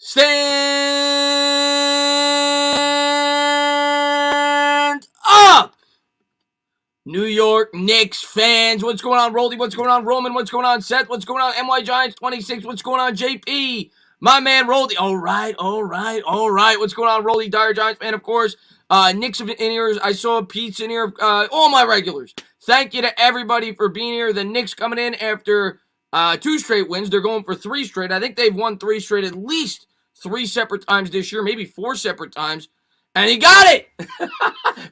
Stand up! New York Knicks fans, what's going on, Roldy? What's going on, Roman? What's going on, Seth? What's going on, NY Giants 26? What's going on, JP? My man, Roldy. All right. What's going on, Roldy? Dire Giants fan, of course. Knicks in here. I saw Pete's in here. All my regulars. Thank you to everybody for being here. The Knicks coming in after 2 straight wins. They're going for 3 straight. I think they've won 3 straight at least 3 separate times this year, maybe 4 separate times. And he got it!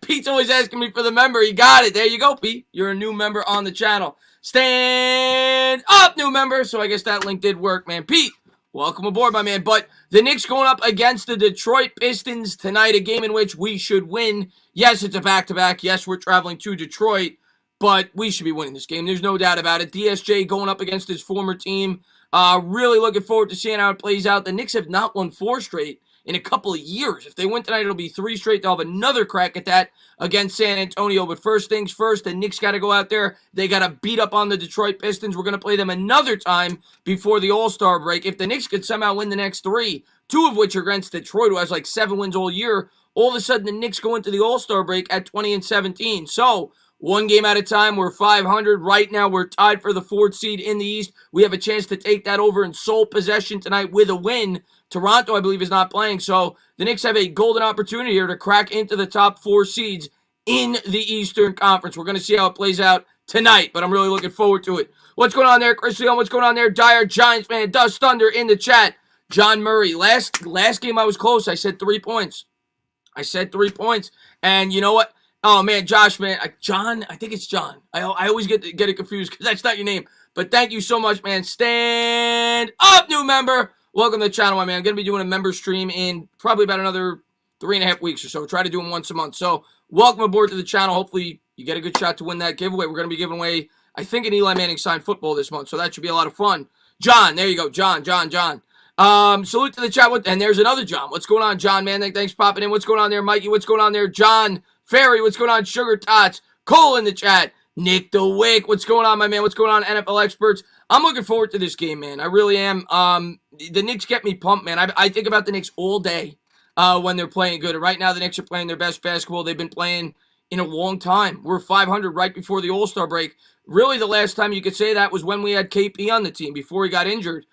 Pete's always asking me for the member. He got it. There you go, Pete. You're a new member on the channel. Stand up, new member. So I guess that link did work, man. Pete, welcome aboard, my man. But the Knicks going up against the Detroit Pistons tonight, a game in which we should win. Yes, it's a back-to-back. Yes, we're traveling to Detroit, but we should be winning this game. There's no doubt about it. DSJ going up against his former team. Really looking forward to seeing how it plays out. The Knicks have not won 4 straight in a couple of years. If they win tonight, it'll be 3 straight. They'll have another crack at that against San Antonio. But first things first, the Knicks got to go out there. They got to beat up on the Detroit Pistons. We're going to play them another time before the All-Star break. If the Knicks could somehow win the next 3, 2 of which are against Detroit, who has like 7 wins all year, all of a sudden the Knicks go into the All-Star break at 20-17. So, 1 game at a time. We're 500. Right now, we're tied for the 4th seed in the East. We have a chance to take that over in sole possession tonight with a win. Toronto, I believe, is not playing. So the Knicks have a golden opportunity here to crack into the top 4 seeds in the Eastern Conference. We're going to see how it plays out tonight, but I'm really looking forward to it. What's going on there, Chris Leon? What's going on there? Dire Giants fan, Dust Thunder in the chat. John Murray. Last game I was close. I said 3 points. And you know what? Oh, man, Josh, man. John, I think it's John. I always get it confused because that's not your name. But thank you so much, man. Stand up, new member. Welcome to the channel, my man. I'm going to be doing a member stream in probably about another 3.5 weeks or so. Try to do them once a month. So welcome aboard to the channel. Hopefully you get a good shot to win that giveaway. We're going to be giving away, I think, an Eli Manning signed football this month. So that should be a lot of fun. John, there you go. John. Salute to the chat. And there's another John. What's going on, John, man? Thanks for popping in. What's going on there, Mikey? What's going on there, John Ferry? What's going on, Sugar Tots? Cole in the chat. Nick the Wick. What's going on, my man? What's going on, NFL experts? I'm looking forward to this game, man. I really am. The Knicks get me pumped, man. I think about the Knicks all day when they're playing good. And right now, the Knicks are playing their best basketball they've been playing in a long time. We're 500 right before the All-Star break. Really, the last time you could say that was when we had KP on the team before he got injured.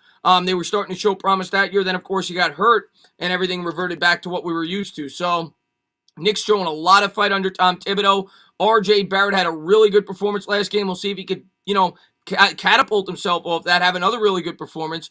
They were starting to show promise that year. Then, of course, he got hurt, and everything reverted back to what we were used to. So, Knicks showing a lot of fight under Tom Thibodeau. R.J. Barrett had a really good performance last game. We'll see if he could, catapult himself off that, have another really good performance.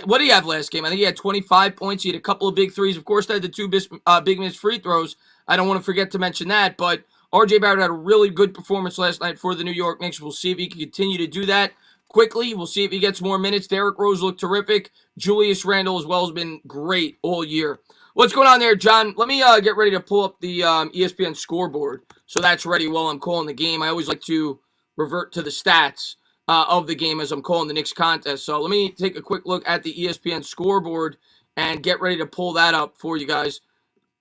What did he have last game? I think he had 25 points. He had a couple of big threes. Of course, they had the 2 big missed free throws. I don't want to forget to mention that, but R.J. Barrett had a really good performance last night for the New York Knicks. We'll see if he can continue to do that quickly. We'll see if he gets more minutes. Derrick Rose looked terrific. Julius Randle as well has been great all year. What's going on there, John? Let me get ready to pull up the ESPN scoreboard so that's ready while I'm calling the game. I always like to revert to the stats of the game as I'm calling the Knicks contest. So let me take a quick look at the ESPN scoreboard and get ready to pull that up for you guys.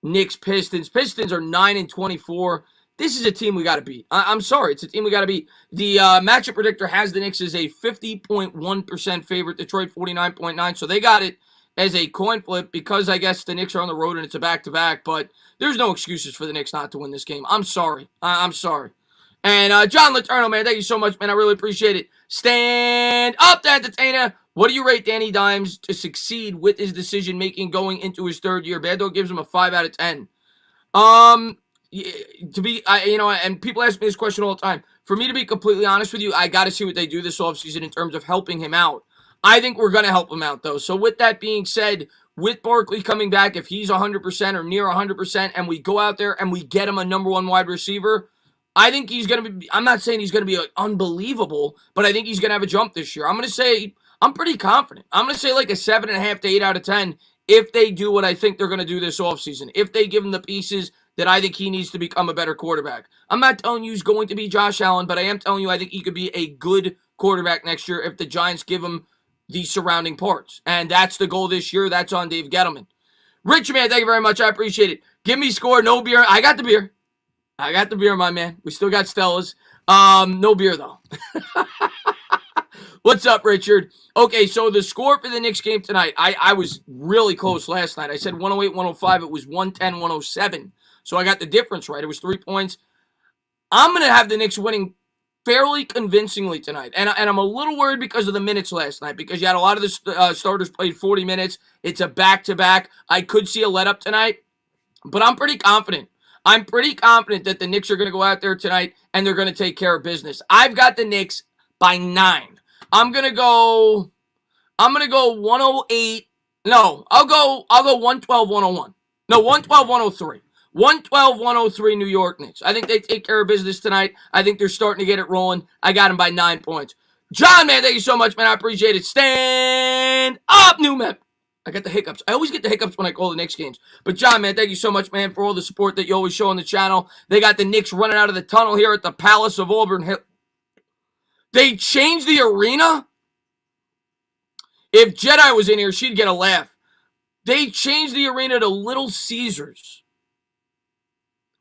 Knicks, Pistons. Pistons are 9-24. This is a team we got to beat. I'm sorry. It's a team we got to beat. The matchup predictor has the Knicks as a 50.1% favorite. Detroit 49.9%. So they got it as a coin flip because I guess the Knicks are on the road and it's a back-to-back. But there's no excuses for the Knicks not to win this game. I'm sorry. I'm sorry. And John Letourneau, man, thank you so much, man. I really appreciate it. Stand up, the entertainer. What do you rate Danny Dimes to succeed with his decision-making going into his 3rd year? Bad Dog gives him a 5 out of 10. And people ask me this question all the time. For me to be completely honest with you, I got to see what they do this offseason in terms of helping him out. I think we're going to help him out, though. So with that being said, with Barkley coming back, if he's 100% or near 100%, and we go out there and we get him a number 1 wide receiver, I think he's going to be, I'm not saying he's going to be unbelievable, but I think he's going to have a jump this year. I'm going to say, I'm pretty confident. I'm going to say like a 7.5 to 8 out of 10 if they do what I think they're going to do this offseason. If they give him the pieces that I think he needs to become a better quarterback. I'm not telling you he's going to be Josh Allen, but I am telling you I think he could be a good quarterback next year if the Giants give him the surrounding parts. And that's the goal this year. That's on Dave Gettleman. Rich, man, thank you very much. I appreciate it. Give me score. No beer. I got the beer. My man. We still got Stella's. No beer, though. What's up, Richard? Okay, so the score for the Knicks game tonight, I was really close last night. I said 108-105. It was 110-107. So I got the difference right. It was 3 points. I'm going to have the Knicks winning fairly convincingly tonight. And I'm a little worried because of the minutes last night, because you had a lot of the starters played 40 minutes. It's a back-to-back. I could see a let-up tonight, but I'm pretty confident. I'm pretty confident that the Knicks are going to go out there tonight and they're going to take care of business. I've got the Knicks by 9. I'm going to go 108. No, I'll go 112-101. No, 112-103. 112-103 New York Knicks. I think they take care of business tonight. I think they're starting to get it rolling. I got them by 9 points. John, man, thank you so much, man. I appreciate it. Stand up, new man. I got the hiccups. I always get the hiccups when I call the Knicks games. But John, man, thank you so much, man, for all the support that you always show on the channel. They got the Knicks running out of the tunnel here at the Palace of Auburn Hill. They changed the arena? If Jedi was in here, she'd get a laugh. They changed the arena to Little Caesars.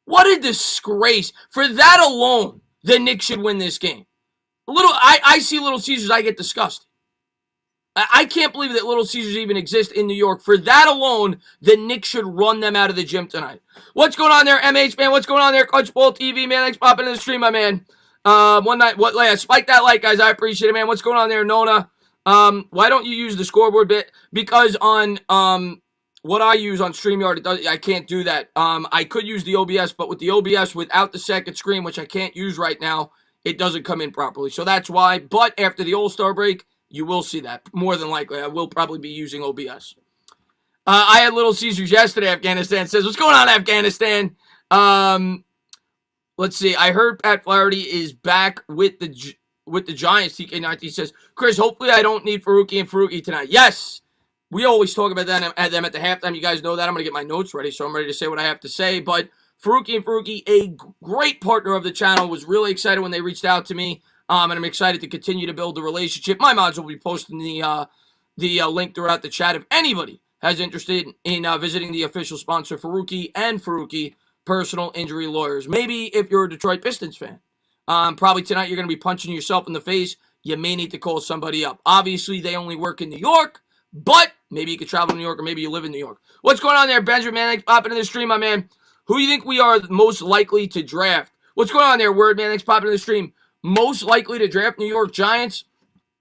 What a disgrace. For that alone, the Knicks should win this game. I see Little Caesars, I get disgusted. I can't believe that Little Caesars even exist in New York. For that alone, the Knicks should run them out of the gym tonight. What's going on there, MH, man? What's going on there, Coach Ball TV, man? Thanks for popping in the stream, my man. Spike that like, guys. I appreciate it, man. What's going on there, Nona? Why don't you use the scoreboard bit? Because on what I use on StreamYard, I can't do that. I could use the OBS, but with the OBS without the second screen, which I can't use right now, it doesn't come in properly. So that's why. But after the All-Star break, you will see that. More than likely, I will probably be using OBS. I had Little Caesars yesterday. Afghanistan says, "What's going on, Afghanistan?" Let's see. I heard Pat Flaherty is back with the Giants. TK19 says, "Chris, hopefully I don't need Faruqi and Faruqi tonight." Yes. We always talk about them at the halftime. You guys know that. I'm going to get my notes ready, so I'm ready to say what I have to say. But Faruqi and Faruqi, a great partner of the channel, was really excited when they reached out to me, and I'm excited to continue to build the relationship. My mods will be posting the link throughout the chat if anybody has interested in visiting the official sponsor, Faruqi and Faruqi Personal Injury Lawyers. Maybe if you're a Detroit Pistons fan, probably tonight you're going to be punching yourself in the face. You may need to call somebody up. Obviously, they only work in New York. But maybe you could travel to New York, or maybe you live in New York. What's going on there, Benjamin? Man, thanks for popping in the stream, my man. Who do you think we are most likely to draft? What's going on there, Word, man? Thanks for popping in the stream. Most likely to draft New York Giants?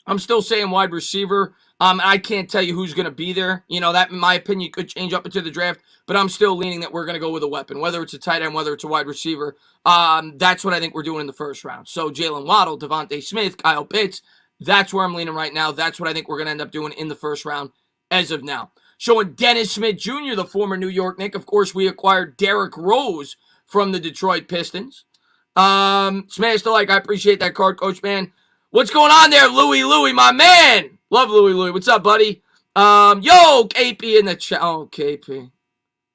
I'm still saying wide receiver. I can't tell you who's going to be there. You know, that, in my opinion, could change up into the draft. But I'm still leaning that we're going to go with a weapon, whether it's a tight end, whether it's a wide receiver. That's what I think we're doing in the first round. So Jalen Waddle, Devontae Smith, Kyle Pitts. That's where I'm leaning right now. That's what I think we're going to end up doing in the first round as of now. Showing Dennis Smith Jr., the former New York Knick. Of course, we acquired Derrick Rose from the Detroit Pistons. Smash the like. I appreciate that card, Coach, man. What's going on there, Louie, my man? Love Louie. What's up, buddy? Yo, KP in the chat. Oh, KP.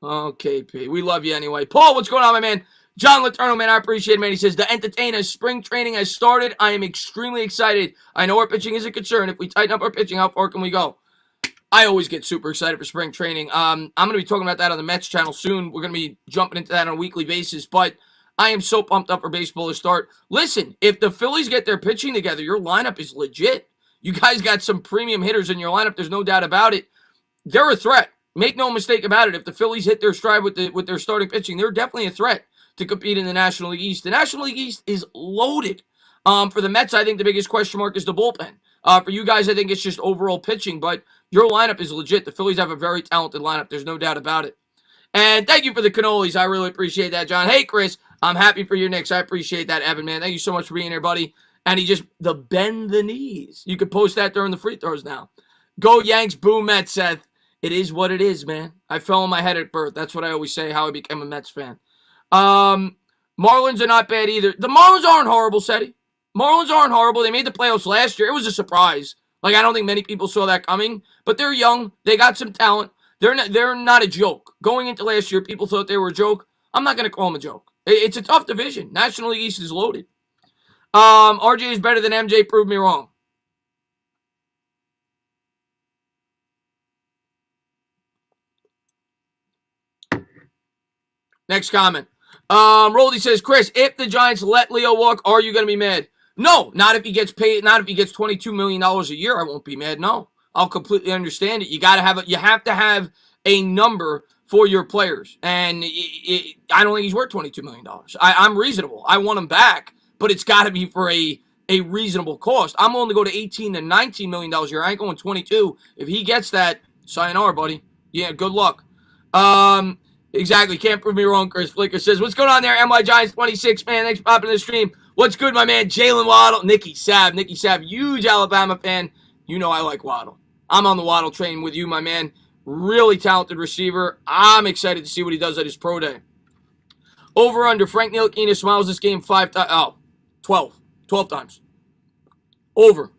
Oh, KP. We love you anyway. Paul, what's going on, my man? John Letourneau, man, I appreciate it, man. He says, the entertainer spring training has started. I am extremely excited. I know our pitching is a concern. If we tighten up our pitching, how far can we go? I always get super excited for spring training. I'm going to be talking about that on the Mets channel soon. We're going to be jumping into that on a weekly basis, but I am so pumped up for baseball to start. Listen, if the Phillies get their pitching together, your lineup is legit. You guys got some premium hitters in your lineup. There's no doubt about it. They're a threat. Make no mistake about it. If the Phillies hit their stride with their starting pitching, they're definitely a threat to compete in the National League East. The National League East is loaded. For the Mets, I think the biggest question mark is the bullpen. For you guys, I think it's just overall pitching, but your lineup is legit. The Phillies have a very talented lineup. There's no doubt about it. And thank you for the cannolis. I really appreciate that, John. Hey, Chris, I'm happy for your Knicks. I appreciate that, Evan, man. Thank you so much for being here, buddy. And he just, the bend the knees. You could post that during the free throws now. Go Yanks, boo Mets, Seth. It is what it is, man. I fell on my head at birth. That's what I always say, how I became a Mets fan. Marlins are not bad either. The Marlins aren't horrible, Seti. Marlins aren't horrible. They made the playoffs last year. It was a surprise. Like, I don't think many people saw that coming. But they're young. They got some talent. They're not a joke. Going into last year, people thought they were a joke. I'm not going to call them a joke. It's a tough division. National League East is loaded. RJ is better than MJ. Prove me wrong. Next comment. Roldy says, Chris, if the Giants let Leo walk, are you going to be mad? No, not if he gets paid. Not if he gets $22 million a year. I won't be mad. No, I'll completely understand it. You have to have a number for your players, and I don't think he's worth $22 million. I'm reasonable. I want him back, but it's got to be for a reasonable cost. I'm willing to go to $18 to $19 million a year. I ain't going 22. If he gets that, sayonara, buddy. Yeah, good luck. Exactly. Can't prove me wrong, Chris Flicker says. What's going on there, MY Giants 26, man? Thanks for popping in the stream. What's good, my man? Jalen Waddle. Nicky Sav, huge Alabama fan. You know I like Waddle. I'm on the Waddle train with you, my man. Really talented receiver. I'm excited to see what he does at his pro day. Over under. Frank Ntilikina smiles this game 12 times. Over.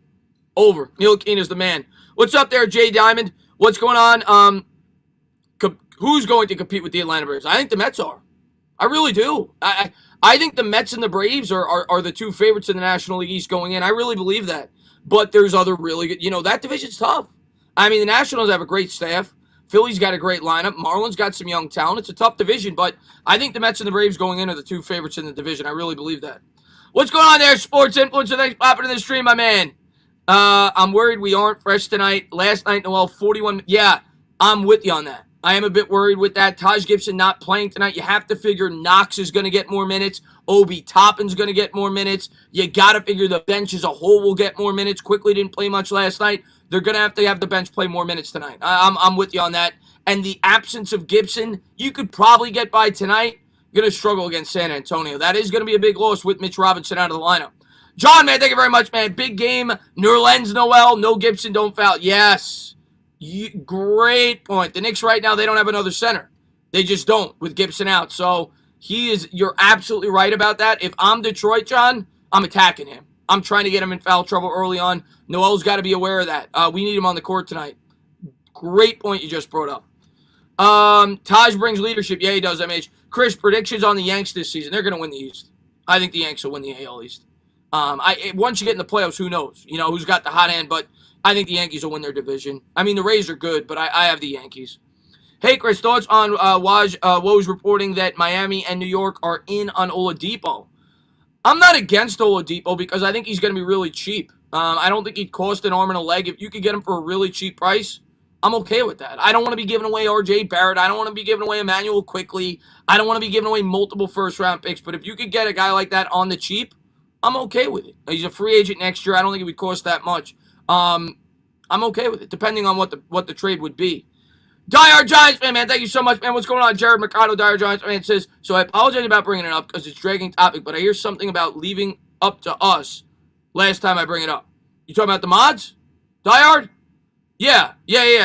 Ntilikina's the man. What's up there, Jay Diamond? What's going on? Who's going to compete with the Atlanta Braves? I think the Mets are. I really do. I think the Mets and the Braves are the two favorites in the National League East going in. I really believe that. But there's other really good, that division's tough. I mean, the Nationals have a great staff. Philly's got a great lineup. Marlins got some young talent. It's a tough division, but I think the Mets and the Braves going in are the two favorites in the division. I really believe that. What's going on there, Sports Influencer? Thanks for popping in the stream, my man. I'm worried we aren't fresh tonight. Last night, Noel, 41. Yeah, I'm with you on that. I am a bit worried with that. Taj Gibson not playing tonight. You have to figure Knox is going to get more minutes. Obi Toppin's going to get more minutes. You got to figure the bench as a whole will get more minutes. Quickly didn't play much last night. They're going to have the bench play more minutes tonight. I'm with you on that. And the absence of Gibson, you could probably get by tonight. You're going to struggle against San Antonio. That is going to be a big loss with Mitch Robinson out of the lineup. John, man, thank you very much, man. Big game. Nerlens Noel, no Gibson, don't foul. Yes. Great point. The Knicks right now, they don't have another center. They just don't with Gibson out. So you're absolutely right about that. If I'm Detroit, John, I'm attacking him. I'm trying to get him in foul trouble early on. Noel's got to be aware of that. We need him on the court tonight. Great point you just brought up. Taj brings leadership. Yeah, he does, MH. Chris, predictions on the Yanks this season. They're going to win the East. I think the Yanks will win the AL East. Once you get in the playoffs, who knows? Who's got the hot hand, but I think the Yankees will win their division. I mean, the Rays are good, but I have the Yankees. Hey, Chris, thoughts on Woj reporting that Miami and New York are in on Oladipo? I'm not against Oladipo because I think he's going to be really cheap. I don't think he'd cost an arm and a leg. If you could get him for a really cheap price, I'm okay with that. I don't want to be giving away R.J. Barrett. I don't want to be giving away Emmanuel Quickly. I don't want to be giving away multiple first-round picks. But if you could get a guy like that on the cheap, I'm okay with it. He's a free agent next year. I don't think it would cost that much. I'm okay with it, depending on what the trade would be. Diehard Giants fan, man, thank you so much, man. What's going on? Jared Mercado, Diehard Giants fan, says, so I apologize about bringing it up because it's a dragging topic, but I hear something about leaving up to us last time I bring it up. You talking about the mods? Diehard? Yeah.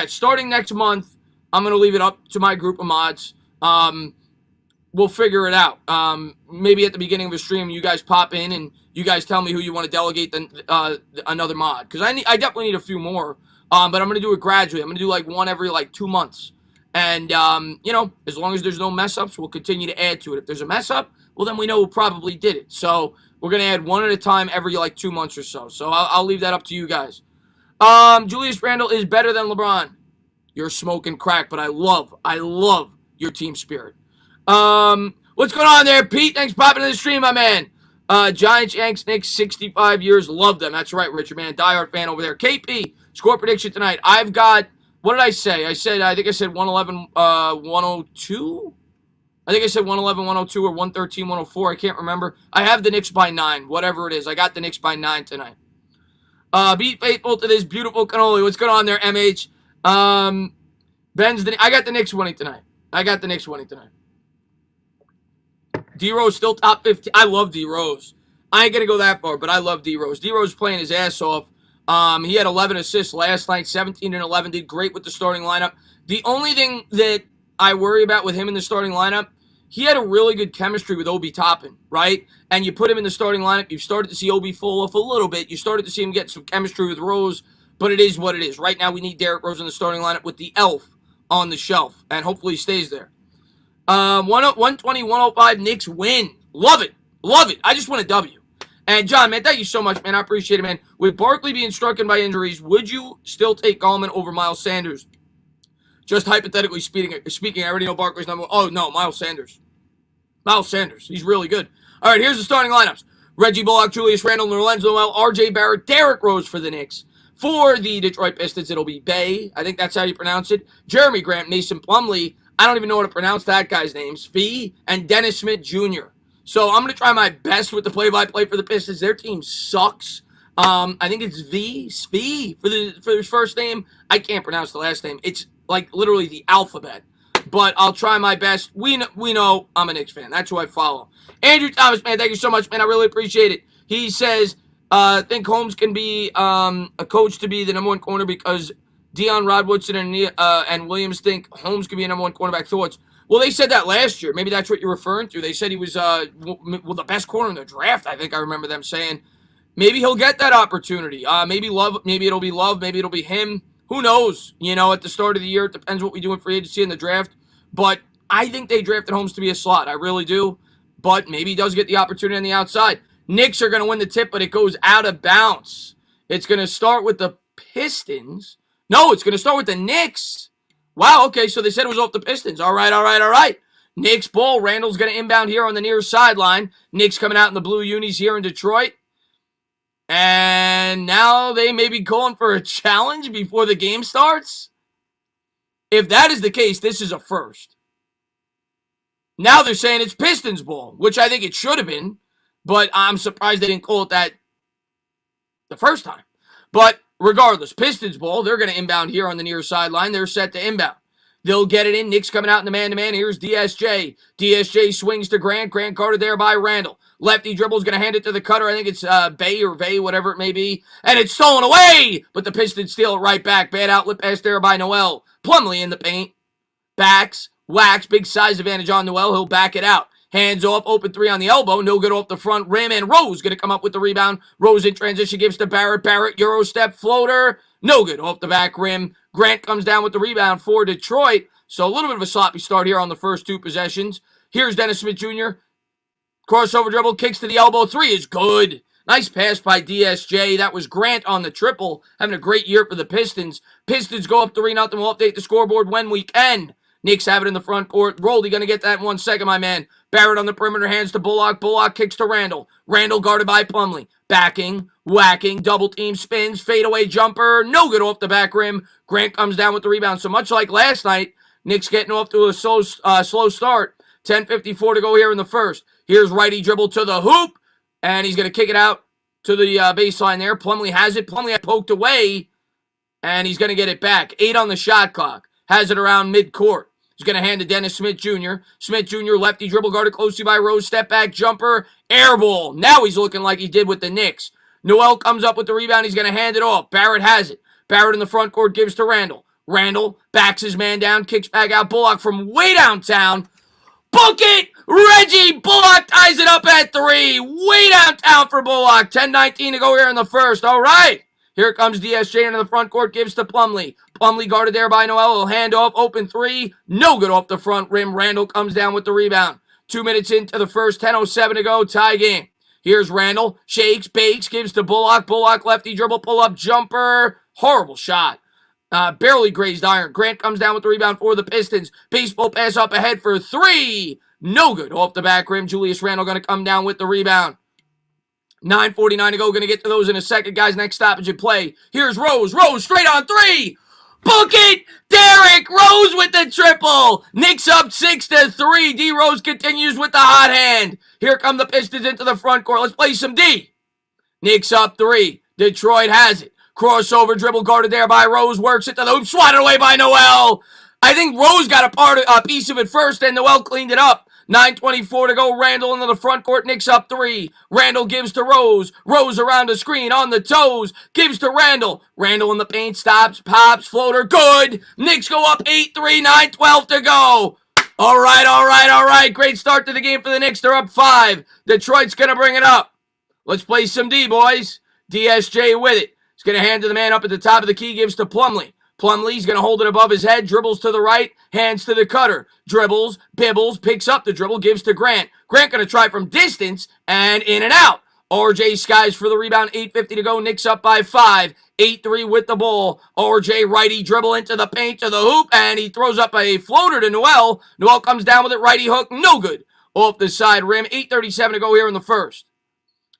Starting next month, I'm going to leave it up to my group of mods. We'll figure it out. Maybe at the beginning of a stream, you guys pop in and you guys tell me who you want to delegate another mod. Because I definitely need a few more. But I'm going to do it gradually. I'm going to do like one every 2 months. And, as long as there's no mess-ups, we'll continue to add to it. If there's a mess-up, well, then we know who probably did it. So we're going to add one at a time every 2 months or so. So I'll leave that up to you guys. Julius Randle is better than LeBron. You're smoking crack, but I love your team spirit. What's going on there, Pete? Thanks for popping in the stream, my man. Giants, Yanks, Knicks, 65 years. Love them. That's right, Richard, man. Diehard fan over there. KP, score prediction tonight. I've got, what did I say? I think I said 111, 102? I think I said 111, 102 or 113, 104. I can't remember. I have the Knicks by 9, whatever it is. I got the Knicks by 9 tonight. Be faithful to this beautiful cannoli. What's going on there, MH? I got the Knicks winning tonight. D-Rose still top 15. I love D-Rose. I ain't going to go that far, but I love D-Rose. D-Rose playing his ass off. He had 11 assists last night, 17 and 11. Did great with the starting lineup. The only thing that I worry about with him in the starting lineup, he had a really good chemistry with Obi Toppin, right? And you put him in the starting lineup, you've started to see Obi fall off a little bit. You started to see him get some chemistry with Rose, but it is what it is. Right now we need Derrick Rose in the starting lineup with the elf on the shelf, and hopefully he stays there. 120, 105, Knicks win. Love it. I just want a W. And John, man, thank you so much, man. I appreciate it, man. With Barkley being struck by injuries, would you still take Gallman over Miles Sanders? Just hypothetically speaking, I already know Barkley's number. Oh, no, Miles Sanders. He's really good. All right, here's the starting lineups. Reggie Bullock, Julius Randle, Nerlens Noel, RJ Barrett, Derrick Rose for the Knicks. For the Detroit Pistons, it'll be Bay. I think that's how you pronounce it. Jeremy Grant, Mason Plumlee. I don't even know how to pronounce that guy's names. Fee and Dennis Smith Jr. So I'm going to try my best with the play-by-play for the Pistons. Their team sucks. I think it's Svi for his first name. I can't pronounce the last name. It's like literally the alphabet. But I'll try my best. We know I'm a Knicks fan. That's who I follow. Andrew Thomas, man, thank you so much, man. I really appreciate it. He says, think Holmes can be a coach to be the number one corner because Dion, Rod Woodson, and Williams think Holmes could be a number one cornerback. Thoughts? Well, they said that last year. Maybe that's what you're referring to. They said he was the best corner in the draft. I think I remember them saying. Maybe he'll get that opportunity. Maybe it'll be Love. Maybe it'll be him. Who knows? At the start of the year, it depends what we do in free agency in the draft. But I think they drafted Holmes to be a slot. I really do. But maybe he does get the opportunity on the outside. Knicks are going to win the tip, but it goes out of bounds. It's going to start with the Pistons. No, it's going to start with the Knicks. Wow, okay, so they said it was off the Pistons. All right. Knicks ball. Randall's going to inbound here on the near sideline. Knicks coming out in the blue unis here in Detroit. And now they may be calling for a challenge before the game starts. If that is the case, this is a first. Now they're saying it's Pistons ball, which I think it should have been. But I'm surprised they didn't call it that the first time. But regardless, Pistons ball. They're going to inbound here on the near sideline. They're set to inbound. They'll get it in. Knicks coming out in the man-to-man. Here's DSJ. DSJ swings to Grant. Grant guarded there by Randall. Lefty dribble is going to hand it to the cutter. I think it's Bay or Vay, whatever it may be. And it's stolen away! But the Pistons steal it right back. Bad outlet pass there by Noel. Plumlee in the paint. Backs. Whacks. Big size advantage on Noel. He'll back it out. Hands off. Open three on the elbow. No good off the front rim. And Rose going to come up with the rebound. Rose in transition gives to Barrett. Barrett. Euro step floater. No good off the back rim. Grant comes down with the rebound for Detroit. So a little bit of a sloppy start here on the first two possessions. Here's Dennis Smith Jr. Crossover dribble, kicks to the elbow. Three is good. Nice pass by DSJ. That was Grant on the triple. Having a great year for the Pistons. Pistons go up 3-0. We'll update the scoreboard when we can. Knicks have it in the front court. Roldy going to get that in 1 second, my man. Barrett on the perimeter, hands to Bullock. Bullock kicks to Randall. Randall guarded by Plumlee. Backing, whacking, double team spins, fadeaway jumper. No good off the back rim. Grant comes down with the rebound. So much like last night, Knicks getting off to a slow start. 10:54 to go here in the first. Here's righty dribble to the hoop, and he's going to kick it out to the baseline there. Plumlee has it. Plumlee had poked away, and he's going to get it back. 8 on the shot clock. Has it around midcourt. He's going to hand to Dennis Smith Jr. Smith Jr. lefty dribble guarded closely by Rose. Step back jumper. Air ball. Now he's looking like he did with the Knicks. Noel comes up with the rebound. He's going to hand it off. Barrett has it. Barrett in the front court gives to Randall. Randall backs his man down, kicks back out. Bullock from way downtown. Book it! Reggie Bullock ties it up at 3. Way downtown for Bullock. 10:19 to go here in the first. All right. Here comes DSJ into the front court, gives to Plumlee. Plumlee guarded there by Noel. He'll hand off, open 3. No good off the front rim. Randall comes down with the rebound. 2 minutes into the first, 10:07 to go, tie game. Here's Randall. Shakes, bakes, gives to Bullock. Bullock lefty dribble, pull-up jumper. Horrible shot. Barely grazed iron. Grant comes down with the rebound for the Pistons. Baseball pass up ahead for 3. No good off the back rim. Julius Randle going to come down with the rebound. 9:49 to go. Going to get to those in a second, guys. Next stoppage in play. Here's Rose. Rose straight on 3. Book it! Derrick Rose with the triple. Knicks up 6-3. D Rose continues with the hot hand. Here come the Pistons into the front court. Let's play some D. Knicks up 3. Detroit has it. Crossover dribble guarded there by Rose. Works it to the hoop. Swatted away by Noel. I think Rose got a piece of it first, and Noel cleaned it up. 9:24 to go. Randall into the front court. Knicks up 3. Randall gives to Rose. Rose around the screen on the toes. Gives to Randall. Randall in the paint. Stops. Pops. Floater. Good. Knicks go up 8-3. 9:12 to go. All right. Great start to the game for the Knicks. They're up 5. Detroit's going to bring it up. Let's play some D, boys. DSJ with it. He's going to hand to the man up at the top of the key. Gives to Plumlee. Plumlee's going to hold it above his head, dribbles to the right, hands to the cutter, dribbles, bibbles, picks up the dribble, gives to Grant. Grant going to try from distance, and in and out. RJ skies for the rebound, 8:50 to go, Knicks up by 5, 8-3 with the ball. RJ righty dribble into the paint to the hoop, and he throws up a floater to Noel. Noel comes down with it, righty hook, no good. Off the side rim, 8:37 to go here in the first.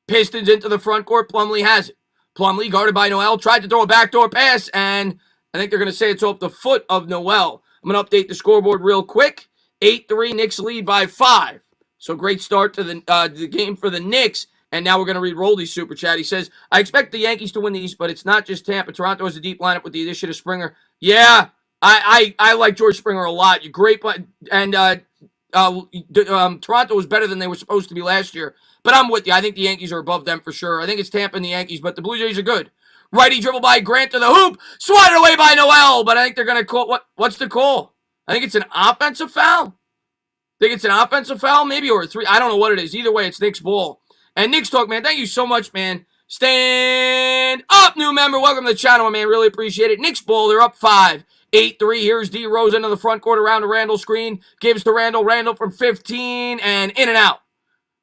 Pistons into the front court. Plumlee has it. Plumlee guarded by Noel. Tried to throw a backdoor pass, and I think they're going to say it's off the foot of Noel. I'm going to update the scoreboard real quick. 8-3, Knicks lead by 5. So great start to the game for the Knicks. And now we're going to read Roldy's super chat. He says, I expect the Yankees to win the East, but it's not just Tampa. Toronto has a deep lineup with the addition of Springer. Yeah, I like George Springer a lot. You're great, and Toronto was better than they were supposed to be last year. But I'm with you. I think the Yankees are above them for sure. I think it's Tampa and the Yankees, but the Blue Jays are good. Righty dribble by Grant to the hoop. Swatted away by Noel, but I think they're going to call what's the call? I think it's an offensive foul. Think it's an offensive foul maybe, or a 3. I don't know what it is. Either way, it's Knicks ball. And Knicks talk, man. Thank you so much, man. Stand up, new member. Welcome to the channel, man. Really appreciate it. Knicks ball. They're up 5. 8-3. Here's D Rose into the front court around the Randall screen. Gives to Randall. Randall from 15 and in and out.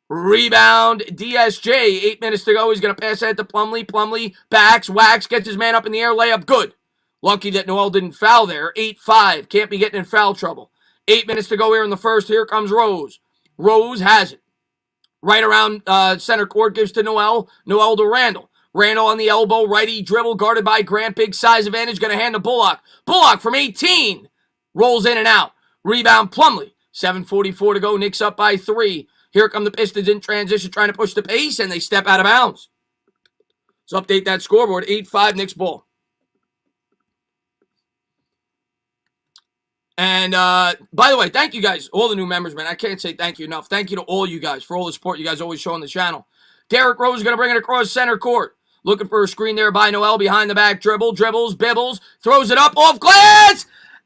Rebound, DSJ. 8 minutes to go. He's going to pass that to Plumlee. Plumlee backs, whacks, gets his man up in the air. Layup, good. Lucky that Noel didn't foul there. 8-5. Can't be getting in foul trouble. 8 minutes to go here in the first. Here comes Rose. Rose has it. Right around center court, gives to Noel. Noel to Randall. Randall on the elbow, righty dribble, guarded by Grant. Big size advantage, going to hand to Bullock. Bullock from 18. Rolls in and out. Rebound, Plumlee. 7:44 to go. Knicks up by 3. Here come the Pistons in transition, trying to push the pace, and they step out of bounds. So update that scoreboard. 8-5, Knicks ball. And, by the way, thank you guys, all the new members, man. I can't say thank you enough. Thank you to all you guys for all the support you guys always show on the channel. Derrick Rose is going to bring it across center court. Looking for a screen there by Noel. Behind the back dribble. Dribbles, bibbles. Throws it up off glass.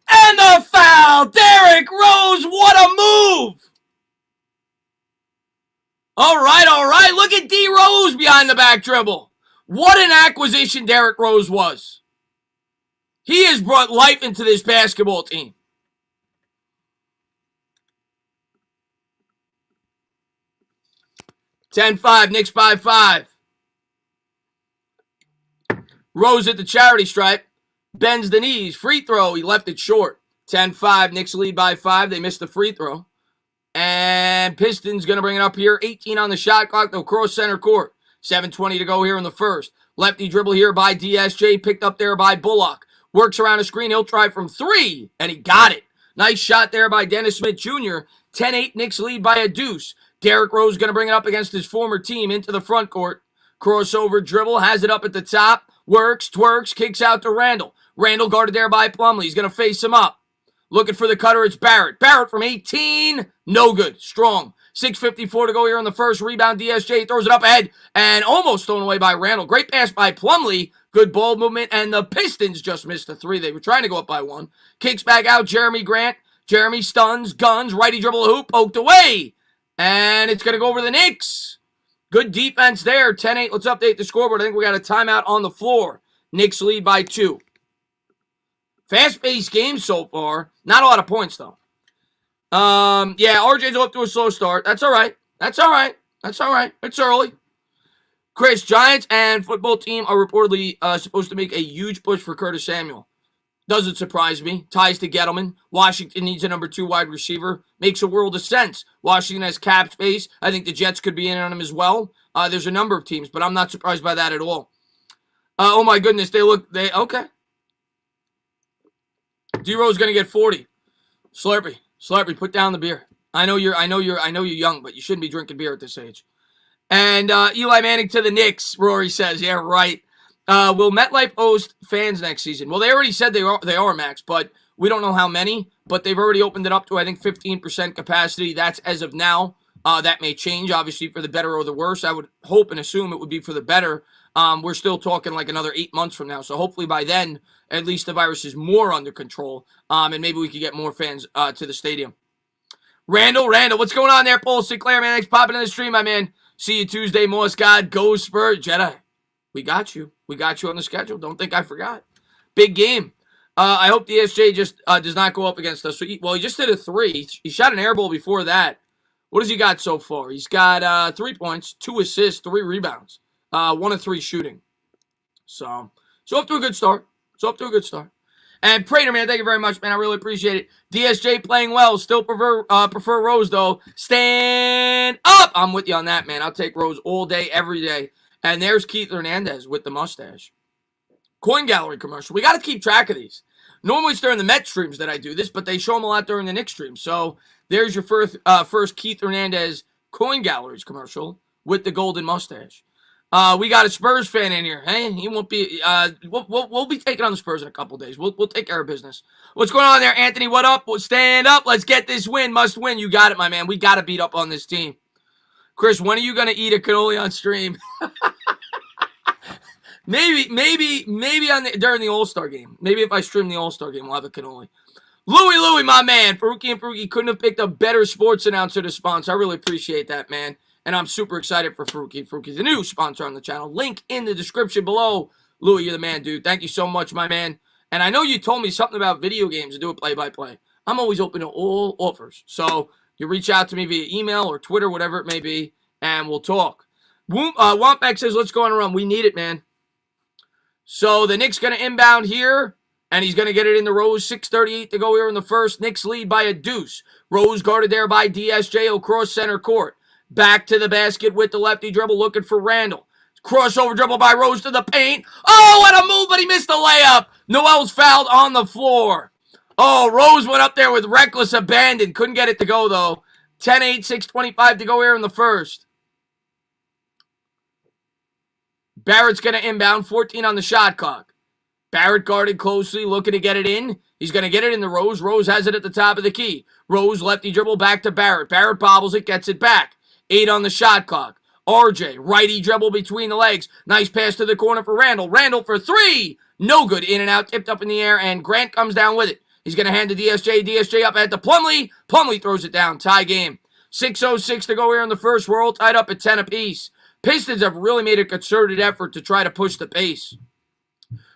And the foul. Derrick Rose, what a move. All right. Look at D Rose behind the back dribble. What an acquisition Derrick Rose was. He has brought life into this basketball team. (10-5), Knicks by 5. Rose at the charity stripe. Bends the knees. Free throw. He left it short. 10-5. Knicks lead by 5. They missed the free throw. And Pistons going to bring it up here. 18 on the shot clock. They'll cross center court. 7:20 to go here in the first. Lefty dribble here by DSJ. Picked up there by Bullock. Works around the screen. He'll try from 3. And he got it. Nice shot there by Dennis Smith Jr. 10-8. Knicks lead by a deuce. Derrick Rose going to bring it up against his former team into the front court. Crossover dribble, has it up at the top. Works, twerks, kicks out to Randall. Randall guarded there by Plumlee. He's going to face him up. Looking for the cutter, it's Barrett. Barrett from 18, no good. Strong. 6:54 to go here in the first. Rebound, DSJ throws it up ahead and almost thrown away by Randall. Great pass by Plumlee. Good ball movement, and the Pistons just missed a 3. They were trying to go up by 1. Kicks back out, Jeremy Grant. Jeremy stuns, guns, righty dribble hoop, poked away. And it's going to go over the Knicks. Good defense there. 10-8. Let's update the scoreboard. I think we got a timeout on the floor. Knicks lead by 2. Fast-paced game so far. Not a lot of points, though. Yeah, RJ's off to a slow start. That's all right. It's early. Chris, Giants and football team are reportedly supposed to make a huge push for Curtis Samuel. Doesn't surprise me. Ties to Gettleman. Washington needs a number 2 wide receiver. Makes a world of sense. Washington has cap space. I think the Jets could be in on him as well. There's a number of teams, but I'm not surprised by that at all. Oh my goodness, okay. D-Rose gonna get 40. Slurpee, put down the beer. I know you're young, but you shouldn't be drinking beer at this age. And Eli Manning to the Knicks, Rory says. Yeah, right. Will MetLife host fans next season? Well, they already said they are, Max, but we don't know how many. But they've already opened it up to, I think, 15% capacity. That's as of now. That may change, obviously, for the better or the worse. I would hope and assume it would be for the better. We're still talking like another 8 months from now. So hopefully by then, at least the virus is more under control. And maybe we could get more fans to the stadium. Randall, what's going on there, Paul Sinclair, man? Thanks for popping in the stream, my man. See you Tuesday, Morse God. Go Spurs, Jedi. We got you. We got you on the schedule. Don't think I forgot. Big game. I hope the SJ just does not go up against us. So he just did a 3. He shot an air ball before that. What has he got so far? He's got 3 points, 2 assists, 3 rebounds, 1 of 3 shooting. So off to a good start. And Prater, man, thank you very much, man. I really appreciate it. DSJ playing well. Still prefer Rose, though. Stand up. I'm with you on that, man. I'll take Rose all day, every day. And there's Keith Hernandez with the mustache. Coin gallery commercial. We got to keep track of these. Normally it's during the Met streams that I do this, but they show them a lot during the Knicks stream. So there's your first Keith Hernandez coin galleries commercial with the golden mustache. We got a Spurs fan in here. Hey, he won't be. We'll be taking on the Spurs in a couple days. We'll take care of business. What's going on there, Anthony? What up? We'll stand up. Let's get this win. Must win. You got it, my man. We got to beat up on this team. Chris, when are you gonna eat a cannoli on stream? Maybe during the All-Star game. Maybe if I stream the All-Star game, we'll have a cannoli. Louie, my man. Faruqi and Faruqi couldn't have picked a better sports announcer to sponsor. I really appreciate that, man. And I'm super excited for Faruqi. Faruqi's the new sponsor on the channel. Link in the description below. Louie, you're the man, dude. Thank you so much, my man. And I know you told me something about video games to do a play-by-play. I'm always open to all offers. So you reach out to me via email or Twitter, whatever it may be, and we'll talk. Wampback says, let's go on a run. We need it, man. So the Knicks going to inbound here, and he's going to get it in the Rose. 6:38 to go here in the first. Knicks lead by a deuce. Rose guarded there by DSJ across center court. Back to the basket with the lefty dribble, looking for Randall. Crossover dribble by Rose to the paint. Oh, what a move, but he missed the layup. Noel's fouled on the floor. Oh, Rose went up there with reckless abandon. Couldn't get it to go, though. 10-8, 6:25 to go here in the first. Barrett's going to inbound, 14 on the shot clock. Barrett guarded closely, looking to get it in. He's going to get it in the Rose. Rose has it at the top of the key. Rose lefty dribble back to Barrett. Barrett bobbles it, gets it back. 8 on the shot clock. RJ, righty dribble between the legs. Nice pass to the corner for Randall. Randall for 3. No good. In and out, tipped up in the air, and Grant comes down with it. He's going to hand to DSJ. DSJ up ahead to Plumlee. Plumlee throws it down. Tie game. 6:06 to go here in the first. We're all tied up at 10 apiece. Pistons have really made a concerted effort to try to push the pace.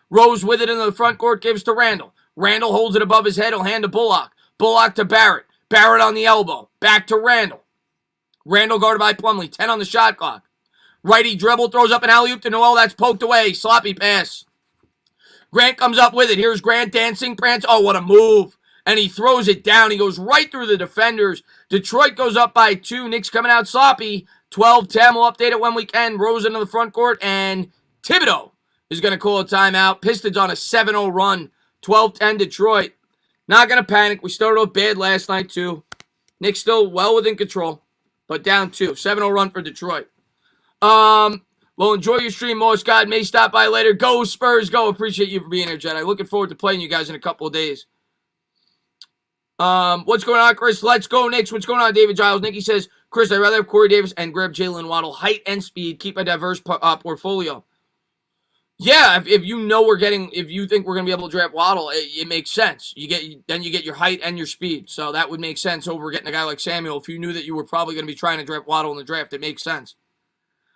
Rose with it into the front court, gives to Randall. Randall holds it above his head. He'll hand to Bullock. Bullock to Barrett. Barrett on the elbow. Back to Randall. Randall guarded by Plumlee. 10 on the shot clock. Righty dribble, throws up an alley-oop to Noel. That's poked away. Sloppy pass. Grant comes up with it. Here's Grant dancing. Prance. Oh, what a move. And he throws it down. He goes right through the defenders. Detroit goes up by 2. Knicks coming out sloppy. 12-10. We'll update it when we can. Rose into the front court. And Thibodeau is going to call a timeout. Pistons on a 7-0 run. 12-10 Detroit. Not going to panic. We started off bad last night, too. Knicks still well within control. But down 2. 7-0 run for Detroit. Well, enjoy your stream, Moss God. May stop by later. Go, Spurs, go. Appreciate you for being here, Jedi. Looking forward to playing you guys in a couple of days. What's going on, Chris? Let's go, Knicks. What's going on, David Giles? Nicky says, Chris, I'd rather have Corey Davis and grab Jalen Waddle. Height and speed. Keep a diverse portfolio. Yeah, if you know if you think we're going to be able to draft Waddle, it makes sense. Then you get your height and your speed. So that would make sense over getting a guy like Samuel. If you knew that you were probably going to be trying to draft Waddle in the draft, it makes sense.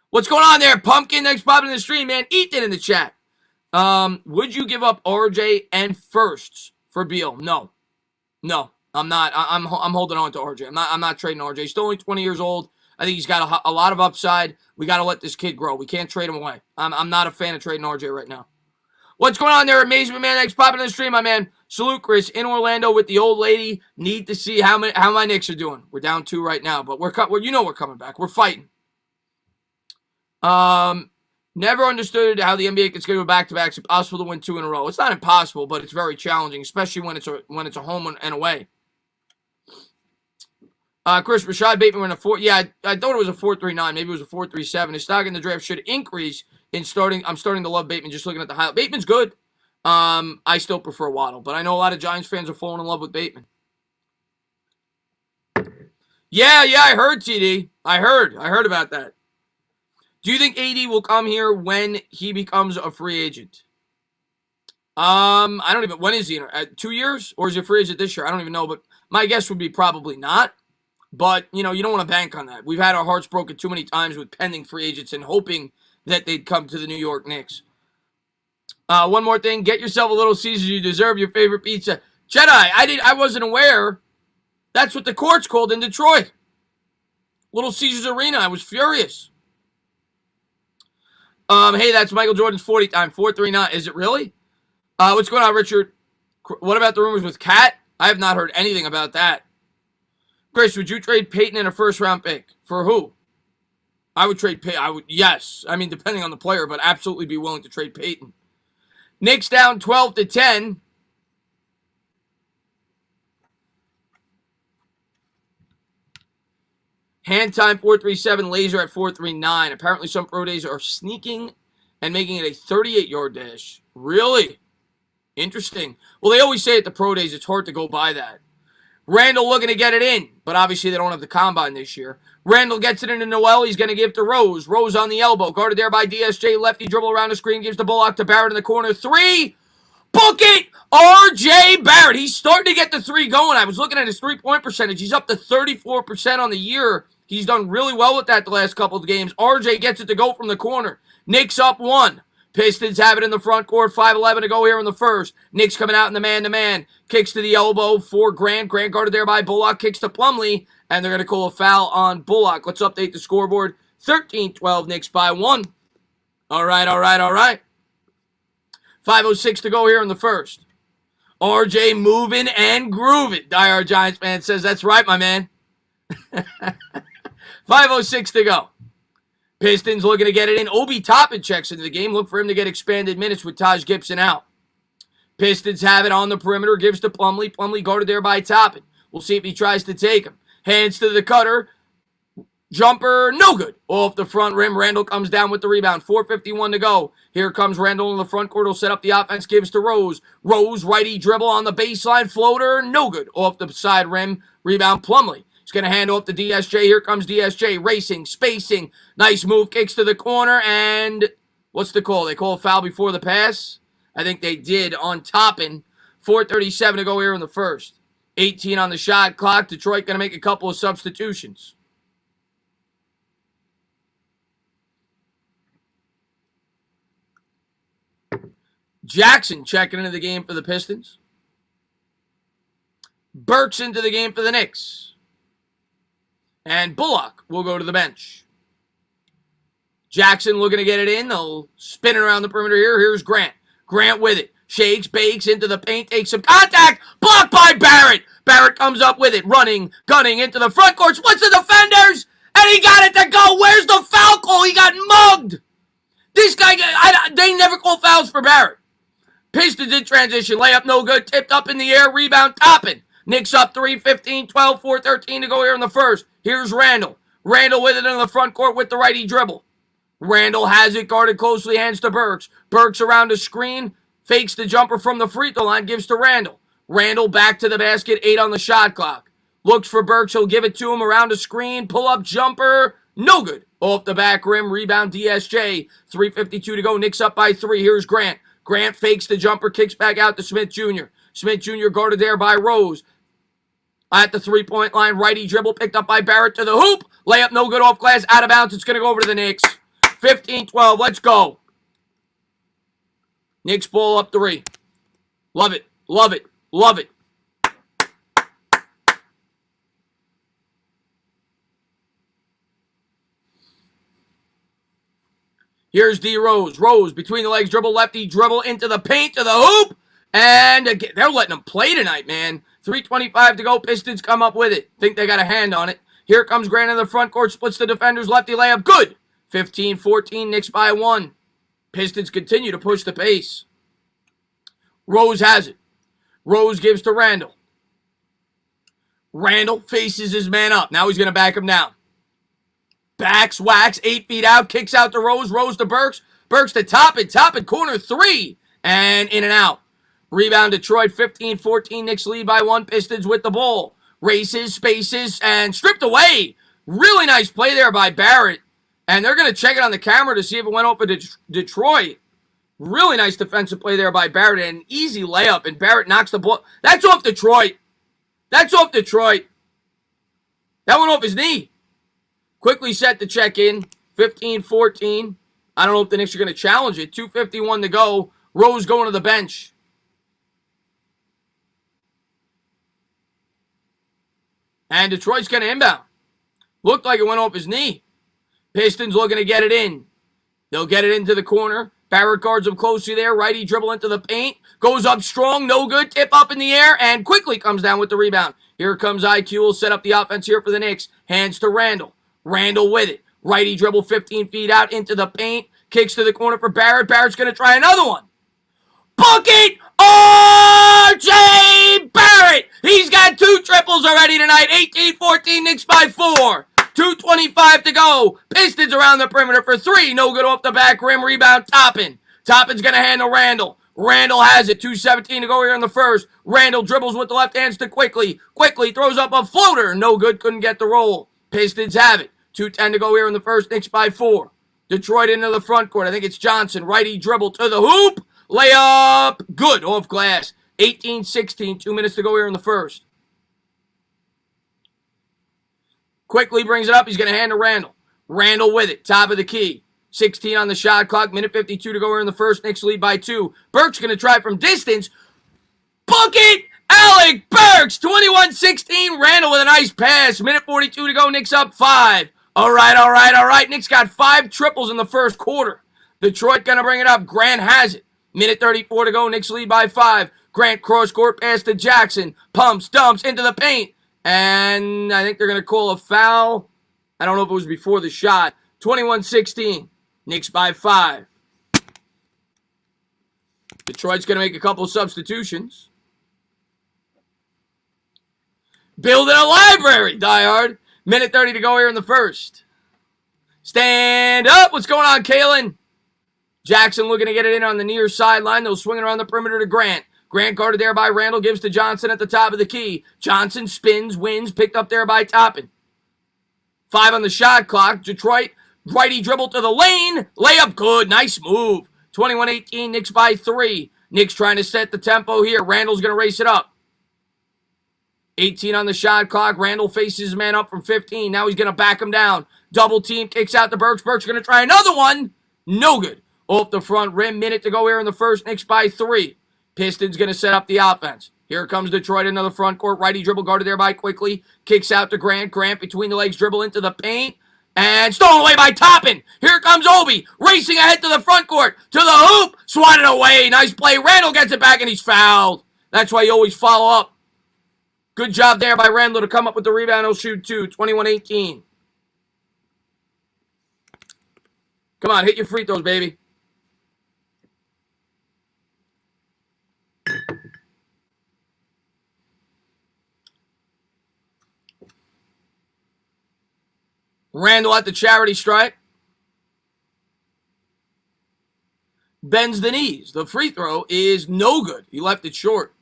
What's going on there, Pumpkin? Next popping in the stream, man. Ethan in the chat. Would you give up RJ and firsts for Beal? No, I'm not. I'm holding on to RJ. I'm not trading RJ. He's still only 20 years old. I think he's got a lot of upside. We got to let this kid grow. We can't trade him away. I'm not a fan of trading RJ right now. What's going on there, Amazement Man? Next popping in the stream, my man. Salute, Chris. In Orlando with the old lady. Need to see how my Knicks are doing. We're down 2 right now, but we're coming back. We're fighting. Never understood how the NBA can schedule back-to-backs. It's impossible to win 2 in a row. It's not impossible, but it's very challenging, especially when it's a home and away. Chris, Rashad Bateman went a 4. Yeah, I thought it was a 4.39. Maybe it was a 4.37. His stock in the draft should increase in starting. I'm starting to love Bateman just looking at the highlight. Bateman's good. I still prefer Waddle, but I know a lot of Giants fans are falling in love with Bateman. Yeah, I heard, TD. I heard about that. Do you think AD will come here when he becomes a free agent? I don't even. When is he? 2 years? Or is he a free agent this year? I don't even know, but my guess would be probably not. But, you don't want to bank on that. We've had our hearts broken too many times with pending free agents and hoping that they'd come to the New York Knicks. One more thing. Get yourself a Little Caesars. You deserve your favorite pizza. Jedi, I wasn't aware. That's what the court's called in Detroit. Little Caesars Arena. I was furious. Hey, that's Michael Jordan's 40 time. 4.39. Is it really? What's going on, Richard? What about the rumors with Cat? I have not heard anything about that. Chris, would you trade Peyton in a first-round pick? For who? I would trade Peyton. Yes. I mean, depending on the player, but absolutely be willing to trade Peyton. Knicks down 12-10. Hand time 4.37, laser at 4.39. Apparently some pro days are sneaking and making it a 38-yard dash. Really? Interesting. Well, they always say at the pro days it's hard to go by that. Randall looking to get it in, but obviously they don't have the combine this year. Randall gets it into Noel. He's going to give to Rose. Rose on the elbow. Guarded there by DSJ. Lefty dribble around the screen. Gives the Bullock to Barrett in the corner. 3. Book it! R.J. Barrett. He's starting to get the 3 going. I was looking at his three-point percentage. He's up to 34% on the year. He's done really well with that the last couple of games. RJ gets it to go from the corner. Knicks up 1. Pistons have it in the front court. 5:11 to go here in the first. Knicks coming out in the man-to-man. Kicks to the elbow for Grant. Grant guarded there by Bullock. Kicks to Plumlee. And they're going to call a foul on Bullock. Let's update the scoreboard. 13-12. Knicks by 1. All right. 5:06 to go here in the first. RJ moving and grooving. Die Giants fan says, that's right, my man. 5:06 to go. Pistons looking to get it in. Obi Toppin checks into the game. Look for him to get expanded minutes with Taj Gibson out. Pistons have it on the perimeter. Gives to Plumlee. Plumlee guarded there by Toppin. We'll see if he tries to take him. Hands to the cutter. Jumper, no good. Off the front rim. Randall comes down with the rebound. 4:51 to go. Here comes Randall in the front court. He'll set up the offense. Gives to Rose. Rose, righty dribble on the baseline. Floater, no good. Off the side rim. Rebound, Plumlee. He's going to hand off to DSJ. Here comes DSJ. Racing, spacing. Nice move. Kicks to the corner. And what's the call? They call a foul before the pass? I think they did on Toppin. 4:37 to go here in the first. 18 on the shot clock. Detroit going to make a couple of substitutions. Jackson checking into the game for the Pistons. Burks into the game for the Knicks. And Bullock will go to the bench. Jackson looking to get it in. They'll spin it around the perimeter here. Here's Grant. Grant with it. Shakes, bakes into the paint, takes some contact. Blocked by Barrett. Barrett comes up with it. Running, gunning into the front court. Splits the defenders. And he got it to go. Where's the foul call? He got mugged. This guy, they never call fouls for Barrett. Pistons in transition. Layup no good. Tipped up in the air. Rebound Toppin. Knicks up 3, 15, 12, 4:13 to go here in the first. Here's Randall. Randall with it in the front court with the righty dribble. Randall has it guarded closely, hands to Burks. Burks around the screen, fakes the jumper from the free throw line, gives to Randall. Randall back to the basket, 8 on the shot clock. Looks for Burks, he'll give it to him around the screen, pull-up jumper, no good. Off the back rim, rebound DSJ. 3:52 to go, Knicks up by 3. Here's Grant. Grant fakes the jumper, kicks back out to Smith Jr. Smith Jr. guarded there by Rose. At the three-point line, righty dribble picked up by Barrett to the hoop. Layup no good off glass, out of bounds. It's going to go over to the Knicks. 15-12, let's go. Knicks ball up 3. Love it. Here's D. Rose. Rose between the legs, dribble lefty, dribble into the paint, to the hoop. And again, they're letting them play tonight, man. 3:25 to go. Pistons come up with it. Think they got a hand on it. Here comes Grant in the front court. Splits the defenders. Lefty layup. Good. 15-14. Knicks by 1. Pistons continue to push the pace. Rose has it. Rose gives to Randall. Randall faces his man up. Now he's going to back him down. Backs, whacks, 8 feet out. Kicks out to Rose. Rose to Burks. Burks to Toppin. Toppin corner 3. And in and out. Rebound Detroit, 15-14. Knicks lead by 1. Pistons with the ball. Races, spaces, and stripped away. Really nice play there by Barrett. And they're going to check it on the camera to see if it went over to Detroit. Really nice defensive play there by Barrett. And an easy layup. And Barrett knocks the ball. That's off Detroit. That went off his knee. Quickly set to check in. 15-14. I don't know if the Knicks are going to challenge it. 2:51 to go. Rose going to the bench. And Detroit's going to inbound. Looked like it went off his knee. Pistons looking to get it in. They'll get it into the corner. Barrett guards him closely there. Righty dribble into the paint. Goes up strong. No good. Tip up in the air and quickly comes down with the rebound. Here comes IQ. Will set up the offense here for the Knicks. Hands to Randall. Randall with it. Righty dribble 15 feet out into the paint. Kicks to the corner for Barrett. Barrett's going to try another one. Bucket! R.J. Barrett! He's got 2 triples already tonight. 18-14, Knicks by 4. 2:25 to go. Pistons around the perimeter for 3. No good off the back rim. Rebound, Toppin. Toppin's going to handle Randall. Randall has it. 2:17 to go here in the first. Randall dribbles with the left hands to Quickly. Quickly throws up a floater. No good. Couldn't get the roll. Pistons have it. 2:10 to go here in the first. Knicks by 4. Detroit into the front court. I think it's Johnson. Righty dribble to the hoop. Layup. Good. Off glass. 18-16. 2 minutes to go here in the first. Quickly brings it up. He's going to hand to Randall. Randall with it. Top of the key. 16 on the shot clock. Minute 52 to go here in the first. Knicks lead by 2. Burks going to try from distance. Bucket! Alec Burks! 21-16. Randall with a nice pass. Minute 42 to go. Knicks up 5. All right. Knicks got 5 triples in the first quarter. Detroit going to bring it up. Grant has it. Minute 34 to go. Knicks lead by 5. Grant cross court pass to Jackson. Pumps, dumps into the paint. And I think they're going to call a foul. I don't know if it was before the shot. 21-16. Knicks by 5. Detroit's going to make a couple of substitutions. Building a library, diehard. Minute 30 to go here in the first. Stand up. What's going on, Kalen? Jackson looking to get it in on the near sideline. They'll swing it around the perimeter to Grant. Grant guarded there by Randall, gives to Johnson at the top of the key. Johnson spins, wins, picked up there by Toppin. 5 on the shot clock. Detroit, righty dribble to the lane. Layup good. Nice move. 21-18, Knicks by 3. Knicks trying to set the tempo here. Randall's going to race it up. 18 on the shot clock. Randall faces his man up from 15. Now he's going to back him down. Double team, kicks out to Burks. Burks going to try another one. No good. Off the front rim. Minute to go here in the first. Knicks by 3. Pistons going to set up the offense. Here comes Detroit into the front court. Righty dribble guarded there by Quickly. Kicks out to Grant. Grant between the legs dribble into the paint. And stolen away by Toppin. Here comes Obi. Racing ahead to the front court. To the hoop. Swatted away. Nice play. Randall gets it back and he's fouled. That's why you always follow up. Good job there by Randall to come up with the rebound. He'll shoot 2. 21-18. Come on, hit your free throws, baby. Randall at the charity stripe. Bends the knees. The free throw is no good. He left it short.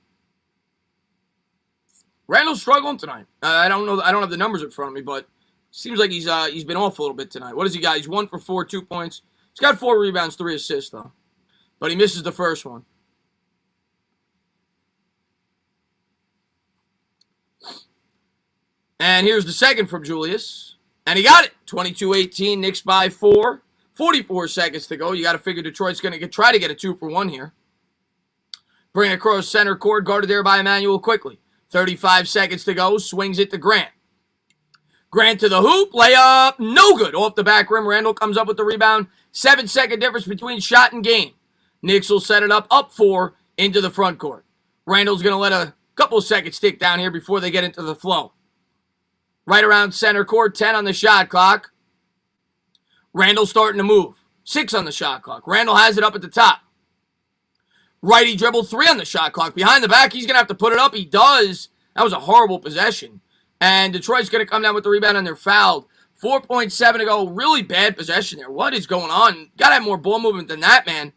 Randall's struggling tonight. I don't know. I don't have the numbers in front of me, but seems like he's been off a little bit tonight. What has he got? He's 1 for 4, 2 points. He's got 4 rebounds, 3 assists though, but he misses the first one. And here's the second from Julius. And he got it. 22-18, Knicks by 4. 44 seconds to go. You got to figure Detroit's going to try to get a 2 for 1 here. Bring it across center court, guarded there by Emmanuel Quickly. 35 seconds to go. Swings it to Grant. Grant to the hoop. Layup. No good. Off the back rim. Randall comes up with the rebound. 7-second difference between shot and game. Knicks will set it up 4 into the front court. Randall's going to let a couple of seconds tick down here before they get into the flow. Right around center court, 10 on the shot clock. Randall starting to move. 6 on the shot clock. Randall has it up at the top. Righty dribble, 3 on the shot clock. Behind the back, he's going to have to put it up. He does. That was a horrible possession. And Detroit's going to come down with the rebound, and they're fouled. 4.7 to go. Really bad possession there. What is going on? Got to have more ball movement than that, man.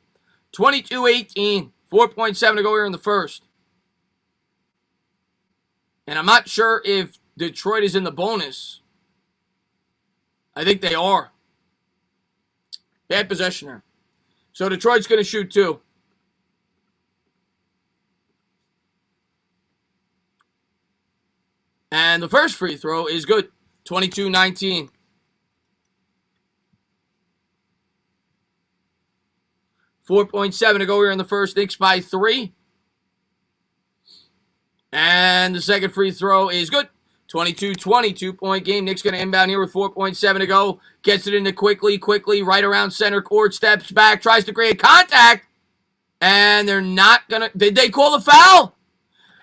22-18. 4.7 to go here in the first. And I'm not sure if Detroit is in the bonus. I think they are. Bad possession there. So Detroit's going to shoot 2. And the first free throw is good. 22-19. $4.7 to go here in the first. Knicks by 3. And the second free throw is good. 22-20, 2-point game. Knicks going to inbound here with 4.7 to go. Gets it into quickly, right around center court, steps back, tries to create contact. And they're not going to... Did they call the foul?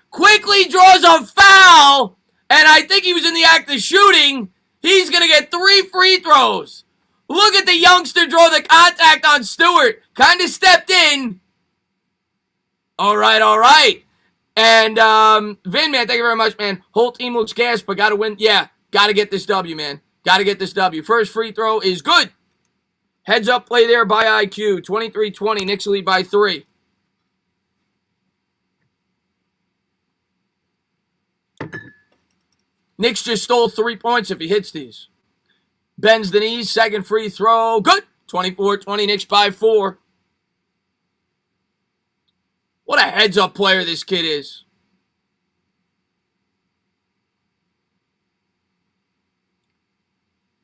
Quickly draws a foul, and I think he was in the act of shooting. He's going to get 3 free throws. Look at the youngster draw the contact on Stewart. Kind of stepped in. All right. And, Vin, man, thank you very much, man. Whole team looks gassed, but got to win. Yeah, got to get this W, man. Got to get this W. First free throw is good. Heads up play there by IQ. 23-20. Knicks lead by 3. Knicks just stole 3 points if he hits these. Bends the knees. Second free throw. Good. 24-20. Knicks by 4. What a heads-up player this kid is.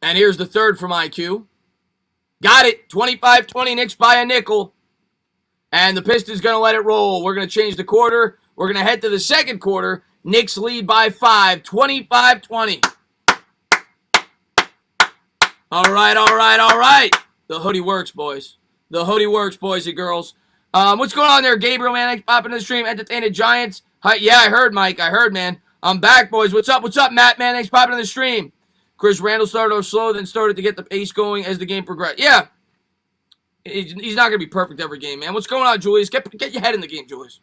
And here's the third from IQ. Got it. 25-20. Knicks by a nickel. And the Pistons going to let it roll. We're going to change the quarter. We're going to head to the second quarter. Knicks lead by 5. 25-20. All right. The hoodie works, boys. The hoodie works, boys and girls. What's going on there, Gabriel, man? Thanks for popping in the stream. Entertain the Giants. Hi, yeah, I heard, Mike. I heard, man. I'm back, boys. What's up, Matt, man? Thanks for popping in the stream. Chris Randall started off slow, then started to get the pace going as the game progressed. Yeah. He's not going to be perfect every game, man. What's going on, Julius? Get your head in the game, Julius.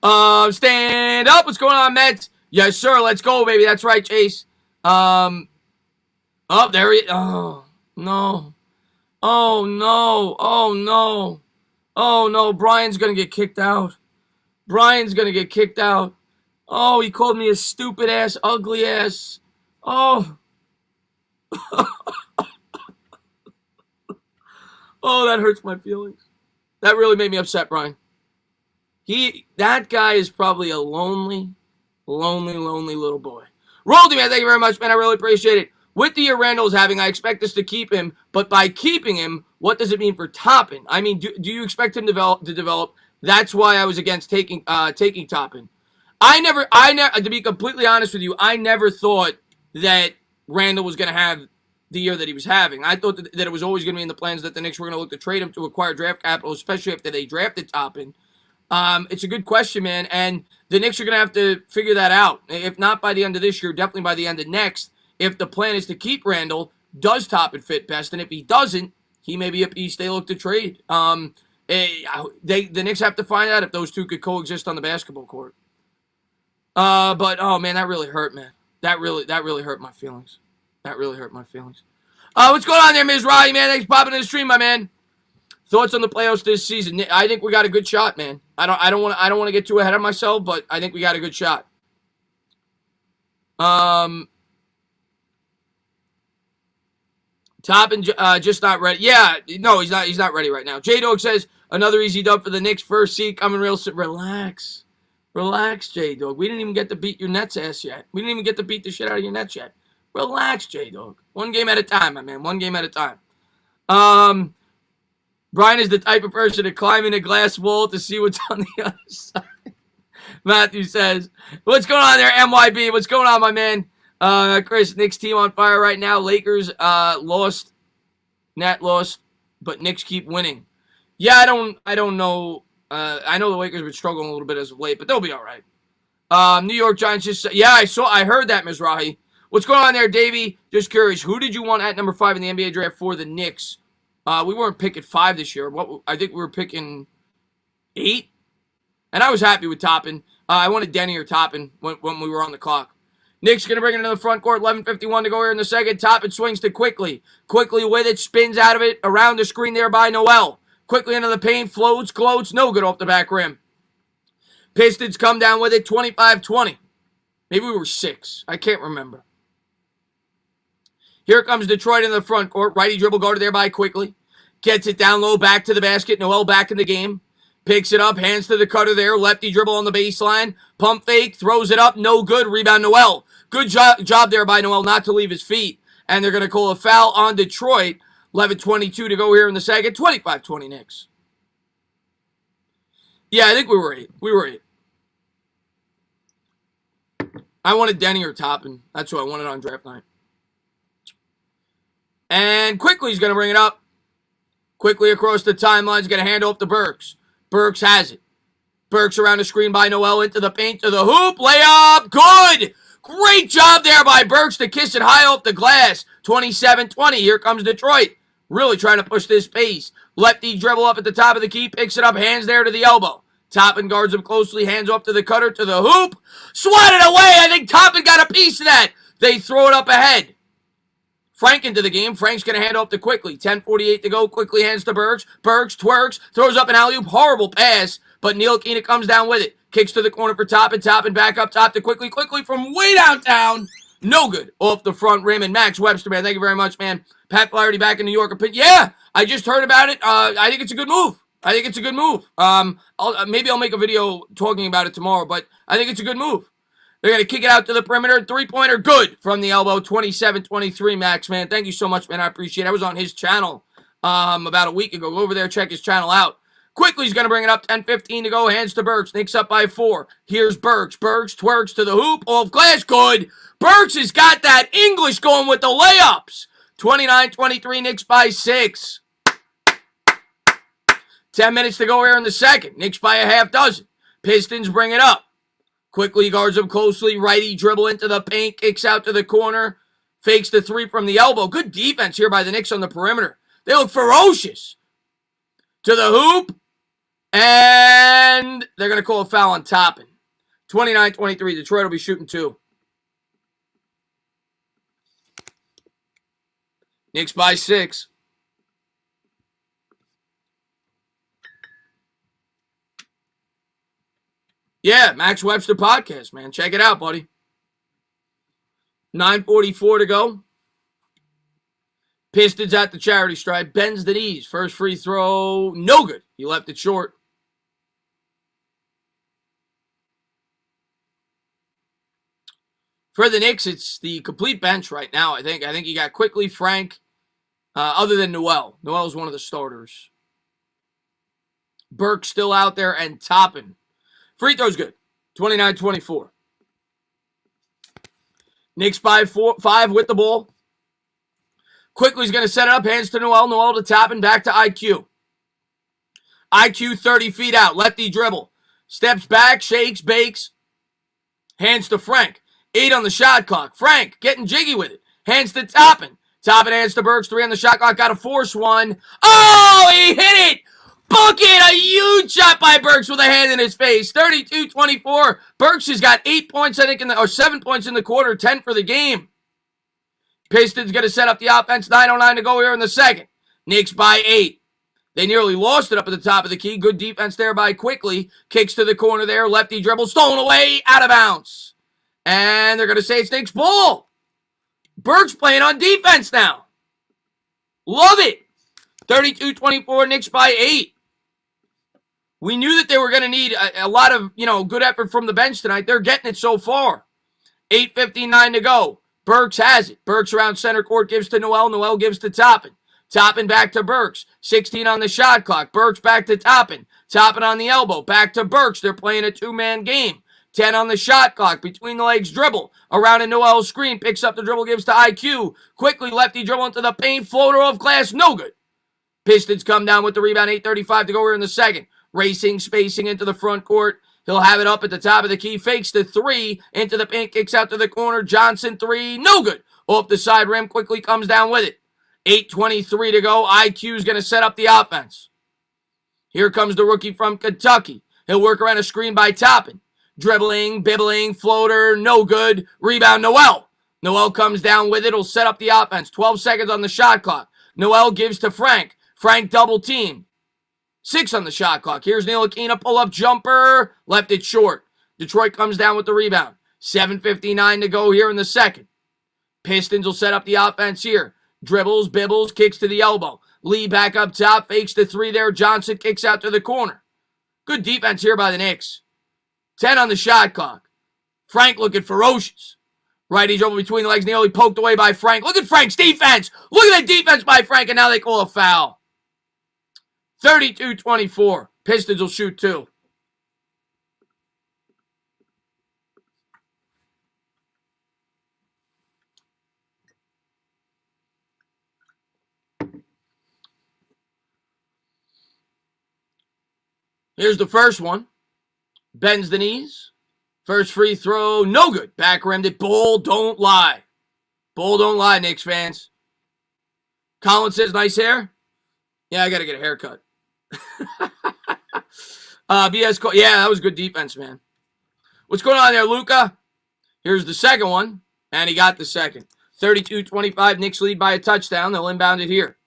Stand up. What's going on, Mets? Yes, sir. Let's go, baby. That's right, Chase. Oh, there he... Oh, no. Oh, no. Oh, no. Oh, no. Brian's going to get kicked out. Brian's going to get kicked out. Oh, he called me a stupid ass, ugly ass. Oh. Oh, that hurts my feelings. That really made me upset, Brian. That guy is probably a lonely little boy. Roldy, man, thank you very much, man. I really appreciate it. With the year Randall's having, I expect us to keep him, but by keeping him, what does it mean for Toppin? I mean, do you expect him to develop? That's why I was against taking Toppin. I never, to be completely honest with you, I never thought that Randall was going to have the year that he was having. I thought that it was always going to be in the plans that the Knicks were going to look to trade him to acquire draft capital, especially after they drafted Toppin. It's a good question, man, and the Knicks are going to have to figure that out. If not by the end of this year, definitely by the end of next. If the plan is to keep Randall, does Toppin fit best? And if he doesn't, he may be a piece they look to trade. The Knicks have to find out if those two could coexist on the basketball court. But oh man, that really hurt, man. That really hurt my feelings. That really hurt my feelings. What's going on there, Ms. Roddy, man? Thanks for popping in the stream, my man. Thoughts on the playoffs this season? I think we got a good shot, man. I don't want to get too ahead of myself, but I think we got a good shot. Toppin just not ready. Yeah, no, he's not ready right now. J-Dog says another easy dub for the Knicks. First seed coming real soon. Relax, J-Dog. We didn't even get to beat your Nets ass yet. We didn't even get to beat the shit out of your Nets yet. Relax, J-Dog. One game at a time, my man. One game at a time. Brian is the type of person to climb in a glass wall to see what's on the other side. Matthew says, what's going on there, MYB? What's going on, my man? Chris, Knicks team on fire right now. Lakers lost. Nat lost, but Knicks keep winning. Yeah, I don't know. I know the Lakers have been struggling a little bit as of late, but they'll be all right. New York Giants just... Yeah, I heard that, Mizrahi. What's going on there, Davey? Just curious, who did you want at number 5 in the NBA draft for the Knicks? We weren't picking 5 this year. I think we were picking 8. And I was happy with Toppin. I wanted Denny or Toppin when we were on the clock. Knicks going to bring it into the front court. 11:51 to go here in the second. Toppin swings to Quickly. Quickly with it. Spins out of it. Around the screen there by Noel. Quickly into the paint. Floats. Gloats. No good off the back rim. Pistons come down with it. 25-20. Maybe we were 6. I can't remember. Here comes Detroit in the front court. Righty dribble guarded there by Quickly. Gets it down low. Back to the basket. Noel back in the game. Picks it up, hands to the cutter there. Lefty dribble on the baseline. Pump fake, throws it up. No good. Rebound Noel. Good job there by Noel not to leave his feet. And they're going to call a foul on Detroit. 11:22 to go here in the second. 25-20 Knicks. Yeah, I think we were 8. I wanted Denny or Toppin. That's who I wanted on draft night. And quickly he's going to bring it up. Quickly across the timeline. He's going to hand off to Burks. Burks has it. Burks around the screen by Noel into the paint to the hoop. Layup. Good. Great job there by Burks to kiss it high off the glass. 27-20. Here comes Detroit. Really trying to push this pace. Lefty dribble up at the top of the key. Picks it up. Hands there to the elbow. Toppin guards him closely. Hands off to the cutter to the hoop. Swatted away. I think Toppin got a piece of that. They throw it up ahead. Frank into the game. Frank's going to hand off to Quickly. 10:48 to go. Quickly hands to Burks. Burks twerks. Throws up an alley-oop. Horrible pass. But Ntilikina comes down with it. Kicks to the corner for Toppin. Toppin back up top to Quickly. Quickly from way downtown. No good. Off the front rim. And Max Webster, man. Thank you very much, man. Pat Flaherty back in New York. Yeah, I just heard about it. I think it's a good move. Maybe I'll make a video talking about it tomorrow, but I think it's a good move. They're going to kick it out to the perimeter. Three-pointer, good from the elbow. 27-23, Max, man. Thank you so much, man. I appreciate it. I was on his channel about a week ago. Go over there, check his channel out. Quickly, he's going to bring it up. 10:15 to go. Hands to Burks. Knicks up by 4. Here's Burks. Burks twerks to the hoop. Off glass, good. Burks has got that English going with the layups. 29-23, Knicks by 6. 10 minutes to go here in the second. Knicks by a half dozen. Pistons bring it up. Quickly guards him closely. Righty dribble into the paint. Kicks out to the corner. Fakes the three from the elbow. Good defense here by the Knicks on the perimeter. They look ferocious. To the hoop. And they're going to call a foul on Toppin. 29-23. Detroit will be shooting 2. Knicks by 6. Yeah, Max Webster podcast, man. Check it out, buddy. 9:44 to go. Pistons at the charity stripe. Bends the knees. First free throw, no good. He left it short. For the Knicks, it's the complete bench right now, I think. I think you got Quickly, Frank, other than Noel. Noel's one of the starters. Burke still out there, and Toppin. Free throw's good. 29-24. Knicks by 5 with the ball. Quickly's going to set it up. Hands to Noel. Noel to Toppin. Back to IQ. IQ 30 feet out. Lefty dribble. Steps back. Shakes. Bakes. Hands to Frank. 8 on the shot clock. Frank getting jiggy with it. Hands to Toppin. Toppin hands to Burks. 3 on the shot clock. Got to force one. Oh, he hit it. Bucket. A huge shot by Burks with a hand in his face. 32-24. Burks has got 8 points, I think, or 7 points in the quarter. 10 for the game. Pistons going to set up the offense. 9:09 to go here in the second. Knicks by 8. They nearly lost it up at the top of the key. Good defense there by Quickly. Kicks to the corner there. Lefty dribble. Stolen away. Out of bounds. And they're going to say it's Knicks ball. Burks playing on defense now. Love it. 32-24. Knicks by 8. We knew that they were going to need a lot of, good effort from the bench tonight. They're getting it so far. 8:59 to go. Burks has it. Burks around center court gives to Noel. Noel gives to Toppin. Toppin back to Burks. 16 on the shot clock. Burks back to Toppin. Toppin on the elbow. Back to Burks. They're playing a 2-man game. 10 on the shot clock. Between the legs dribble. Around a Noel screen. Picks up the dribble. Gives to IQ. Quickly lefty dribble into the paint. Floater off glass. No good. Pistons come down with the rebound. 8:35 to go here in the second. Racing, spacing into the front court. He'll have it up at the top of the key. Fakes the 3 into the paint. Kicks out to the corner. Johnson 3. No good. Off the side rim. Quickly comes down with it. 8:23 to go. IQ's going to set up the offense. Here comes the rookie from Kentucky. He'll work around a screen by Toppin. Dribbling, bibbling, floater. No good. Rebound, Noel. Noel comes down with it. He'll set up the offense. 12 seconds on the shot clock. Noel gives to Frank. Frank double team. 6 on the shot clock. Here's Ntilikina, pull-up jumper. Left it short. Detroit comes down with the rebound. 7:59 to go here in the second. Pistons will set up the offense here. Dribbles, bibbles, kicks to the elbow. Lee back up top, fakes the 3 there. Johnson kicks out to the corner. Good defense here by the Knicks. 10 on the shot clock. Frank looking ferocious. Righty dribble between the legs, nearly poked away by Frank. Look at Frank's defense. Look at that defense by Frank, and now they call a foul. 32-24. Pistons will shoot 2. Here's the first one. Bends the knees. First free throw, no good. Back rimmed it. Bull don't lie. Bull don't lie, Knicks fans. Colin says, nice hair. Yeah, I got to get a haircut. BS, yeah, that was good defense, man. What's going on there, Luca? Here's the second one, and he got the second. 32-25, Knicks lead by a touchdown. They'll inbound it here.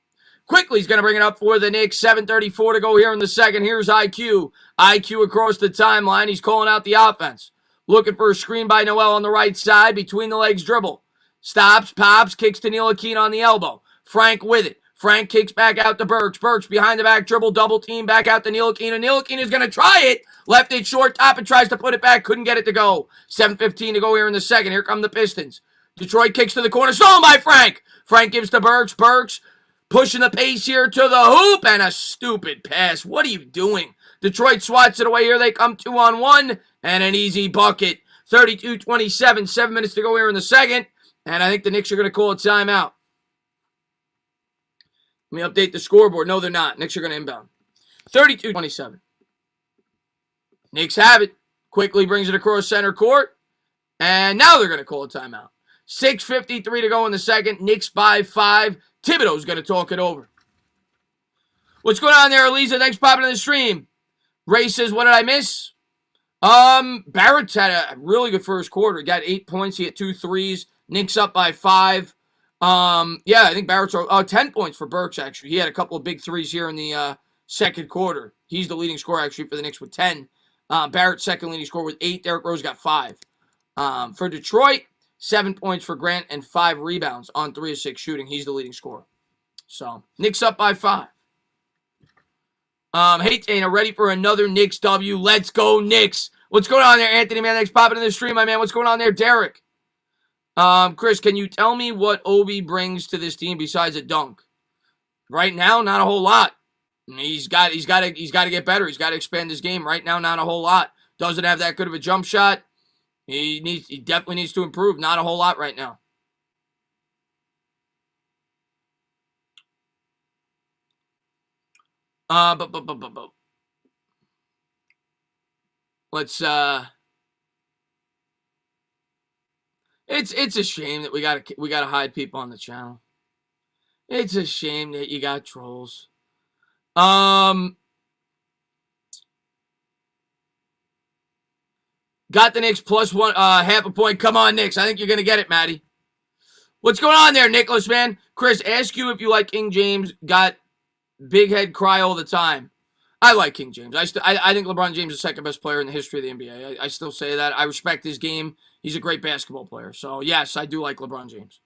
Quickly, he's going to bring it up for the Knicks. 7:34 to go here in the second. Here's IQ. IQ across the timeline. He's calling out the offense. Looking for a screen by Noel on the right side. Between the legs dribble. Stops, pops, kicks to Ntilikina on the elbow. Frank with it. Frank kicks back out to Burks. Burks behind the back dribble. Double team back out to Ntilikina. Ntilikina's going to try it. Left it short top and tries to put it back. Couldn't get it to go. 7:15 to go here in the second. Here come the Pistons. Detroit kicks to the corner. Stolen by Frank. Frank gives to Burks. Burks pushing the pace here to the hoop. And a stupid pass. What are you doing? Detroit swats it away. Here they come 2-on-1. And an easy bucket. 32-27. 7 minutes to go here in the second. And I think the Knicks are going to call a timeout. Let me update the scoreboard. No, they're not. Knicks are going to inbound. 32-27. Knicks have it. Quickly brings it across center court. And now they're going to call a timeout. 6:53 to go in the second. Knicks by 5. Thibodeau's going to talk it over. What's going on there, Elisa? Thanks for popping in the stream. Ray says, what did I miss? Barrett's had a really good first quarter. He got 8 points. He had 2 threes. Knicks up by 5. Yeah, I think Barrett's 10 points for Burks, actually. He had a couple of big threes here in the second quarter. He's the leading scorer, actually, for the Knicks with 10. Barrett, second leading scorer with 8. Derrick Rose got 5. For Detroit, 7 points for Grant and 5 rebounds on 3 of 6 shooting. He's the leading scorer. So, Knicks up by 5. Hey, Tana, ready for another Knicks W. Let's go, Knicks. What's going on there, Anthony, man? Thanks for popping in the stream, my man. What's going on there, Derek? Chris, can you tell me what Obi brings to this team besides a dunk? Right now, not a whole lot. He's got to get better. He's got to expand his game. Right now, not a whole lot. Doesn't have that good of a jump shot. He definitely needs to improve. Not a whole lot right now. Let's It's a shame that we gotta hide people on the channel. It's a shame that you got trolls. Got the Knicks plus 1 half a point. Come on, Knicks. I think you're gonna get it, Maddie. What's going on there, Nicholas, man? Chris, ask you if you like King James. Got big head cry all the time. I like King James. I think LeBron James is the second best player in the history of the NBA. I still say that. I respect his game. He's a great basketball player. So, yes, I do like LeBron James.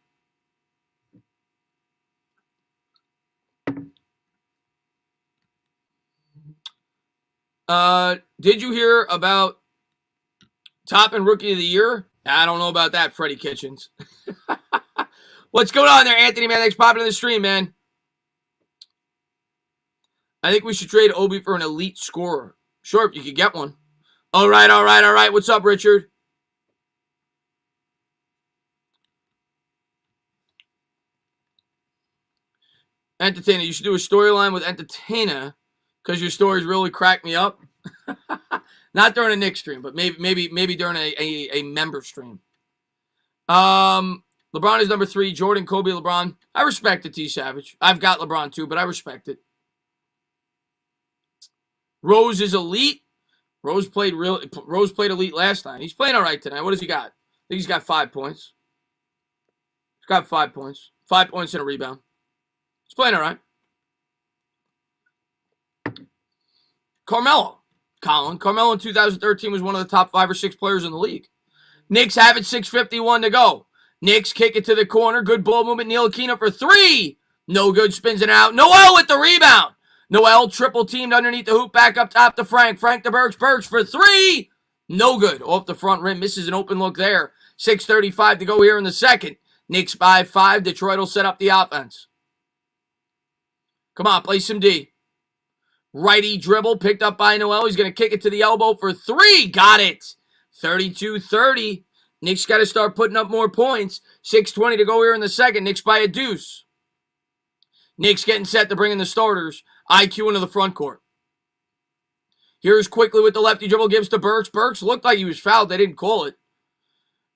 Did you hear about top and rookie of the year? I don't know about that, Freddie Kitchens. What's going on there, Anthony, man? Thanks for popping in the stream, man. I think we should trade Obi for an elite scorer. Sure, if you could get one. All right. What's up, Richard? Entertainer. You should do a storyline with Entertainer because your stories really crack me up. Not during a Knicks stream, but maybe during a member stream. LeBron is number 3. Jordan, Kobe, LeBron. I respect it, T Savage. I've got LeBron too, but I respect it. Rose is elite. Rose played elite last night. He's playing all right tonight. What does he got? I think he's got 5 points. He's got 5 points. 5 points and a rebound. He's playing all right. Carmelo in 2013 was one of the top 5 or 6 players in the league. Knicks have it, 6:51 to go. Knicks kick it to the corner. Good ball movement. Ntilikina for 3. No good. Spins it out. Noel with the rebound. Noel triple teamed underneath the hoop. Back up top to Frank. Frank to Burks. Burks for 3. No good. Off the front rim. Misses an open look there. 6:35 to go here in the second. Knicks by 5. Detroit will set up the offense. Come on, play some D. Righty dribble. Picked up by Noel. He's going to kick it to the elbow for 3. Got it. 32-30. Knicks got to start putting up more points. 6:20 to go here in the second. Knicks by a deuce. Knicks getting set to bring in the starters. IQ into the front court. Here's quickly with the lefty dribble, gives to Burks. Burks looked like he was fouled. They didn't call it.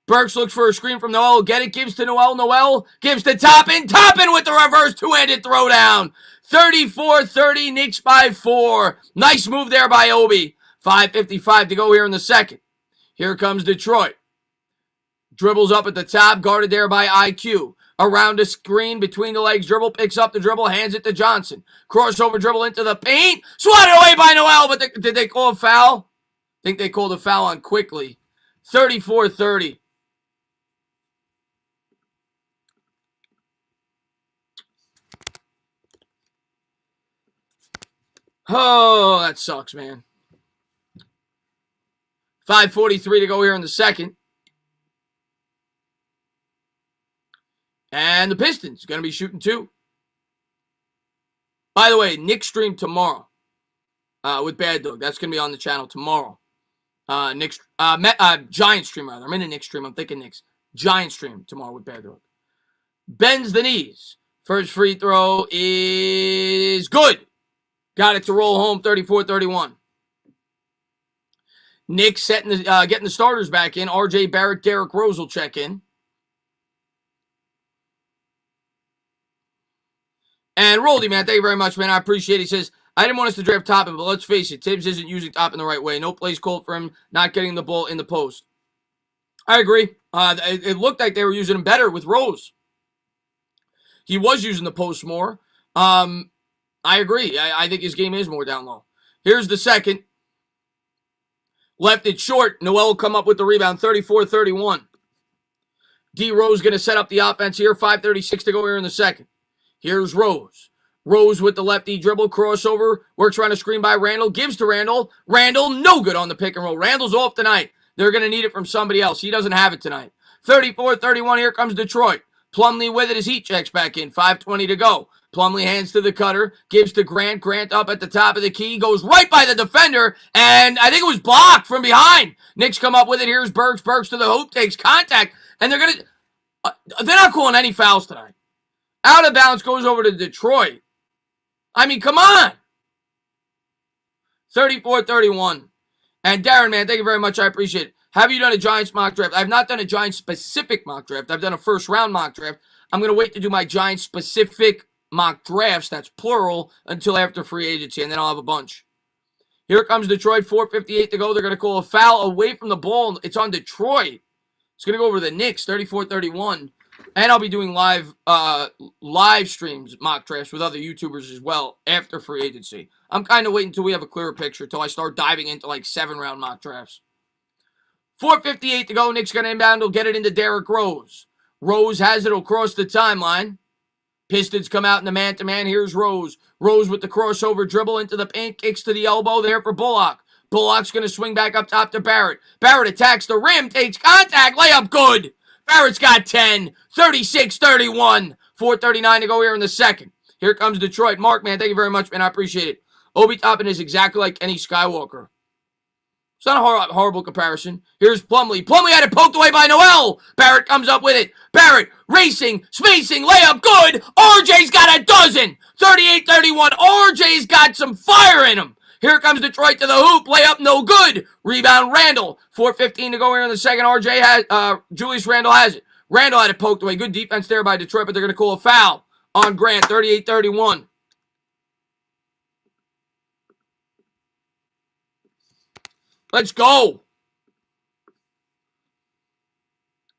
Burks looks for a screen from Noel. Get it, gives to Noel. Noel gives to Toppin. Toppin with the reverse two-handed throwdown. 34-30, Knicks by 4. Nice move there by Obi. 5:55 to go here in the second. Here comes Detroit. Dribbles up at the top, guarded there by IQ. Around the screen, between the legs, dribble, picks up the dribble, hands it to Johnson. Crossover dribble into the paint. Swatted away by Noel, but did they call a foul? I think they called a foul on quickly. 34-30. Oh, that sucks, man. 5:43 to go here in the second. And the Pistons going to be shooting 2. By the way, Knicks stream tomorrow with Bad Dog. That's going to be on the channel tomorrow. Giant stream, rather. I'm in a Knicks stream. I'm thinking Knicks. Giant stream tomorrow with Bad Dog. Bends the knees. First free throw is good. Got it to roll home, 34-31. Knicks getting the starters back in. RJ Barrett, Derrick Rose will check in. And Roldy, man, thank you very much, man. I appreciate it. He says, I didn't want us to draft Toppin, but let's face it, Tibbs isn't using Toppin the right way. No plays called for him not getting the ball in the post. I agree. It looked like they were using him better with Rose. He was using the post more. I agree. I think his game is more down low. Here's the second. Left it short. Noel will come up with the rebound, 34-31. D. Rose going to set up the offense here. 5:36 to go here in the second. Here's Rose. Rose with the lefty dribble, crossover, works around a screen by Randall, gives to Randall. Randall, no good on the pick and roll. Randall's off tonight. They're going to need it from somebody else. He doesn't have it tonight. 34-31, here comes Detroit. Plumlee with it as he checks back in. 5:20 to go. Plumlee hands to the cutter, gives to Grant. Grant up at the top of the key, goes right by the defender, and I think it was blocked from behind. Knicks come up with it. Here's Burks. Burks to the hoop, takes contact, and they're not calling any fouls tonight. Out of bounds, goes over to Detroit. I mean, come on. 34-31. And Darren, man, thank you very much. I appreciate it. Have you done a Giants mock draft? I've not done a Giants-specific mock draft. I've done a first-round mock draft. I'm going to wait to do my Giants-specific mock drafts, that's plural, until after free agency, and then I'll have a bunch. Here comes Detroit, 4:58 to go. They're going to call a foul away from the ball. It's on Detroit. It's going to go over the Knicks, 34-31. And I'll be doing live streams, mock drafts with other YouTubers as well after free agency. I'm kind of waiting until we have a clearer picture, until I start diving into like 7-round mock drafts. 4:58 to go. Knicks going to inbound. He'll get it into Derrick Rose. Rose has it. He'll cross the timeline. Pistons come out in the man-to-man. Here's Rose. Rose with the crossover dribble into the paint. Kicks to the elbow there for Bullock. Bullock's going to swing back up top to Barrett. Barrett attacks the rim. Takes contact. Layup good. Barrett's got 10. 36-31. 4:39 to go here in the second. Here comes Detroit. Mark, man, thank you very much, man. I appreciate it. Obi Toppin is exactly like Kenny Skywalker. It's not a horrible comparison. Here's Plumlee. Plumlee had it poked away by Noel. Barrett comes up with it. Barrett racing, spacing, layup good. RJ's got a dozen. 38-31. RJ's got some fire in him. Here comes Detroit to the hoop. Layup no good. Rebound Randall. 4:15 to go here in the second. Julius Randall has it. Randall had it poked away. Good defense there by Detroit, but they're going to call a foul on Grant. 38-31. Let's go.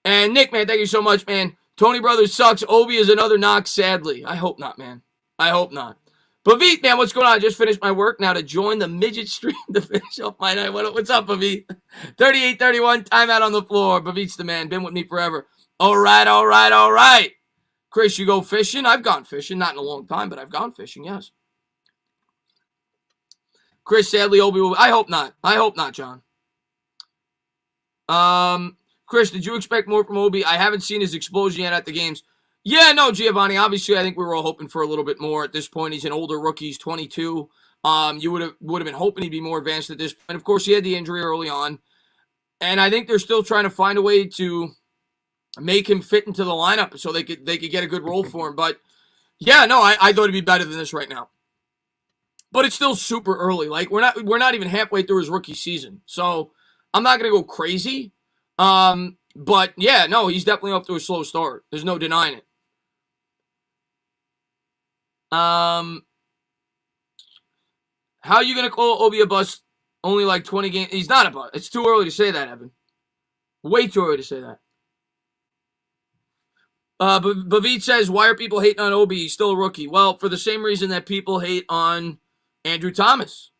And Nick, man, thank you so much, man. Tony Brothers sucks. Obi is another knock, sadly. I hope not, man. I hope not. Pavit, man, what's going on? I just finished my work now to join the midget stream to finish off my night. What's up, Pavit? 38-31, timeout on the floor. Pavit's the man. Been with me forever. All right. Chris, you go fishing? I've gone fishing. Not in a long time, but I've gone fishing, yes. Chris, sadly, Obi will... I hope not. John. Chris, did you expect more from Obi? I haven't seen his explosion yet at the games. Yeah, no, Giovanni. Obviously, I think we were all hoping for a little bit more at this point. He's an older rookie. He's 22. You would have been hoping he'd be more advanced at this point. Of course, he had the injury early on. And I think they're still trying to find a way to make him fit into the lineup so they could get a good role for him. But, yeah, no, I thought he'd be better than this right now. but it's still super early. Like we're not even halfway through his rookie season, so I'm not gonna go crazy. But yeah, no, he's definitely off to a slow start. There's no denying it. How are you gonna call Obi a bust? Only like 20 games. He's not a bust. It's too early to say that, Evan. Way too early to say that. Bavit says, why are people hating on Obi? He's still a rookie. Well, for the same reason that people hate on Andrew Thomas.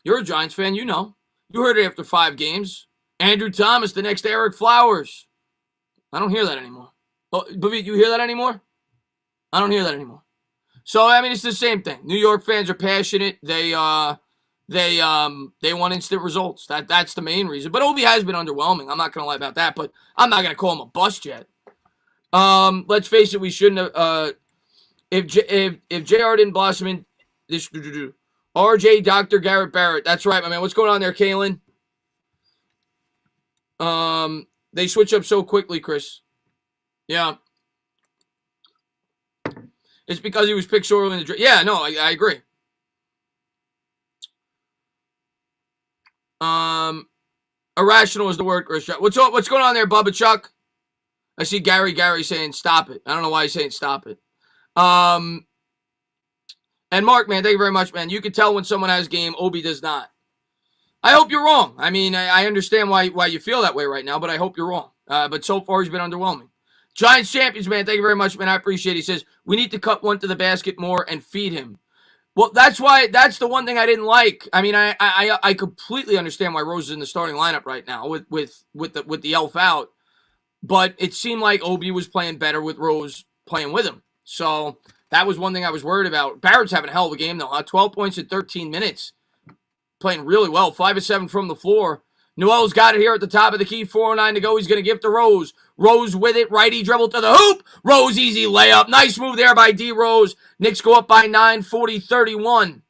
You're a Giants fan, you know. You heard it after 5 games. Andrew Thomas, the next Eric Flowers. I don't hear that anymore. Oh, Bavit, you hear that anymore? I don't hear that anymore. So, I mean, it's the same thing. New York fans are passionate. They want instant results. That's the main reason. But Obi has been underwhelming. I'm not going to lie about that. But I'm not going to call him a bust yet. Let's face it, we shouldn't have. If JR didn't blossom in this, RJ, Dr. Garrett Barrett. That's right, my man. What's going on there, Kalen? They switch up so quickly, Chris. Yeah. It's because he was picked so early in the draft. Yeah, no, I agree. Irrational is the word, Chris. What's going on there, Bubba Chuck? I see Gary saying stop it. I don't know why he's saying stop it. And Mark, man, thank you very much, man. You can tell when someone has game, Obi does not. I hope you're wrong. I mean, I understand why you feel that way right now, but I hope you're wrong. But so far, he's been underwhelming. Giants champions, man. Thank you very much, man. I appreciate it. He says, we need to cut one to the basket more and feed him. Well, that's the one thing I didn't like. I mean, I completely understand why Rose is in the starting lineup right now with the elf out. But it seemed like Obi was playing better with Rose playing with him. So that was one thing I was worried about. Barrett's having a hell of a game, though. 12 points in 13 minutes. Playing really well. 5 of 7 from the floor. Noel's got it here at the top of the key. 4:09 to go. He's going to give to Rose. Rose with it. Righty dribble to the hoop. Rose easy layup. Nice move there by D. Rose. Knicks go up by 9, 40-31.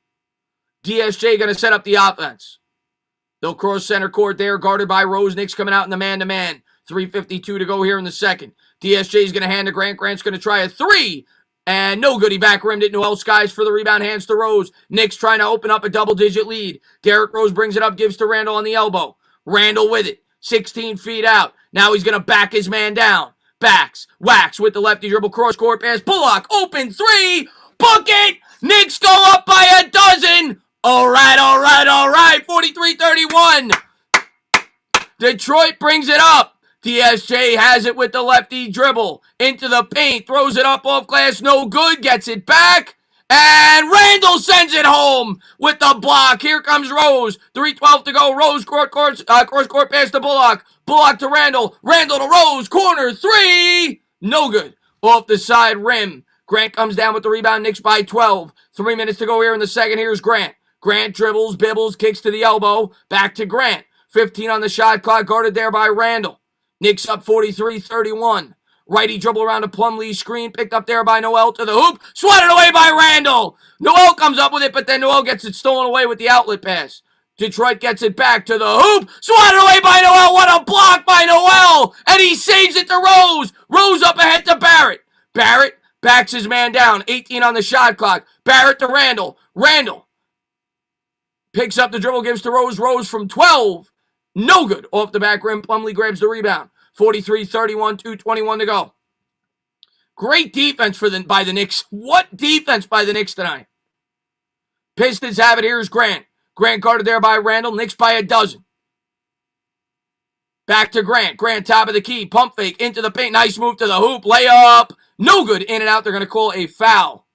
DSJ going to set up the offense. They'll cross center court there, guarded by Rose. Knicks coming out in the man-to-man. 3:52 to go here in the second. DSJ is going to hand to Grant. Grant's going to try a 3. And no good. He back rimmed it. Noel Skies for the rebound. Hands to Rose. Knicks trying to open up a double-digit lead. Derrick Rose brings it up. Gives to Randall on the elbow. Randall with it. 16 feet out. Now he's going to back his man down. Backs. Wax with the lefty dribble. Cross-court pass. Bullock. Open 3. Bucket. Knicks go up by a dozen. All right. 43-31. Detroit brings it up. DSJ has it with the lefty dribble. Into the paint. Throws it up off glass. No good. Gets it back. And Randall sends it home with the block. Here comes Rose. 3:12 to go. Rose cross-court pass to Bullock. Bullock to Randall. Randall to Rose. Corner 3. No good. Off the side rim. Grant comes down with the rebound. Knicks by 12. 3 minutes to go here in the second. Here's Grant. Grant dribbles, bibbles, kicks to the elbow. Back to Grant. 15 on the shot clock. Guarded there by Randall. Knicks up 43-31. Righty dribble around a Plumlee screen. Picked up there by Noel to the hoop. Swatted away by Randall. Noel comes up with it, but then Noel gets it stolen away with the outlet pass. Detroit gets it back to the hoop. Swatted away by Noel. What a block by Noel. And he saves it to Rose. Rose up ahead to Barrett. Barrett backs his man down. 18 on the shot clock. Barrett to Randall. Randall picks up the dribble, gives to Rose. Rose from 12. No good. Off the back rim. Plumlee grabs the rebound. 43-31, 2:21 to go. Great defense by the Knicks. What defense by the Knicks tonight? Pistons have it. Here's Grant. Grant guarded there by Randall. Knicks by a dozen. Back to Grant. Grant top of the key. Pump fake into the paint. Nice move to the hoop. Layup. No good. In and out. They're going to call a foul.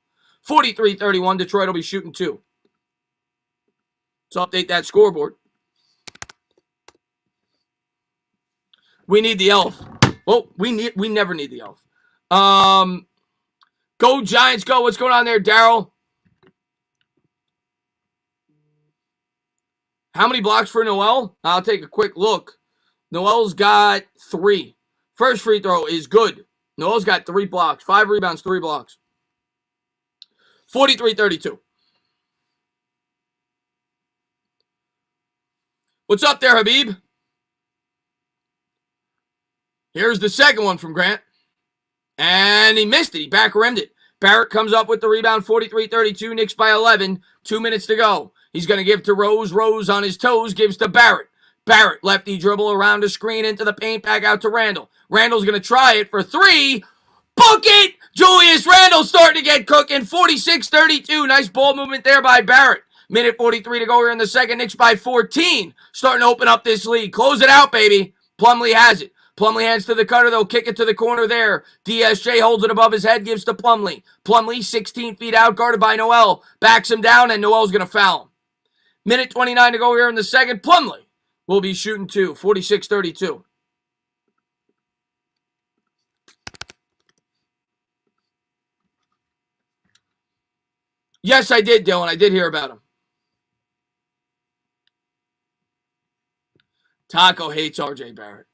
43-31. Detroit will be shooting 2. Let's update that scoreboard. We need the elf. Well, we never need the elf. Go Giants, go. What's going on there, Daryl? How many blocks for Noel? I'll take a quick look. Noel's got 3. First free throw is good. Noel's got 3 blocks. 5 rebounds, 3 blocks. 43-32. What's up there, Habib? Here's the second one from Grant. And he missed it. He back rimmed it. Barrett comes up with the rebound, 43-32. Knicks by 11. 2 minutes to go. He's going to give to Rose. Rose on his toes gives to Barrett. Barrett, lefty dribble around the screen into the paint, back out to Randall. Randall's going to try it for three. Book it! Julius Randle starting to get cooking. 46-32. Nice ball movement there by Barrett. Minute 43 to go here in the second. Knicks by 14. Starting to open up this lead. Close it out, baby. Plumlee has it. Plumlee hands to the cutter. They'll kick it to the corner there. DSJ holds it above his head, gives to Plumlee. Plumlee 16 feet out, guarded by Noel. Backs him down, and Noel's going to foul him. Minute 29 to go here in the second. Plumlee will be shooting two. 46-32. Yes, I did, Dylan. I did hear about him. Taco hates RJ Barrett.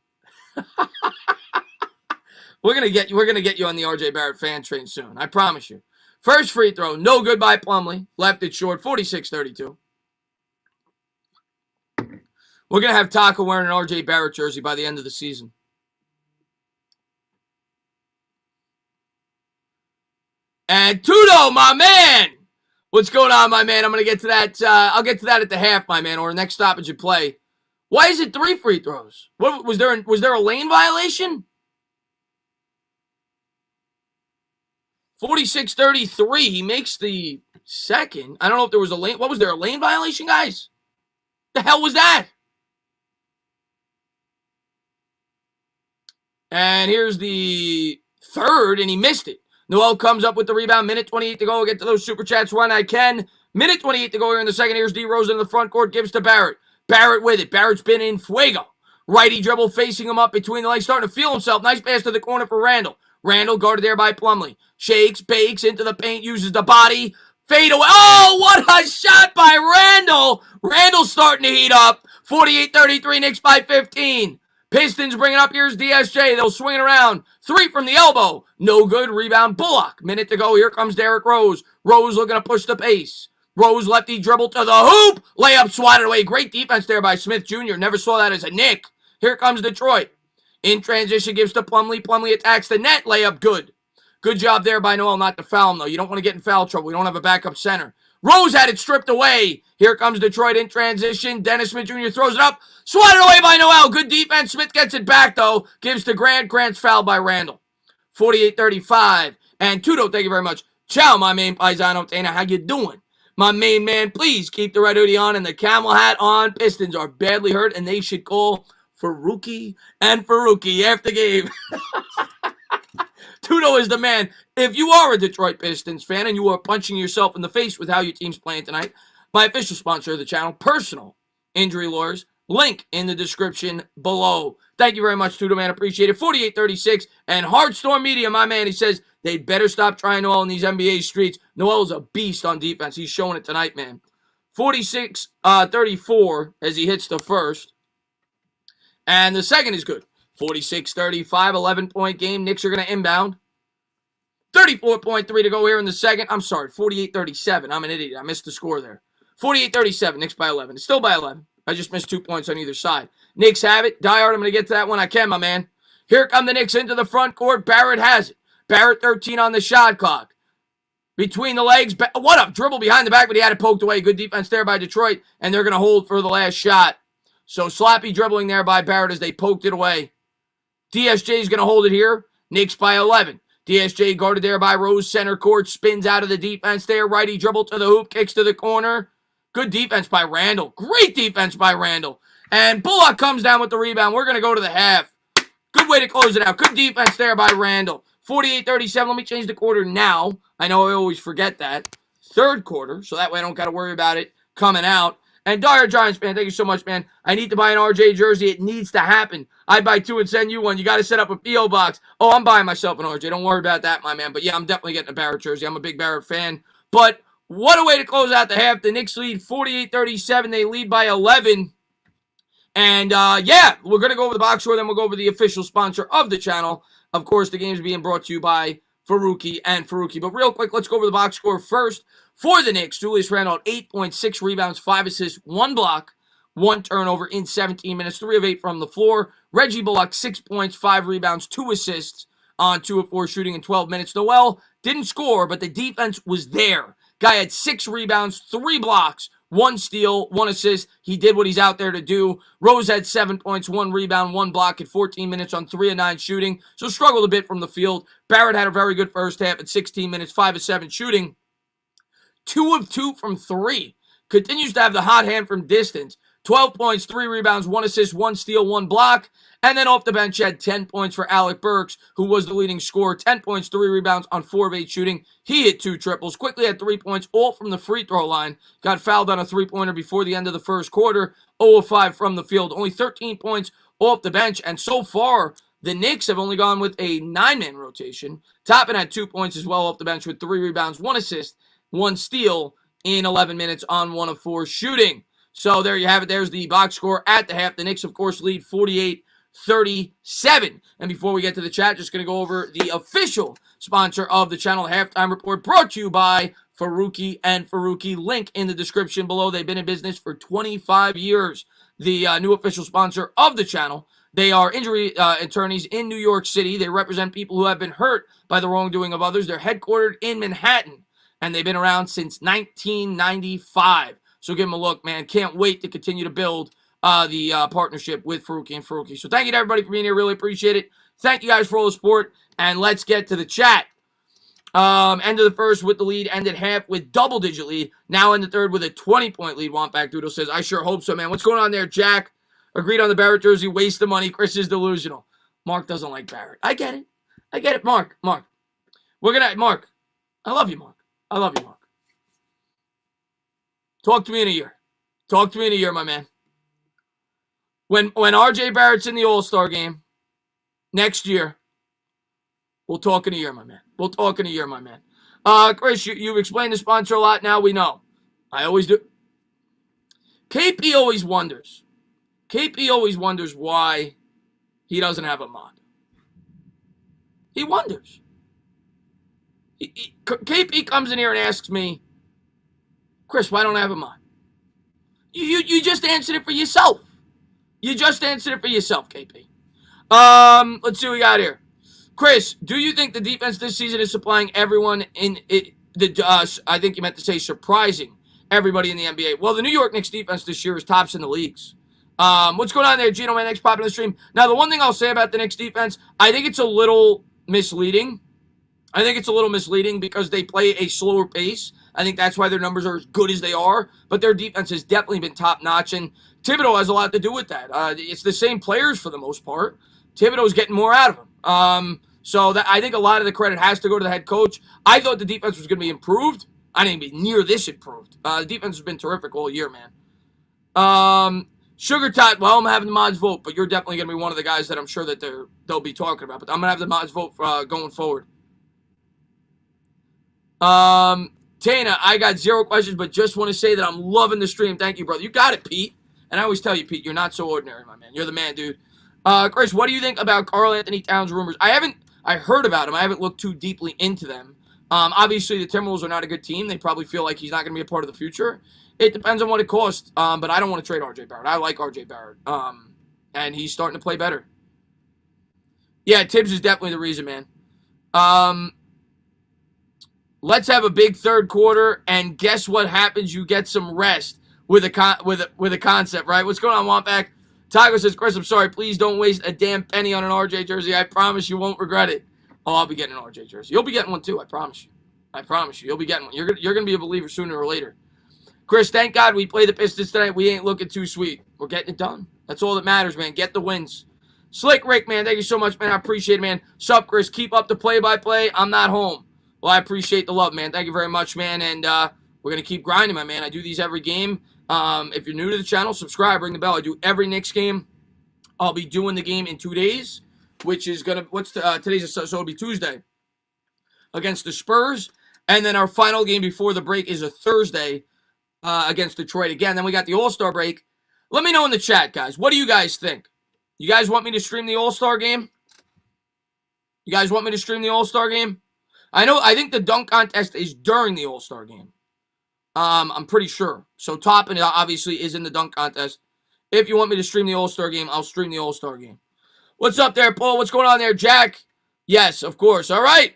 We're gonna get you on the RJ Barrett fan train soon. I promise you. First free throw, no good by Plumlee. Left it short, 46-32. We're gonna have Taco wearing an RJ Barrett jersey by the end of the season. And Tudo, my man. What's going on, my man? I'm gonna get to that. I'll get to that at the half, my man, or next stoppage of play. Why is it 3 free throws? What was there? Was there a lane violation? 46-33. He makes the second. I don't know if there was a lane. What was there? A lane violation, guys? The hell was that? And here's the third, and he missed it. Noel comes up with the rebound. Minute 28 to go. Get to those super chats when I can. Minute 28 to go here in the second. Here's D. Rose in the front court. Gives to Barrett. Barrett with it. Barrett's been in fuego. Righty dribble facing him up between the legs. Starting to feel himself. Nice pass to the corner for Randall. Randall guarded there by Plumlee. Shakes, bakes into the paint. Uses the body. Fade away. Oh, what a shot by Randall. Randall's starting to heat up. 48-33. Knicks by 15. Pistons bring it up. Here's DSJ. They'll swing it around. 3 from the elbow. No good. Rebound. Bullock. Minute to go. Here comes Derrick Rose. Rose looking to push the pace. Rose lefty dribble to the hoop. Layup swatted away. Great defense there by Smith Jr. Never saw that as a Knick. Here comes Detroit. In transition gives to Plumlee. Plumlee attacks the net. Layup good. Good job there by Noel not to foul him, though. You don't want to get in foul trouble. We don't have a backup center. Rose had it stripped away. Here comes Detroit in transition. Dennis Smith Jr. throws it up. Swatted away by Noel. Good defense. Smith gets it back, though. Gives to Grant. Grant's fouled by Randall. 48-35. And Tudo, thank you very much. Ciao, my main paisano. Tana, how you doing? My main man, please keep the red hoodie on and the camel hat on. Pistons are badly hurt, and they should call Faruqi and Faruqi after game. Tudo is the man. If you are a Detroit Pistons fan and you are punching yourself in the face with how your team's playing tonight, my official sponsor of the channel, Personal Injury Lawyers, link in the description below. Thank you very much, Tudo, man. Appreciate it. 48-36. And Heartstorm Media, my man, he says they better stop trying Noel in these NBA streets. Noel's a beast on defense. He's showing it tonight, man. 46-34 as he hits the first. And the second is good. 46-35, 11-point game. Knicks are going to inbound. 34.3 to go here in the second. I'm sorry, 48-37. I'm an idiot. I missed the score there. 48-37, Knicks by 11. It's still by 11. I just missed 2 points on either side. Knicks have it. Diehard, I'm going to get to that when I can, my man. Here come the Knicks into the front court. Barrett has it. Barrett 13 on the shot clock. Between the legs. What a dribble behind the back, but he had it poked away. Good defense there by Detroit, and they're going to hold for the last shot. So sloppy dribbling there by Barrett as they poked it away. DSJ is going to hold it here. Knicks by 11. DSJ guarded there by Rose, center court, spins out of the defense there. Righty dribble to the hoop, kicks to the corner. Good defense by Randall. Great defense by Randall. And Bullock comes down with the rebound. We're going to go to the half. Good way to close it out. Good defense there by Randall. 48-37. Let me change the quarter now. I know I always forget that. Third quarter, so that way I don't got to worry about it coming out. And Dire Giants fan, thank you so much, man. I need to buy an RJ jersey. It needs to happen. I'd buy 2 and send you one. You got to set up a P.O. box. Oh, I'm buying myself an RJ. Don't worry about that, my man. But yeah, I'm definitely getting a Barrett jersey. I'm a big Barrett fan. But what a way to close out the half. The Knicks lead 48-37. They lead by 11. And yeah, we're going to go over the box score. Then we'll go over the official sponsor of the channel. Of course, the game's being brought to you by Faruqi and Faruqi. But real quick, let's go over the box score first. For the Knicks, Julius Randle, 8.6 rebounds, 5 assists, 1 block, 1 turnover in 17 minutes, 3 of 8 from the floor. Reggie Bullock, 6 points, 5 rebounds, 2 assists. on 2 of 4 shooting in 12 minutes. Noel didn't score, but the defense was there. Guy had 6 rebounds, 3 blocks, 1 steal, 1 assist. He did what he's out there to do. Rose had 7 points, 1 rebound, 1 block at 14 minutes on 3 of 9 shooting, so struggled a bit from the field. Barrett had a very good first half at 16 minutes, 5 of 7 shooting, 2 of 2 from 3. Continues to have the hot hand from distance. 12 points, 3 rebounds, 1 assist, 1 steal, 1 block. And then off the bench, had 10 points for Alec Burks, who was the leading scorer. 10 points, 3 rebounds on 4 of 8 shooting. He hit 2 triples. Quickly had 3 points, all from the free throw line. Got fouled on a 3-pointer before the end of the first quarter. 0 of 5 from the field. Only 13 points off the bench. And so far, the Knicks have only gone with a 9-man rotation. Toppin had 2 points as well off the bench with 3 rebounds, 1 assist, 1 steal in 11 minutes on 1 of 4 shooting. So there you have it. There's the box score at the half. The Knicks, of course, lead 48-37. And before we get to the chat, just going to go over the official sponsor of the channel, Halftime Report, brought to you by Faruqi and Faruqi. Link in the description below. They've been in business for 25 years. The new official sponsor of the channel. They are injury attorneys in New York City. They represent people who have been hurt by the wrongdoing of others. They're headquartered in Manhattan, and they've been around since 1995. So give them a look, man. Can't wait to continue to build the partnership with Faruqi and Faruqi. So thank you to everybody for being here. Really appreciate it. Thank you guys for all the support. And let's get to the chat. End of the first with the lead. Ended half with double-digit lead. Now in the third with a 20-point lead. Wampback Doodle says, I sure hope so, man. What's going on there, Jack? Agreed on the Barrett jersey. Waste of money. Chris is delusional. Mark doesn't like Barrett. I get it. I get it, Mark. Mark. Mark. I love you, Mark. I love you, Mark. Talk to me in a year. Talk to me in a year, my man. When RJ Barrett's in the All-Star game next year, we'll talk in a year, my man. We'll talk in a year, my man. Chris, you've explained the sponsor a lot. Now we know. I always do. KP always wonders. KP always wonders why he doesn't have a mod. He wonders. KP comes in here and asks me, Chris, why don't I have a mod? You just answered it for yourself. You just answered it for yourself, KP. Let's see what we got here. Chris, do you think the defense this season is supplying everyone in it? I think you meant to say surprising everybody in the NBA. Well, the New York Knicks defense this year is tops in the leagues. What's going on there, Gino? My next pop in the stream. Now, the one thing I'll say about the Knicks defense, I think it's a little misleading. I think it's a little misleading because they play a slower pace. I think that's why their numbers are as good as they are. But their defense has definitely been top-notch, and Thibodeau has a lot to do with that. It's the same players for the most part. Thibodeau's getting more out of them. I think a lot of the credit has to go to the head coach. I thought the defense was going to be improved. I didn't be near this improved. The defense has been terrific all year, man. Sugar Tot, well, I'm having the mods vote, but you're definitely going to be one of the guys that I'm sure that they'll be talking about. But I'm going to have the mods vote going forward. Tana, I got 0 questions, but just want to say that I'm loving the stream. Thank you, brother. You got it, Pete. And I always tell you, Pete, you're not so ordinary, my man. You're the man, dude. Chris, what do you think about Karl Anthony Towns rumors? I heard about him. I haven't looked too deeply into them. Obviously, the Timberwolves are not a good team. They probably feel like he's not going to be a part of the future. It depends on what it costs. But I don't want to trade RJ Barrett. I like RJ Barrett. And he's starting to play better. Yeah, Tibbs is definitely the reason, man. Let's have a big third quarter, and guess what happens? You get some rest with a concept, right? What's going on, Wampback? Tiger says, Chris, I'm sorry. Please don't waste a damn penny on an RJ jersey. I promise you won't regret it. Oh, I'll be getting an RJ jersey. You'll be getting one too. I promise you. I promise you. You'll be getting one. You're gonna be a believer sooner or later. Chris, thank God we play the Pistons tonight. We ain't looking too sweet. We're getting it done. That's all that matters, man. Get the wins. Slick Rick, man. Thank you so much, man. I appreciate it, man. Sup, Chris? Keep up the play-by-play. I'm not home. Well, I appreciate the love, man. Thank you very much, man. And we're going to keep grinding, my man. I do these every game. If you're new to the channel, subscribe, ring the bell. I do every Knicks game. I'll be doing the game in 2 days, which is going to, today's, so it'll be Tuesday against the Spurs. And then our final game before the break is a Thursday against Detroit again. Then we got the All-Star break. Let me know in the chat, guys. What do you guys think? You guys want me to stream the All-Star game? You guys want me to stream the All-Star game? I think the dunk contest is during the All-Star game. I'm pretty sure. So Toppin obviously is in the dunk contest. If you want me to stream the All-Star game, I'll stream the All-Star game. What's up there, Paul? What's going on there, Jack? Yes, of course. All right.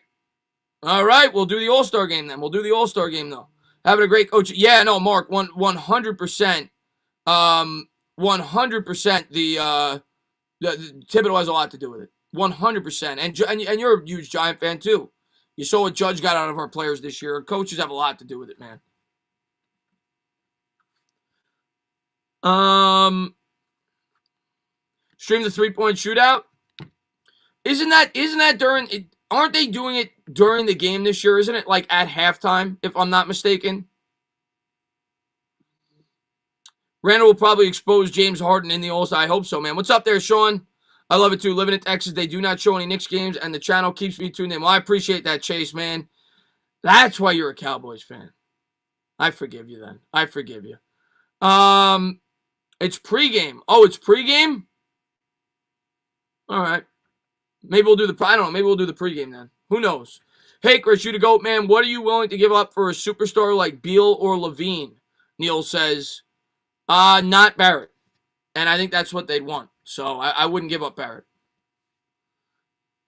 All right. We'll do the All-Star game then. We'll do the All-Star game, though. Having a great coach. Yeah, no, Mark, 100%. 100% the Thibodeau has a lot to do with it. 100%. And you're a huge Giant fan, too. You saw what Judge got out of our players this year. Coaches have a lot to do with it, man. Stream the 3-point shootout. Isn't that during it? Aren't they doing it during the game this year? Isn't it like at halftime, if I'm not mistaken? Randall will probably expose James Harden in the All-Star. I hope so, man. What's up there, Sean? I love it too. Living in Texas, they do not show any Knicks games, and the channel keeps me tuned in. Well, I appreciate that, Chase, man. That's why you're a Cowboys fan. I forgive you then. I forgive you. It's pregame. Oh, it's pregame? All right. Maybe we'll do I don't know. Maybe we'll do the pregame then. Who knows? Hey, Chris, you the GOAT, man. What are you willing to give up for a superstar like Beal or Levine? Neil says, not Barrett. And I think that's what they'd want. So I wouldn't give up Barrett.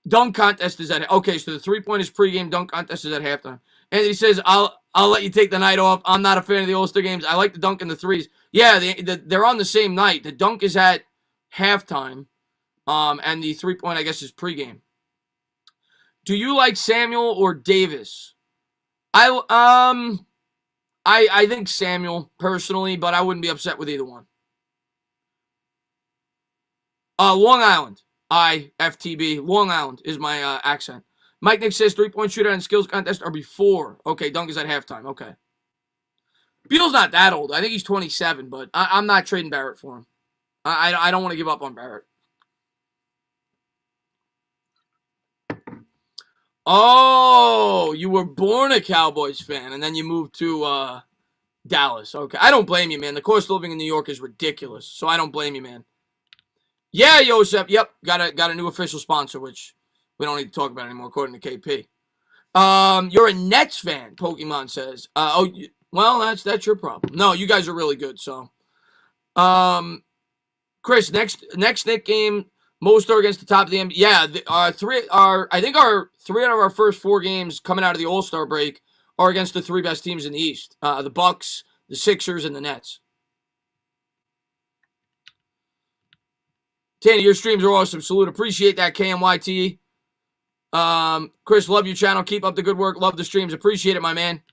Dunk contest is at okay. So the 3-point is pregame. Dunk contest is at halftime. And he says, "I'll let you take the night off. I'm not a fan of the All-Star games. I like the dunk and the threes. Yeah, they're on the same night. The dunk is at halftime, and the 3-point I guess is pregame. Do you like Samuel or Davis? I think Samuel personally, but I wouldn't be upset with either one. Long Island. IFTB. Long Island is my accent. Mike Nick says 3-point shootout and skills contest are before. Okay, dunk is at halftime. Okay. Beal's not that old. I think he's 27, but I'm not trading Barrett for him. I don't want to give up on Barrett. Oh, you were born a Cowboys fan, and then you moved to Dallas. Okay, I don't blame you, man. The cost of living in New York is ridiculous, so I don't blame you, man. Yeah, Joseph. Yep, got a new official sponsor, which we don't need to talk about anymore, according to KP. You're a Nets fan, Pokemon says. Well, that's your problem. No, you guys are really good. So, Chris, next Nick game, most are against the top of the NBA. Yeah, I think our 3 out of our first 4 games coming out of the All-Star break are against the 3 best teams in the East: the Bucks, the Sixers, and the Nets. Tanny, your streams are awesome. Salute. Appreciate that, KMYT. Chris, love your channel. Keep up the good work. Love the streams. Appreciate it, my man.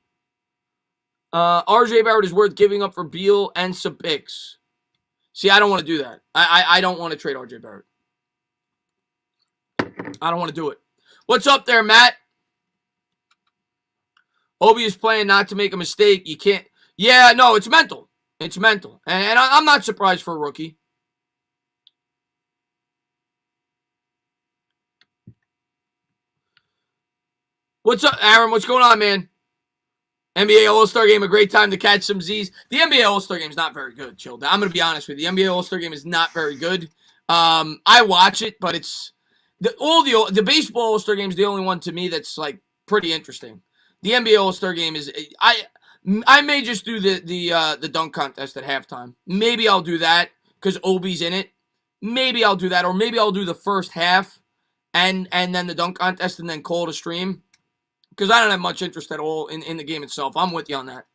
RJ Barrett is worth giving up for Beal and some picks. See, I don't want to do that. I don't want to trade RJ Barrett. I don't want to do it. What's up there, Matt? Obi is playing not to make a mistake. You can't. Yeah, no, it's mental. It's mental. And I'm not surprised for a rookie. What's up, Aaron? What's going on, man? NBA All-Star Game, a great time to catch some Z's. The NBA All-Star Game is not very good, chill. I'm going to be honest with you. The NBA All-Star Game is not very good. I watch it, but it's the baseball All-Star Game is the only one to me that's like pretty interesting. The NBA All-Star Game is I may just do the dunk contest at halftime. Maybe I'll do that because Obi's in it. Maybe I'll do that, or maybe I'll do the first half and then the dunk contest and then call it a stream. Because I don't have much interest at all in the game itself. I'm with you on that.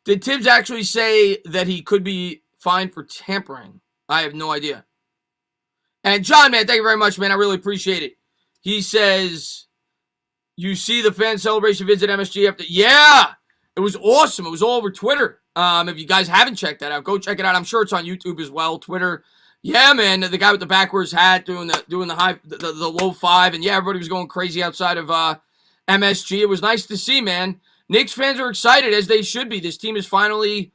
Did Tibbs actually say that he could be fined for tampering? I have no idea. And John, man, thank you very much, man. I really appreciate it. He says, you see the fan celebration visit MSG after? Yeah, it was awesome. It was all over Twitter. If you guys haven't checked that out, go check it out. I'm sure it's on YouTube as well, Twitter. Yeah, man, the guy with the backwards hat doing the low 5, and yeah, everybody was going crazy outside of MSG. It was nice to see, man. Knicks fans are excited, as they should be. This team is finally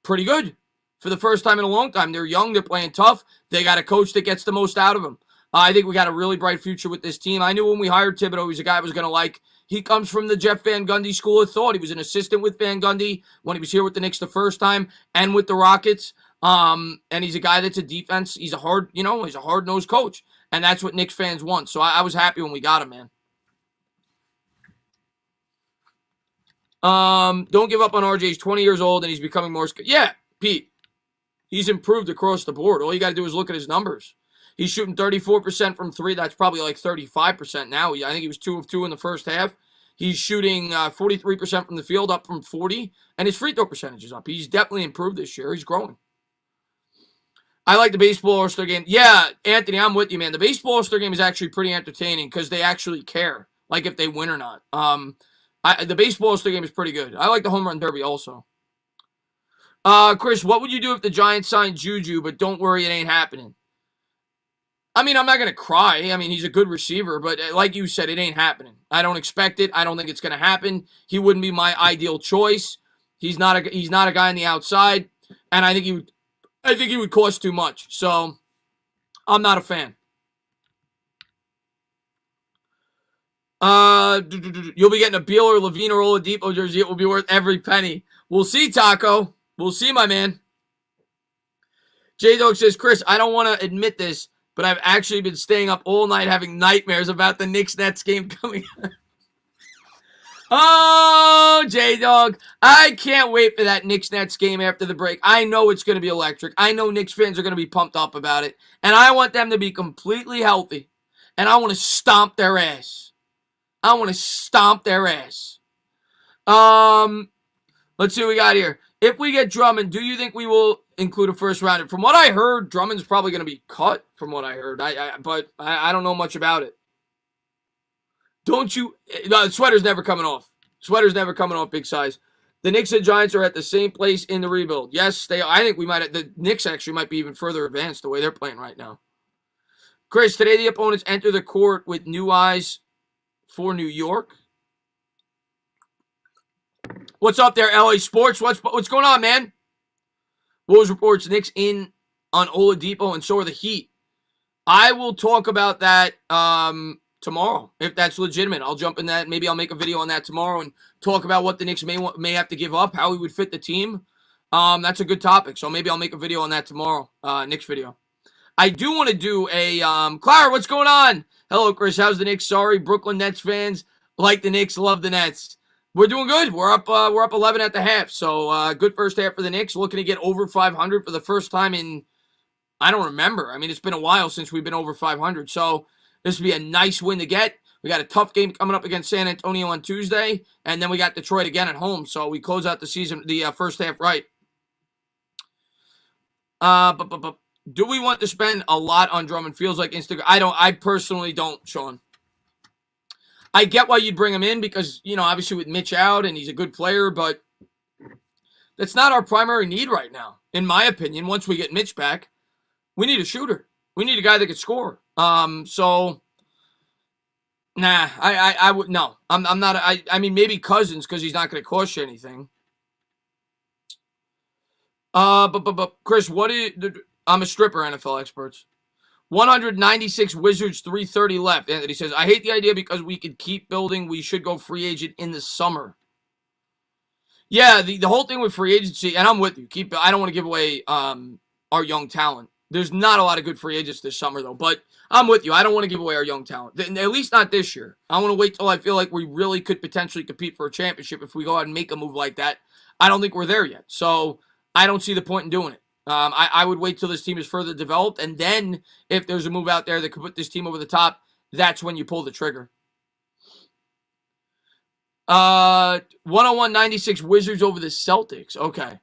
pretty good for the first time in a long time. They're young, they're playing tough. They got a coach that gets the most out of them. I think we got a really bright future with this team. I knew when we hired Thibodeau, he was a guy I was going to like. He comes from the Jeff Van Gundy school of thought. He was an assistant with Van Gundy when he was here with the Knicks the first time and with the Rockets. And he's a guy that's a defense. He's a hard-nosed coach. And that's what Knicks fans want. So I was happy when we got him, man. Don't give up on RJ. He's 20 years old and he's becoming more... Yeah, Pete. He's improved across the board. All you got to do is look at his numbers. He's shooting 34% from 3. That's probably like 35% now. I think he was 2 of 2 in the first half. He's shooting 43% from the field, up from 40. And his free throw percentage is up. He's definitely improved this year. He's growing. I like the baseball All-Star game. Yeah, Anthony, I'm with you, man. The baseball All-Star game is actually pretty entertaining because they actually care, like if they win or not. The baseball All-Star game is pretty good. I like the home run derby also. Chris, what would you do if the Giants signed Juju, but don't worry, it ain't happening? I mean, I'm not going to cry. I mean, he's a good receiver, but like you said, it ain't happening. I don't expect it. I don't think it's going to happen. He wouldn't be my ideal choice. He's not a guy on the outside, and I think he would cost too much. So, I'm not a fan. You'll be getting a Beal or Levine or Oladipo jersey. It will be worth every penny. We'll see, Taco. We'll see, my man. J-Dog says, Chris, I don't want to admit this, but I've actually been staying up all night having nightmares about the Knicks-Nets game coming up. Oh, J-Dog. I can't wait for that Knicks-Nets game after the break. I know it's going to be electric. I know Knicks fans are going to be pumped up about it. And I want them to be completely healthy. And I want to stomp their ass. Let's see what we got here. If we get Drummond, do you think we will include a first rounder? From what I heard, Drummond's probably going to be cut, from what I heard. But I don't know much about it. Don't you? The sweater's never coming off. Big size. The Knicks and Giants are at the same place in the rebuild. Yes, they. I think the Knicks actually might be even further advanced the way they're playing right now. Chris, today the opponents enter the court with new eyes for New York. What's up there, LA Sports? What's going on, man? Wolves reports Knicks in on Oladipo, and so are the Heat. I will talk about that tomorrow, if that's legitimate. I'll jump in that. Maybe I'll make a video on that tomorrow and talk about what the Knicks may have to give up, how he would fit the team. That's a good topic, so maybe I'll make a video on that tomorrow, Knicks video. I do want to do a Clara, what's going on? Hello, Chris. How's the Knicks? Sorry, Brooklyn Nets fans like the Knicks, love the Nets. We're doing good. We're up 11 at the half. So good first half for the Knicks. Looking to get over 500 for the first time in, I don't remember. I mean, it's been a while since we've been over 500. So this would be a nice win to get. We got a tough game coming up against San Antonio on Tuesday, and then we got Detroit again at home. So we close out the season, the first half right. But do we want to spend a lot on Drummond? Feels like Instagram. I personally don't, Sean. I get why you'd bring him in because, obviously with Mitch out and he's a good player, but that's not our primary need right now, in my opinion. Once we get Mitch back, we need a shooter. We need a guy that can score. So, nah, I would, no. I'm not, I mean, maybe Cousins because he's not going to cost you anything. But Chris, I'm a stripper, NFL experts. 196 Wizards, 330 left. Anthony says, I hate the idea because we could keep building. We should go free agent in the summer. Yeah, the whole thing with free agency, and I'm with you. I don't want to give away our young talent. There's not a lot of good free agents this summer, though. But I'm with you. I don't want to give away our young talent. At least not this year. I want to wait till I feel like we really could potentially compete for a championship if we go out and make a move like that. I don't think we're there yet. So I don't see the point in doing it. I would wait till this team is further developed, and then if there's a move out there that could put this team over the top, that's when you pull the trigger. 101-96 Wizards over the Celtics. Okay.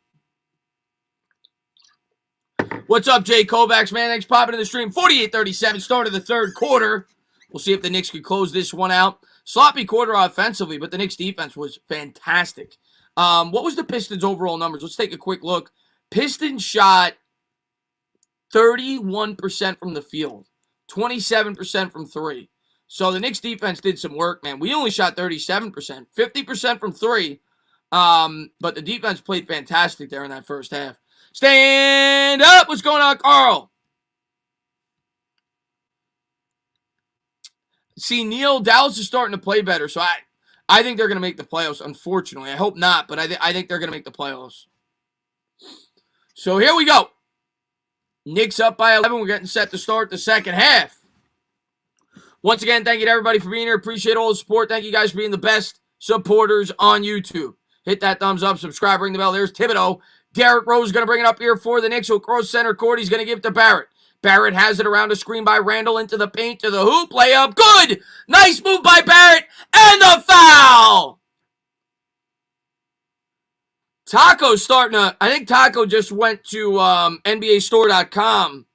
What's up, Jay Kovacs, man? Thanks for popping in the stream. 48-37, start of the third quarter. We'll see if the Knicks could close this one out. Sloppy quarter offensively, but the Knicks defense was fantastic. What was the Pistons' overall numbers? Let's take a quick look. Pistons shot 31% from the field, 27% from three. So the Knicks defense did some work, man. We only shot 37%, 50% from three. But the defense played fantastic there in that first half. Stand up! What's going on, Carl? See, Neil, Dallas is starting to play better, so I think they're going to make the playoffs, unfortunately. I hope not, but I think they're going to make the playoffs. So here we go. Knicks up by 11. We're getting set to start the second half. Once again, thank you to everybody for being here. Appreciate all the support. Thank you guys for being the best supporters on YouTube. Hit that thumbs up, subscribe, ring the bell. There's Thibodeau. Derrick Rose is going to bring it up here for the Knicks. He'll cross center court. He's going to give it to Barrett. Barrett has it around a screen by Randall into the paint to the hoop. Layup. Good. Nice move by Barrett. And the foul. Taco's starting to, I think Taco just went to NBAstore.com.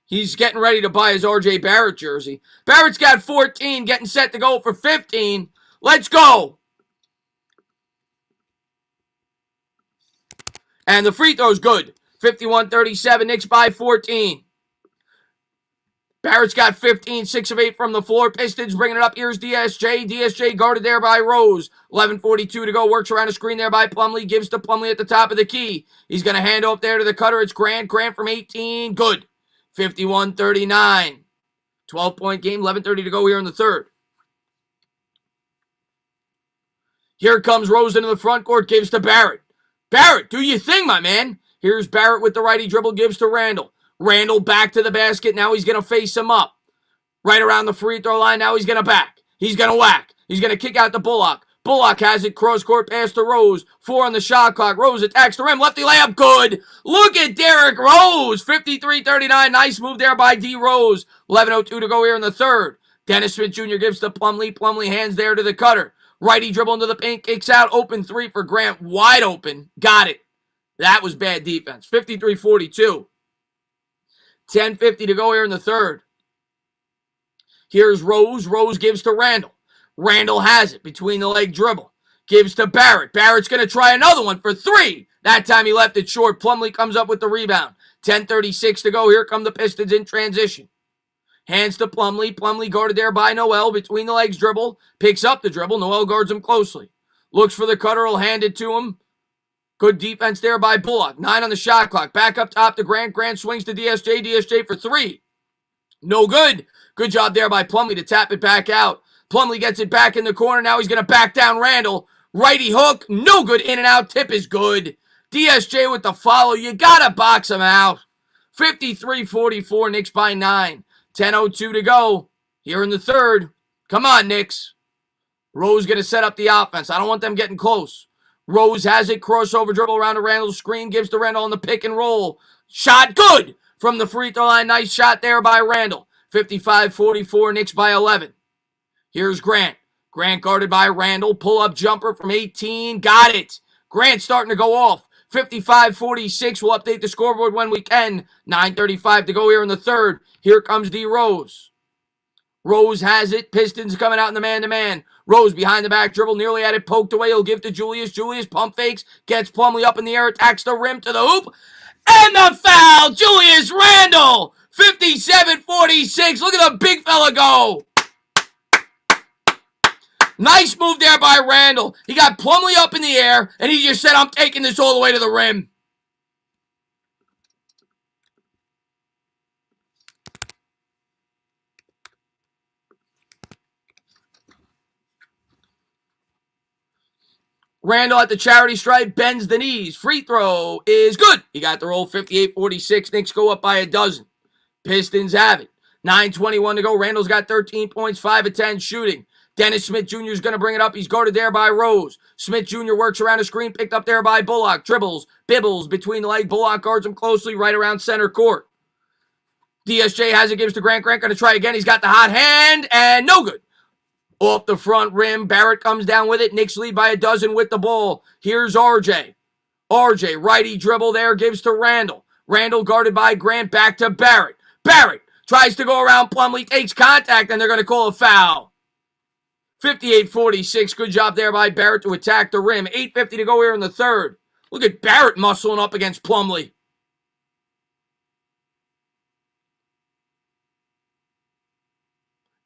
He's getting ready to buy his RJ Barrett jersey. Barrett's got 14, getting set to go for 15. Let's go. And the free throw's good. 51-37, Knicks by 14. Barrett's got 15, 6 of 8 from the floor. Pistons bringing it up. Here's DSJ. DSJ guarded there by Rose. 11:42 to go. Works around a screen there by Plumlee. Gives to Plumlee at the top of the key. He's going to hand off there to the cutter. It's Grant. Grant from 18. Good. 51-39. 12-point game. 11:30 to go here in the third. Here comes Rose into the front court. Gives to Barrett. Barrett, do your thing, my man. Here's Barrett with the righty dribble. Gives to Randall. Randall back to the basket. Now he's going to face him up. Right around the free throw line. Now he's going to back. He's going to whack. He's going to kick out to Bullock. Bullock has it. Cross court pass to Rose. 4 on the shot clock. Rose attacks the rim. Lefty layup. Good. Look at Derrick Rose. 53-39. Nice move there by D. Rose. 11:02 to go here in the third. Dennis Smith Jr. gives to Plumlee. Plumlee hands there to the cutter. Righty dribble into the paint. Kicks out. Open three for Grant. Wide open. Got it. That was bad defense. 53-42. 10:50 to go here in the third. Here's Rose. Rose gives to Randall. Randall has it between the leg dribble. Gives to Barrett. Barrett's going to try another one for 3. That time he left it short. Plumlee comes up with the rebound. 10:36 to go. Here come the Pistons in transition. Hands to Plumlee. Plumlee guarded there by Noel. Between the legs dribble. Picks up the dribble. Noel guards him closely. Looks for the cutter. Will hand it to him. Good defense there by Bullock. 9 on the shot clock. Back up top to Grant. Grant swings to DSJ. DSJ for 3. No good. Good job there by Plumlee to tap it back out. Plumlee gets it back in the corner. Now he's going to back down Randall. Righty hook. No good. In and out. Tip is good. DSJ with the follow. You got to box him out. 53-44. Knicks by 9. 10:02 to go here in the third. Come on, Knicks. Rose going to set up the offense. I don't want them getting close. Rose has it, crossover dribble around to Randall's screen, gives to Randall on the pick and roll. Shot good from the free throw line. Nice shot there by Randall. 55-44, Knicks by 11. Here's Grant. Grant guarded by Randall. Pull-up jumper from 18. Got it. Grant starting to go off. 55-46. We'll update the scoreboard when we can. 9:35 to go here in the third. Here comes D. Rose. Rose has it. Pistons coming out in the man-to-man. Rose behind the back dribble. Nearly had it poked away. He'll give to Julius. Julius pump fakes. Gets Plumlee up in the air. Attacks the rim to the hoop. And the foul. Julius Randle. 57-46. Look at the big fella go. Nice move there by Randall. He got Plumlee up in the air, and he just said, I'm taking this all the way to the rim. Randall at the charity stripe, bends the knees. Free throw is good. He got the roll. 58-46. Knicks go up by a dozen. Pistons have it. 9:21 to go. Randall's got 13 points, 5 of 10 shooting. Dennis Smith Jr. is going to bring it up. He's guarded there by Rose. Smith Jr. works around a screen, picked up there by Bullock. Dribbles, bibbles between the leg. Bullock guards him closely right around center court. DSJ has it, gives to Grant. Grant going to try again. He's got the hot hand, and no good. Off the front rim. Barrett comes down with it. Knicks lead by a dozen with the ball. Here's RJ. RJ, righty dribble there, gives to Randall. Randall guarded by Grant, back to Barrett. Barrett tries to go around Plumlee, takes contact, and they're going to call a foul. 58-46. Good job there by Barrett to attack the rim. 8:50 to go here in the third. Look at Barrett muscling up against Plumlee.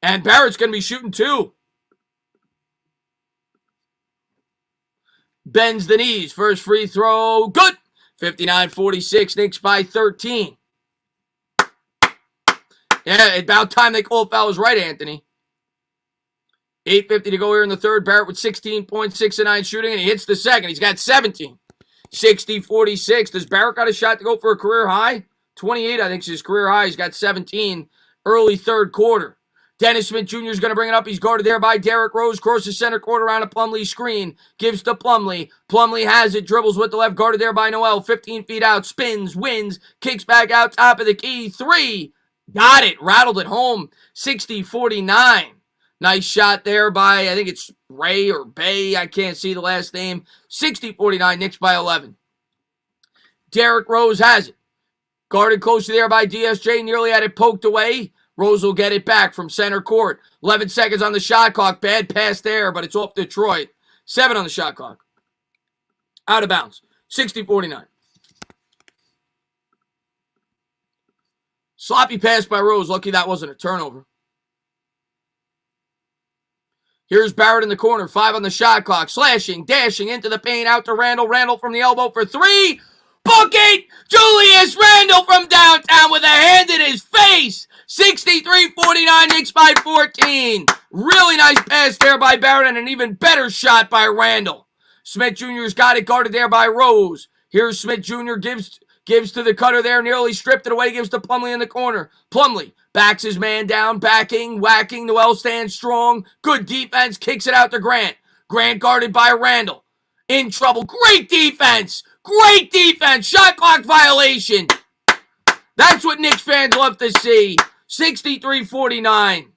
And Barrett's going to be shooting too. Bends the knees. First free throw. Good. 59-46. Knicks by 13. Yeah, about time they called fouls right, Anthony. 8:50 to go here in the third. Barrett with 16 points, 6 of 9 shooting, and he hits the second. He's got 17. 60-46. Does Barrett got a shot to go for a career high? 28, I think, is his career high. He's got 17. Early third quarter. Dennis Smith Jr. is going to bring it up. He's guarded there by Derrick Rose. Crosses center court around a Plumlee screen. Gives to Plumlee. Plumlee has it. Dribbles with the left. Guarded there by Noel. 15 feet out. Spins. Wins. Kicks back out top of the key. 3. Got it. Rattled it home. 60-49. Nice shot there by, I think it's Ray or Bay. I can't see the last name. 60-49. Knicks by 11. Derrick Rose has it. Guarded closely there by DSJ. Nearly had it poked away. Rose will get it back from center court. 11 seconds on the shot clock. Bad pass there, but it's off Detroit. 7 on the shot clock. Out of bounds. 60-49. Sloppy pass by Rose. Lucky that wasn't a turnover. Here's Barrett in the corner. 5 on the shot clock. Slashing, dashing into the paint. Out to Randall. Randall from the elbow for 3. Book it! Julius Randle from downtown with a hand in his face. 63-49. Knicks by 14. Really nice pass there by Barrett and an even better shot by Randall. Smith Jr.'s got it guarded there by Rose. Here's Smith Jr. Gives to the cutter there, nearly stripped it away, gives to Plumlee in the corner. Plumlee backs his man down, backing, whacking. Noel stands strong. Good defense, kicks it out to Grant. Grant guarded by Randall. In trouble. Great defense. Great defense. Shot clock violation. That's what Knicks fans love to see. 63-49.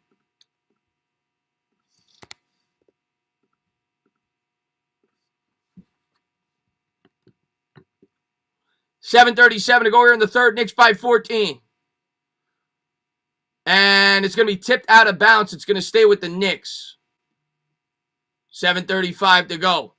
$7:37 to go here in the third. Knicks by 14. And it's going to be tipped out of bounds. It's going to stay with the Knicks. 7:35 to go.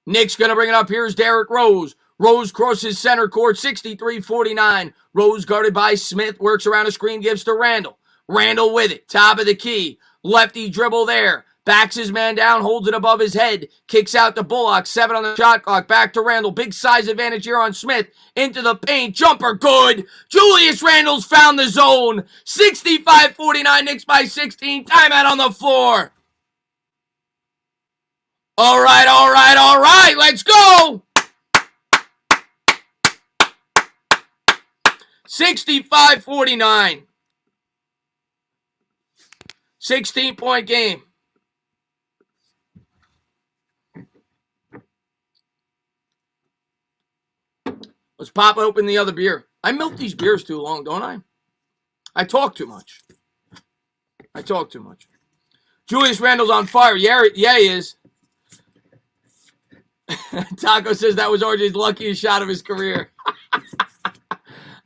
Knicks going to bring it up. Here's Derrick Rose. Rose crosses center court. 63-49. Rose guarded by Smith. Works around a screen. Gives to Randall. Randall with it. Top of the key. Lefty dribble there. Backs his man down, holds it above his head, kicks out to Bullock, 7 on the shot clock, back to Randall, big size advantage here on Smith, into the paint, jumper good, Julius Randle's found the zone, 65-49, Knicks by 16, timeout on the floor. All right, let's go. 65-49. 16-point game. Let's pop open the other beer. I milk these beers too long, don't I? I talk too much. Julius Randle's on fire. Yeah, he is. Taco says that was RJ's luckiest shot of his career.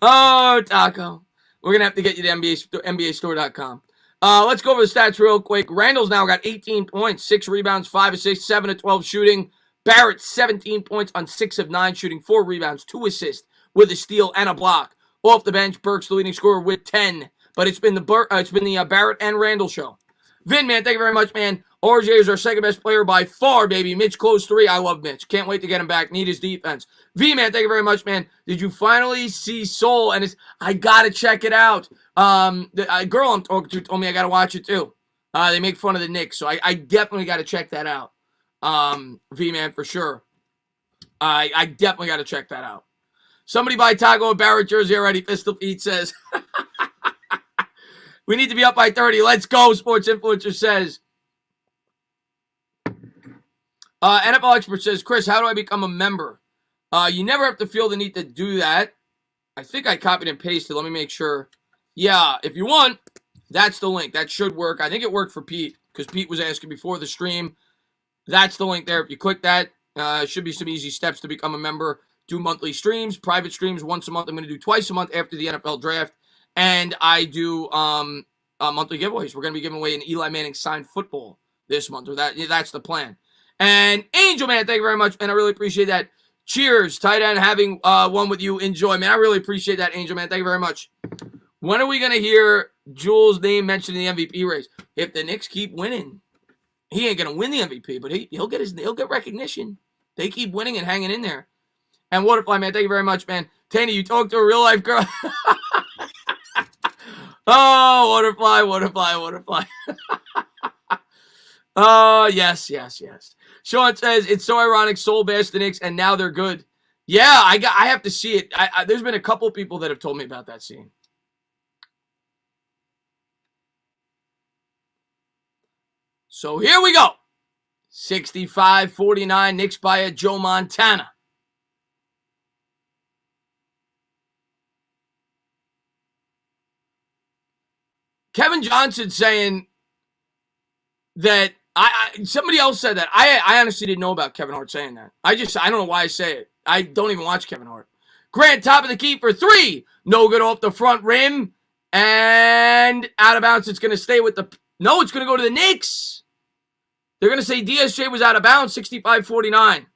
Oh, Taco. We're going to have to get you to NBAstore.com. Let's go over the stats real quick. Randle's now got 18 points, 6 rebounds, 5 assists, 7 of 12 shooting. Barrett, 17 points on 6 of 9 shooting, 4 rebounds, 2 assists with a steal and a block. Off the bench, Burks the leading scorer with 10. But it's been the Barrett and Randle show. Vin, man, thank you very much, man. RJ is our second best player by far, baby. Mitch close 3. I love Mitch. Can't wait to get him back. Need his defense. V, man, thank you very much, man. Did you finally see Soul? And I gotta check it out. The girl I'm talking to told me I gotta watch it too. They make fun of the Knicks, so I definitely gotta check that out. V-Man, for sure. I definitely got to check that out. Somebody buy Taco a Barrett jersey already, Pistol Pete says. We need to be up by 30. Let's go, Sports Influencer says. NFL Expert says, Chris, how do I become a member? You never have to feel the need to do that. I think I copied and pasted. Let me make sure. Yeah, if you want, that's the link. That should work. I think it worked for Pete, because Pete was asking before the stream. That's the link there. If you click that, it should be some easy steps to become a member. Do monthly streams, private streams once a month. I'm going to do twice a month after the NFL draft. And I do monthly giveaways. We're going to be giving away an Eli Manning signed football this month. That's the plan. And Angel, man, thank you very much, man. I really appreciate that. Cheers, tight end, having one with you. Enjoy, man. I really appreciate that, Angel, man. Thank you very much. When are we going to hear Jules' name mentioned in the MVP race? If the Knicks keep winning. He ain't gonna win the MVP, but he'll get recognition. They keep winning and hanging in there. And Waterfly, man, thank you very much, man. Tanny, you talked to a real life girl. Oh, Waterfly. Oh, yes. Sean says it's so ironic. Soul bashed the Knicks, and now they're good. Yeah, I have to see it. There's been a couple people that have told me about that scene. So here we go. 65-49, Knicks by a Joe Montana. Kevin Johnson saying that somebody else said that. I honestly didn't know about Kevin Hart saying that. I don't know why I say it. I don't even watch Kevin Hart. Grant, top of the key for three. No good off the front rim. And out of bounds. It's going to stay with the... No, it's going to go to the Knicks. They're going to say DSJ was out of bounds, 65-49.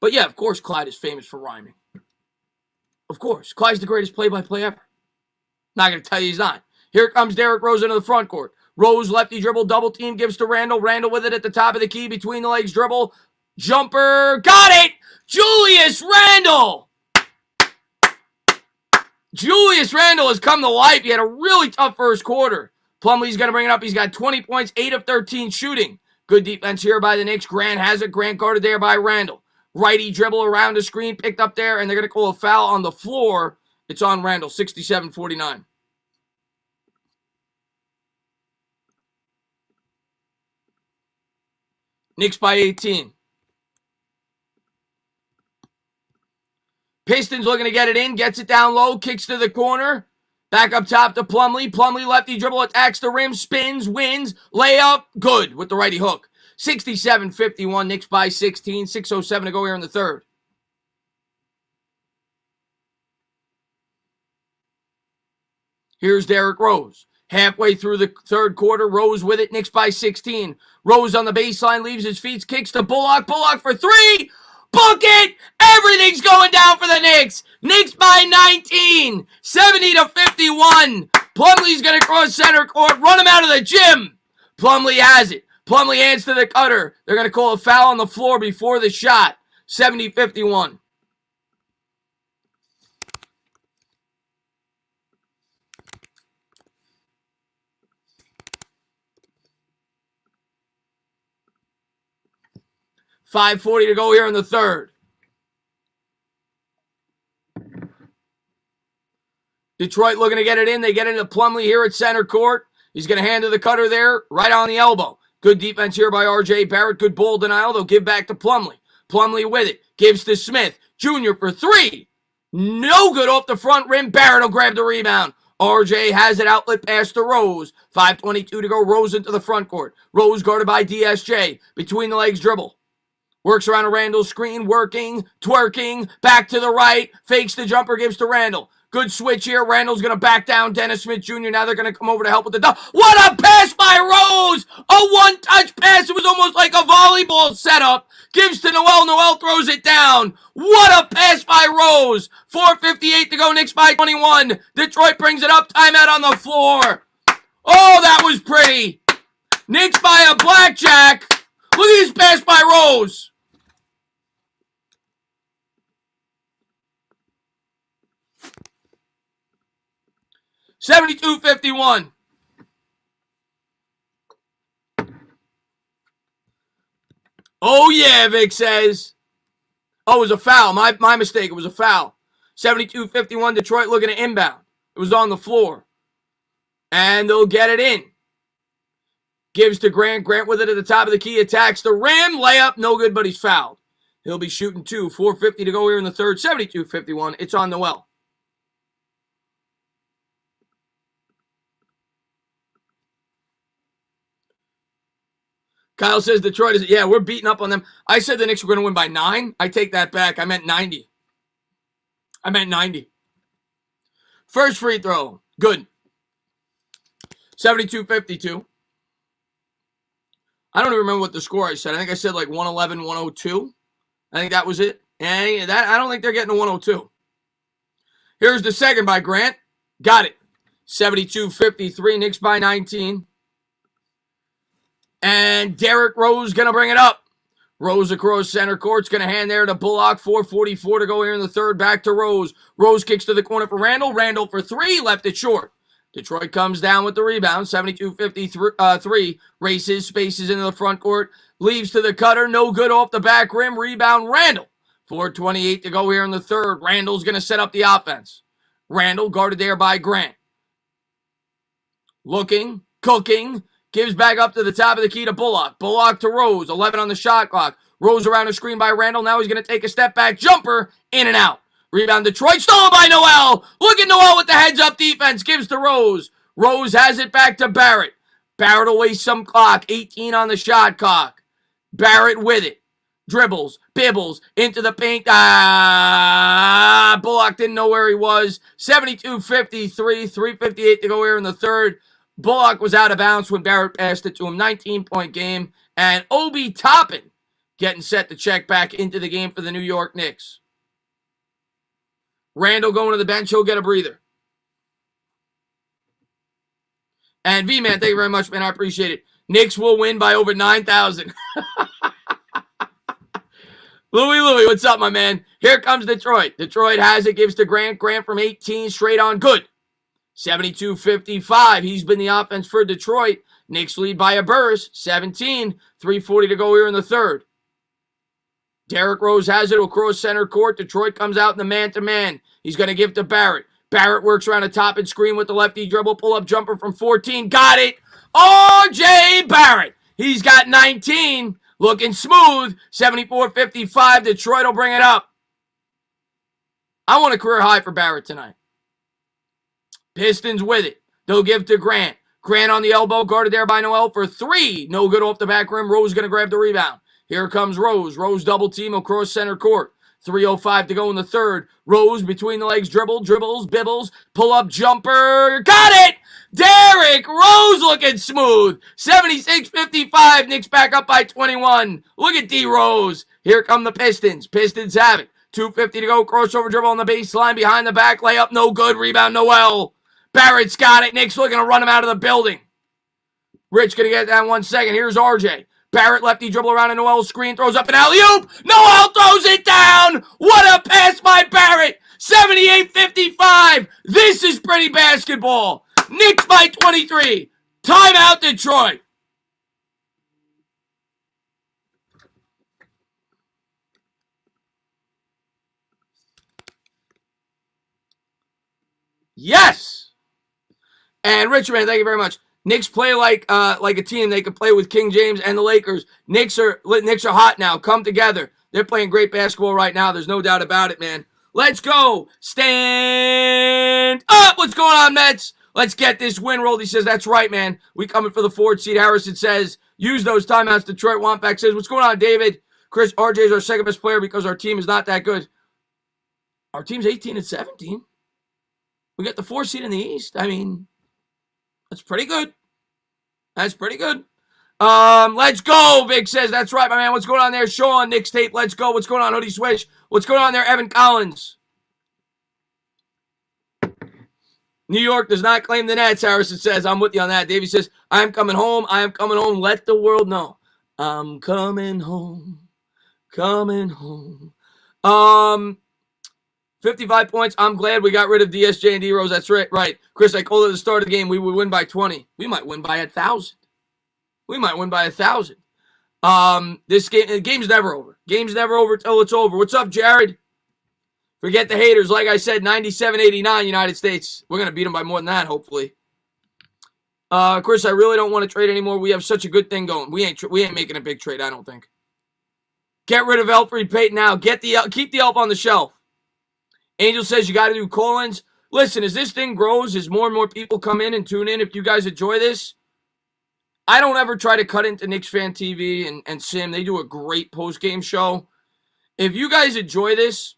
But yeah, of course, Clyde is famous for rhyming. Of course. Clyde's the greatest play-by-play ever. Not going to tell you he's not. Here comes Derrick Rose into the front court. Rose, lefty dribble, double team, gives to Randall. Randall with it at the top of the key, between the legs dribble. Jumper, got it! Julius Randle! Julius Randle has come to life. He had a really tough first quarter. Plumlee's going to bring it up. He's got 20 points, 8 of 13 shooting. Good defense here by the Knicks. Grant has it. Grant guarded there by Randle. Righty dribble around the screen, picked up there, and they're going to call a foul on the floor. It's on Randle, 67-49. Knicks by 18. Pistons looking to get it in, gets it down low, kicks to the corner. Back up top to Plumlee. Plumlee, lefty dribble, attacks the rim, spins, wins, layup, good with the righty hook. 67-51, Knicks by 16, 6:07 to go here in the third. Here's Derrick Rose. Halfway through the third quarter, Rose with it, Knicks by 16. Rose on the baseline, leaves his feet, kicks to Bullock. Bullock for three! Book it! Everything's going down for the Knicks. Knicks by 19, 70-51. Plumlee's going to cross center court, run him out of the gym. Plumlee has it. Plumlee hands to the cutter. They're going to call a foul on the floor before the shot. 70-51. .540 to go here in the third. Detroit looking to get it in. They get into Plumlee here at center court. He's going to hand to the cutter there, right on the elbow. Good defense here by R.J. Barrett. Good ball denial. They'll give back to Plumlee. Plumlee with it. Gives to Smith. Jr. for three. No good off the front rim. Barrett will grab the rebound. R.J. has it, outlet pass to Rose. 5:22 to go. Rose into the front court. Rose guarded by DSJ. Between the legs dribble. Works around a Randall screen, working, twerking, back to the right, fakes the jumper, gives to Randall. Good switch here. Randall's going to back down Dennis Smith Jr. Now they're going to come over to help with the dunk. What a pass by Rose! A one-touch pass. It was almost like a volleyball setup. Gives to Noel. Noel throws it down. What a pass by Rose. 4:58 to go. Knicks by 21. Detroit brings it up. Timeout on the floor. Oh, that was pretty. Knicks by a blackjack. Look at this pass by Rose. $72-51. Oh, yeah, Vic says. Oh, it was a foul. My mistake. It was a foul. 72-51, Detroit looking to inbound. It was on the floor. And they'll get it in. Gives to Grant. Grant with it at the top of the key. Attacks the rim. Layup. No good, but he's fouled. He'll be shooting two. 4:50 to go here in the third. 72-51. It's on Noel. Kyle says Detroit is... Yeah, we're beating up on them. I said the Knicks were going to win by 9. I take that back. I meant 90. First free throw. Good. 72-52. I don't even remember what the score I said. I think I said like 111, 102. I think that was it. And I don't think they're getting to 102. Here's the second by Grant. Got it. 72-53. Knicks by 19. And Derrick Rose going to bring it up. Rose across center court's going to hand there to Bullock. 4:44 to go here in the third. Back to Rose. Rose kicks to the corner for Randall. Randall for three. Left it short. Detroit comes down with the rebound. 72-53. Races, spaces into the front court. Leaves to the cutter. No good off the back rim. Rebound Randall. 4:28 to go here in the third. Randall's going to set up the offense. Randall guarded there by Grant. Looking. Cooking. Gives back up to the top of the key to Bullock. Bullock to Rose. 11 on the shot clock. Rose around the screen by Randall. Now he's going to take a step back jumper. In and out. Rebound Detroit, stolen by Noel. Look at Noel with the heads-up defense. Gives to Rose. Rose has it back to Barrett. Barrett will waste some clock. 18 on the shot clock. Barrett with it. Dribbles, bibbles, into the paint. Bullock didn't know where he was. 72-53, 3:58 to go here in the third. Bullock was out of bounds when Barrett passed it to him. 19-point game. And Obi Toppin getting set to check back into the game for the New York Knicks. Randall going to the bench. He'll get a breather. And V-Man, thank you very much, man. I appreciate it. Knicks will win by over 9,000. Louie, what's up, my man? Here comes Detroit. Detroit has it, gives to Grant. Grant from 18, straight on good. 72-55. He's been the offense for Detroit. Knicks lead by a burst. 17, 3:40 to go here in the third. Derrick Rose has it across center court. Detroit comes out in the man-to-man. He's going to give to Barrett. Barrett works around the top and screen with the lefty dribble. Pull-up jumper from 14. Got it. R.J. Barrett. He's got 19. Looking smooth. 74-55. Detroit will bring it up. I want a career high for Barrett tonight. Pistons with it. They'll give to Grant. Grant on the elbow, guarded there by Noel for 3. No good off the back rim. Rose going to grab the rebound. Here comes Rose. Rose double team across center court. 3:05 to go in the third. Rose between the legs, dribbles, bibbles, pull-up jumper. Got it! Derrick Rose looking smooth. 76-55. Knicks back up by 21. Look at D. Rose. Here come the Pistons. Pistons have it. 2:50 to go. Crossover dribble on the baseline. Behind the back. Layup. No good. Rebound. Noel. Barrett's got it. Knicks looking to run him out of the building. Rich going to get that in 1 second. Here's RJ. Barrett lefty dribble around a Noel screen. Throws up an alley-oop. Noel throws it down. What a pass by Barrett. 78-55. This is pretty basketball. Knicks by 23. Timeout Detroit. Yes. And Richard, man, thank you very much. Knicks play like a team. They could play with King James and the Lakers. Knicks are hot now. Come together. They're playing great basketball right now. There's no doubt about it, man. Let's go. Stand up. What's going on, Mets? Let's get this win rolled. He says, that's right, man. We coming for the 4th seed. Harrison says, use those timeouts. Detroit Wampach says, what's going on, David? Chris, RJ is our second best player because our team is not that good. Our team's 18-17. We got the 4th seed in the East. I mean, that's pretty good. That's pretty good. Let's go, Vic says. That's right, my man. What's going on there? Sean, Knicks tape. Let's go. What's going on, Hoodie Swish? What's going on there, Evan Collins? New York does not claim the Nets, Harrison says. I'm with you on that. Davey says, I'm coming home. I am coming home. Let the world know. I'm coming home. Coming home. 55 points. I'm glad we got rid of DSJ and D-Rose. That's right. Right. Chris, I called at the start of the game. We would win by 20. We might win by 1,000. We might win by 1,000. The game's never over. Game's never over till it's over. What's up, Jared? Forget the haters. Like I said, 97-89 United States. We're going to beat them by more than that, hopefully. Chris, I really don't want to trade anymore. We have such a good thing going. We ain't making a big trade, I don't think. Get rid of Elfrid Payton now. Keep the Elf on the shelf. Angel says you got to do call-ins. Listen, as this thing grows, as more and more people come in and tune in, if you guys enjoy this, I don't ever try to cut into Knicks Fan TV and Sim. They do a great post-game show. If you guys enjoy this,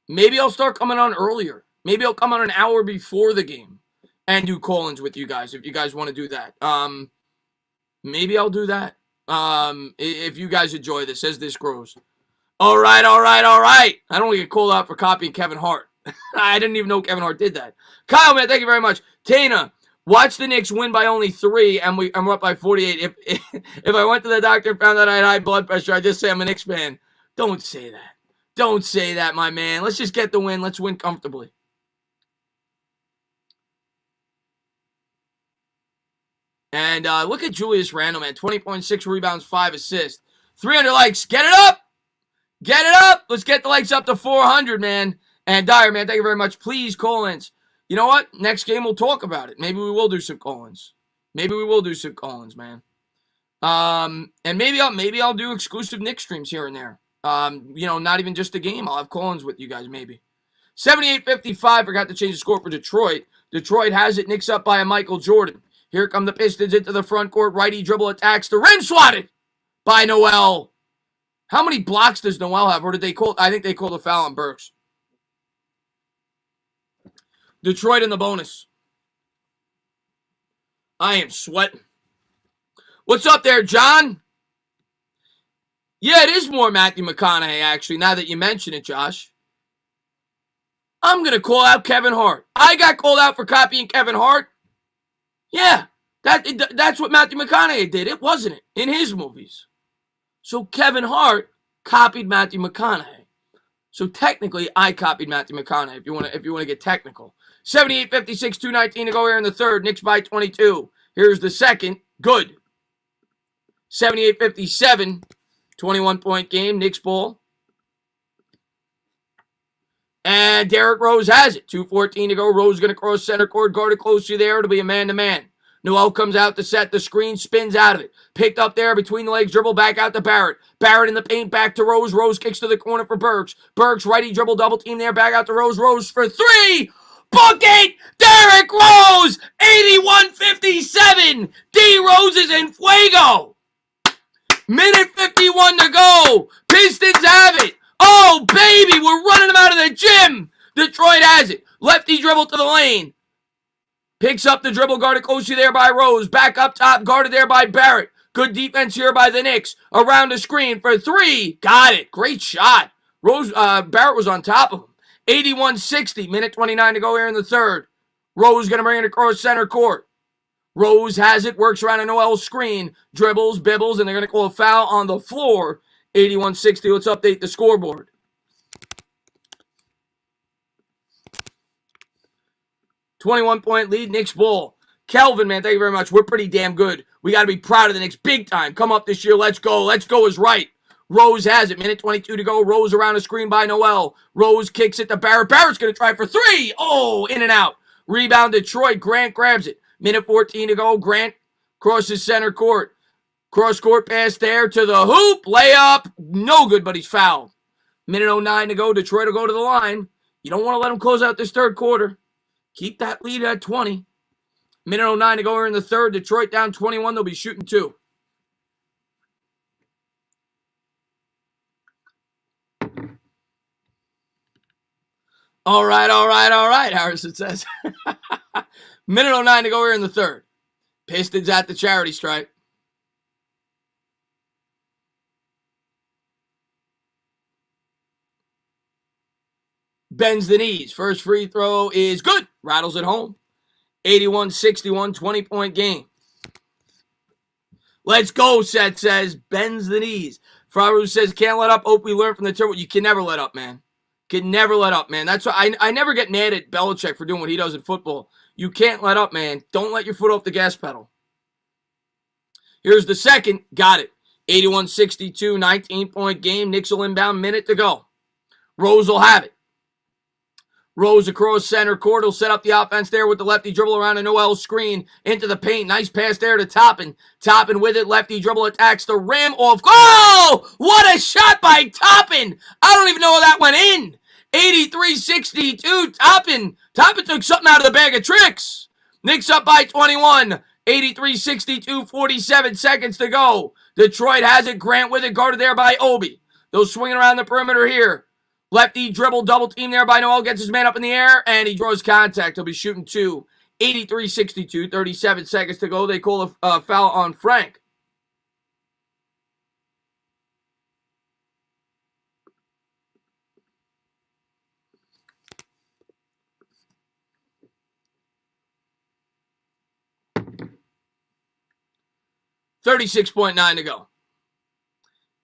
maybe I'll start coming on earlier. Maybe I'll come on an hour before the game and do call-ins with you guys if you guys want to do that. Maybe I'll do that if you guys enjoy this as this grows. All right. I don't want to get called out for copying Kevin Hart. I didn't even know Kevin Hart did that. Kyle, man, thank you very much. Tana, watch the Knicks win by only 3, and we're up by 48. If I went to the doctor and found out I had high blood pressure, I'd just say I'm a Knicks fan. Don't say that. Don't say that, my man. Let's just get the win. Let's win comfortably. And look at Julius Randle, man. 20.6 rebounds, 5 assists. 300 likes. Get it up. Get it up. Let's get the likes up to 400, man. And Dyer, man, thank you very much. Please, call-ins. You know what? Next game, we'll talk about it. Maybe we will do some call-ins. Man. And maybe I'll do exclusive Knicks streams here and there. Not even just a game. I'll have call-ins with you guys, maybe. 78-55. Forgot to change the score for Detroit. Detroit has it. Knicks up by a Michael Jordan. Here come the Pistons into the front court. Righty dribble attacks. The rim swatted by Noel. How many blocks does Noel have? Or did they call? I think they called a foul on Burks. Detroit in the bonus. I am sweating. What's up there, John? Yeah, it is more Matthew McConaughey, actually, now that you mention it, Josh. I'm going to call out Kevin Hart. I got called out for copying Kevin Hart. Yeah, that's what Matthew McConaughey did, it wasn't it, in his movies. So Kevin Hart copied Matthew McConaughey. So technically, I copied Matthew McConaughey, if you want to get technical. 78-56, 2:19 to go here in the third. Knicks by 22. Here's the second. Good. 78-57, 21-point game. Knicks ball. And Derrick Rose has it. 2:14 to go. Rose going to cross center court. Guarded closely there. It'll be a man-to-man. Noel comes out to set the screen. Spins out of it. Picked up there between the legs. Dribble back out to Barrett. Barrett in the paint. Back to Rose. Rose kicks to the corner for Burks. Burks righty dribble double team there. Back out to Rose. Rose for three. Book it! Derrick Rose! 81-57. D. Rose is in fuego. Minute 51 to go. Pistons have it. Oh, baby, we're running them out of the gym. Detroit has it. Lefty dribble to the lane. Picks up the dribble, guarded closely there by Rose. Back up top, guarded there by Barrett. Good defense here by the Knicks. Around the screen for three. Got it. Great shot. Barrett was on top of him. 81-60. Minute 29 to go here in the third. Rose going to bring it across center court. Rose has it, works around a Noel screen, dribbles, bibbles, and they're going to call a foul on the floor. 81-60. Let's update the scoreboard. .21 lead, Knicks ball. Kelvin, man, thank you very much. We're pretty damn good. We got to be proud of the Knicks big time. Come up this year. Let's go. Let's go is right. Rose has it. Minute 22 to go. Rose around a screen by Noel. Rose kicks it to Barrett. Barrett's going to try for three. Oh, in and out. Rebound Detroit. Grant grabs it. Minute 14 to go. Grant crosses center court. Cross court pass there to the hoop. Layup. No good, but he's fouled. Minute 09 to go. Detroit will go to the line. You don't want to let them close out this third quarter. Keep that lead at 20. Minute 09 to go here in the third. Detroit down 21. They'll be shooting two. All right, Harrison says. Minute 09 to go here in the third. Pistons at the charity stripe. Bends the knees. First free throw is good. Rattles it home. 81-61, 20-point game. Let's go, Seth says. Bends the knees. Faru says, can't let up. Hope we learn from the turn. You can never let up, man. Can never let up, man. That's why I never get mad at Belichick for doing what he does in football. You can't let up, man. Don't let your foot off the gas pedal. Here's the second. Got it. 81-62, 19-point game. Knicks will inbound. Minute to go. Rose will have it. Rose across center court. He'll set up the offense there with the lefty dribble around a Noel screen into the paint. Nice pass there to Toppin. Toppin with it. Lefty dribble attacks the rim off. Oh! What a shot by Toppin! I don't even know how that went in. 83-62. Toppin took something out of the bag of tricks. Knicks up by 21. 83-62. 47 seconds to go. Detroit has it. Grant with it. Guarded there by Obi. They'll swing it around the perimeter here. Lefty dribble, double team there by Noel. Gets his man up in the air, and he draws contact. He'll be shooting two. 83-62, 37 seconds to go. They call a foul on Frank. .9 to go.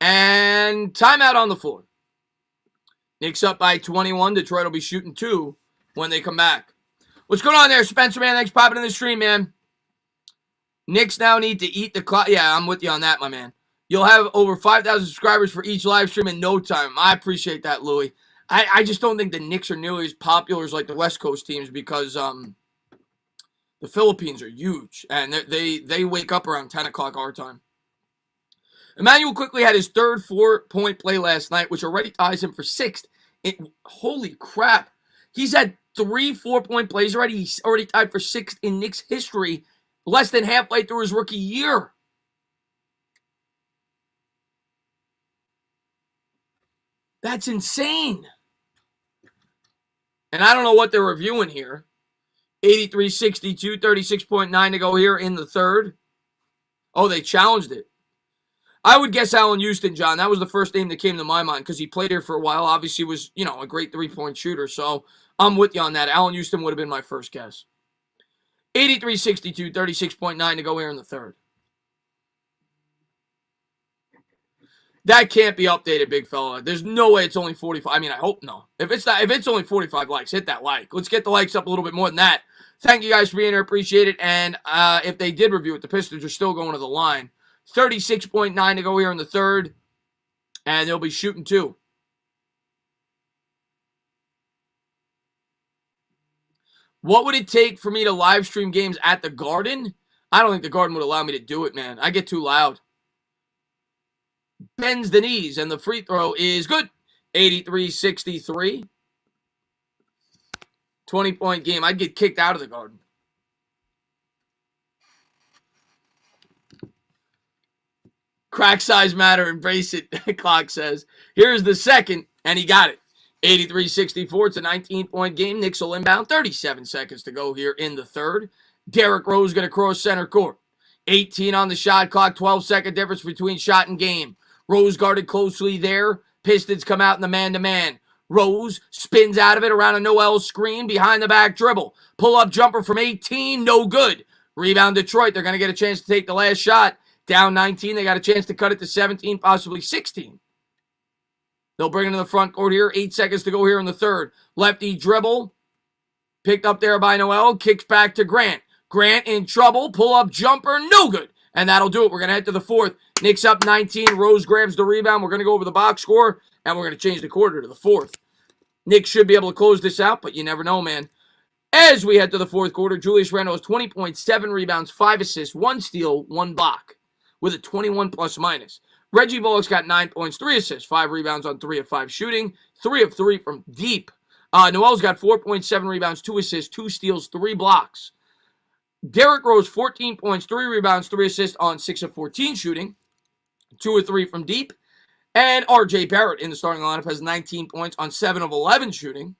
And timeout on the floor. Knicks up by 21. Detroit will be shooting two when they come back. What's going on there, Spencer, man? Thanks for popping in the stream, man. Knicks now need to eat the clock. Yeah, I'm with you on that, my man. You'll have over 5,000 subscribers for each live stream in no time. I appreciate that, Louie. I just don't think the Knicks are nearly as popular as like the West Coast teams because the Philippines are huge, and they wake up around 10 o'clock our time. Emmanuel quickly had his third 4-point play last night, which already ties him for sixth. Holy crap. He's had 3 4-point plays already. He's already tied for 6th in Knicks history, less than halfway through his rookie year. That's insane. And I don't know what they're reviewing here. 83-62, 36.9 to go here in the third. Oh, they challenged it. I would guess Allen Houston, John. That was the first name that came to my mind because he played here for a while. Obviously was, a great three-point shooter. So I'm with you on that. Allen Houston would have been my first guess. 83-62, 36.9 to go here in the third. That can't be updated, big fella. There's no way it's only 45. I mean, I hope no. If it's only 45 likes, hit that like. Let's get the likes up a little bit more than that. Thank you guys for being here. Appreciate it. And if they did review it, the Pistons are still going to the line. 36.9 to go here in the third. And they'll be shooting 2. What would it take for me to live stream games at the Garden? I don't think the Garden would allow me to do it, man. I get too loud. Bends the knees, and the free throw is good. 83-63. 20-point game. I'd get kicked out of the Garden. Crack size matter. Embrace it, Clock says. Here's the second, and he got it. 83-64. It's a 19-point game. Knicks will inbound. 37 seconds to go here in the third. Derrick Rose going to cross center court. 18 on the shot clock. 12-second difference between shot and game. Rose guarded closely there. Pistons come out in the man-to-man. Rose spins out of it around a Noel screen. Behind the back dribble. Pull-up jumper from 18. No good. Rebound Detroit. They're going to get a chance to take the last shot. Down 19. They got a chance to cut it to 17, possibly 16. They'll bring it to the front court here. 8 seconds to go here in the third. Lefty dribble. Picked up there by Noel. Kicks back to Grant. Grant in trouble. Pull-up jumper. No good. And that'll do it. We're going to head to the fourth. Knicks up 19. Rose grabs the rebound. We're going to go over the box score, and we're going to change the quarter to the fourth. Knicks should be able to close this out, but you never know, man. As we head to the fourth quarter, Julius Randle has 20 points, 7 rebounds, 5 assists, 1 steal, 1 block, with a 21 plus minus. Reggie Bullock's got 9 points, 3 assists, 5 rebounds on 3 of 5 shooting, 3 of 3 from deep. Noel's got 4 points, 7 rebounds, 2 assists, 2 steals, 3 blocks. Derrick Rose, 14 points, 3 rebounds, 3 assists on 6 of 14 shooting. 2 of 3 from deep. And R.J. Barrett in the starting lineup has 19 points on 7 of 11 shooting.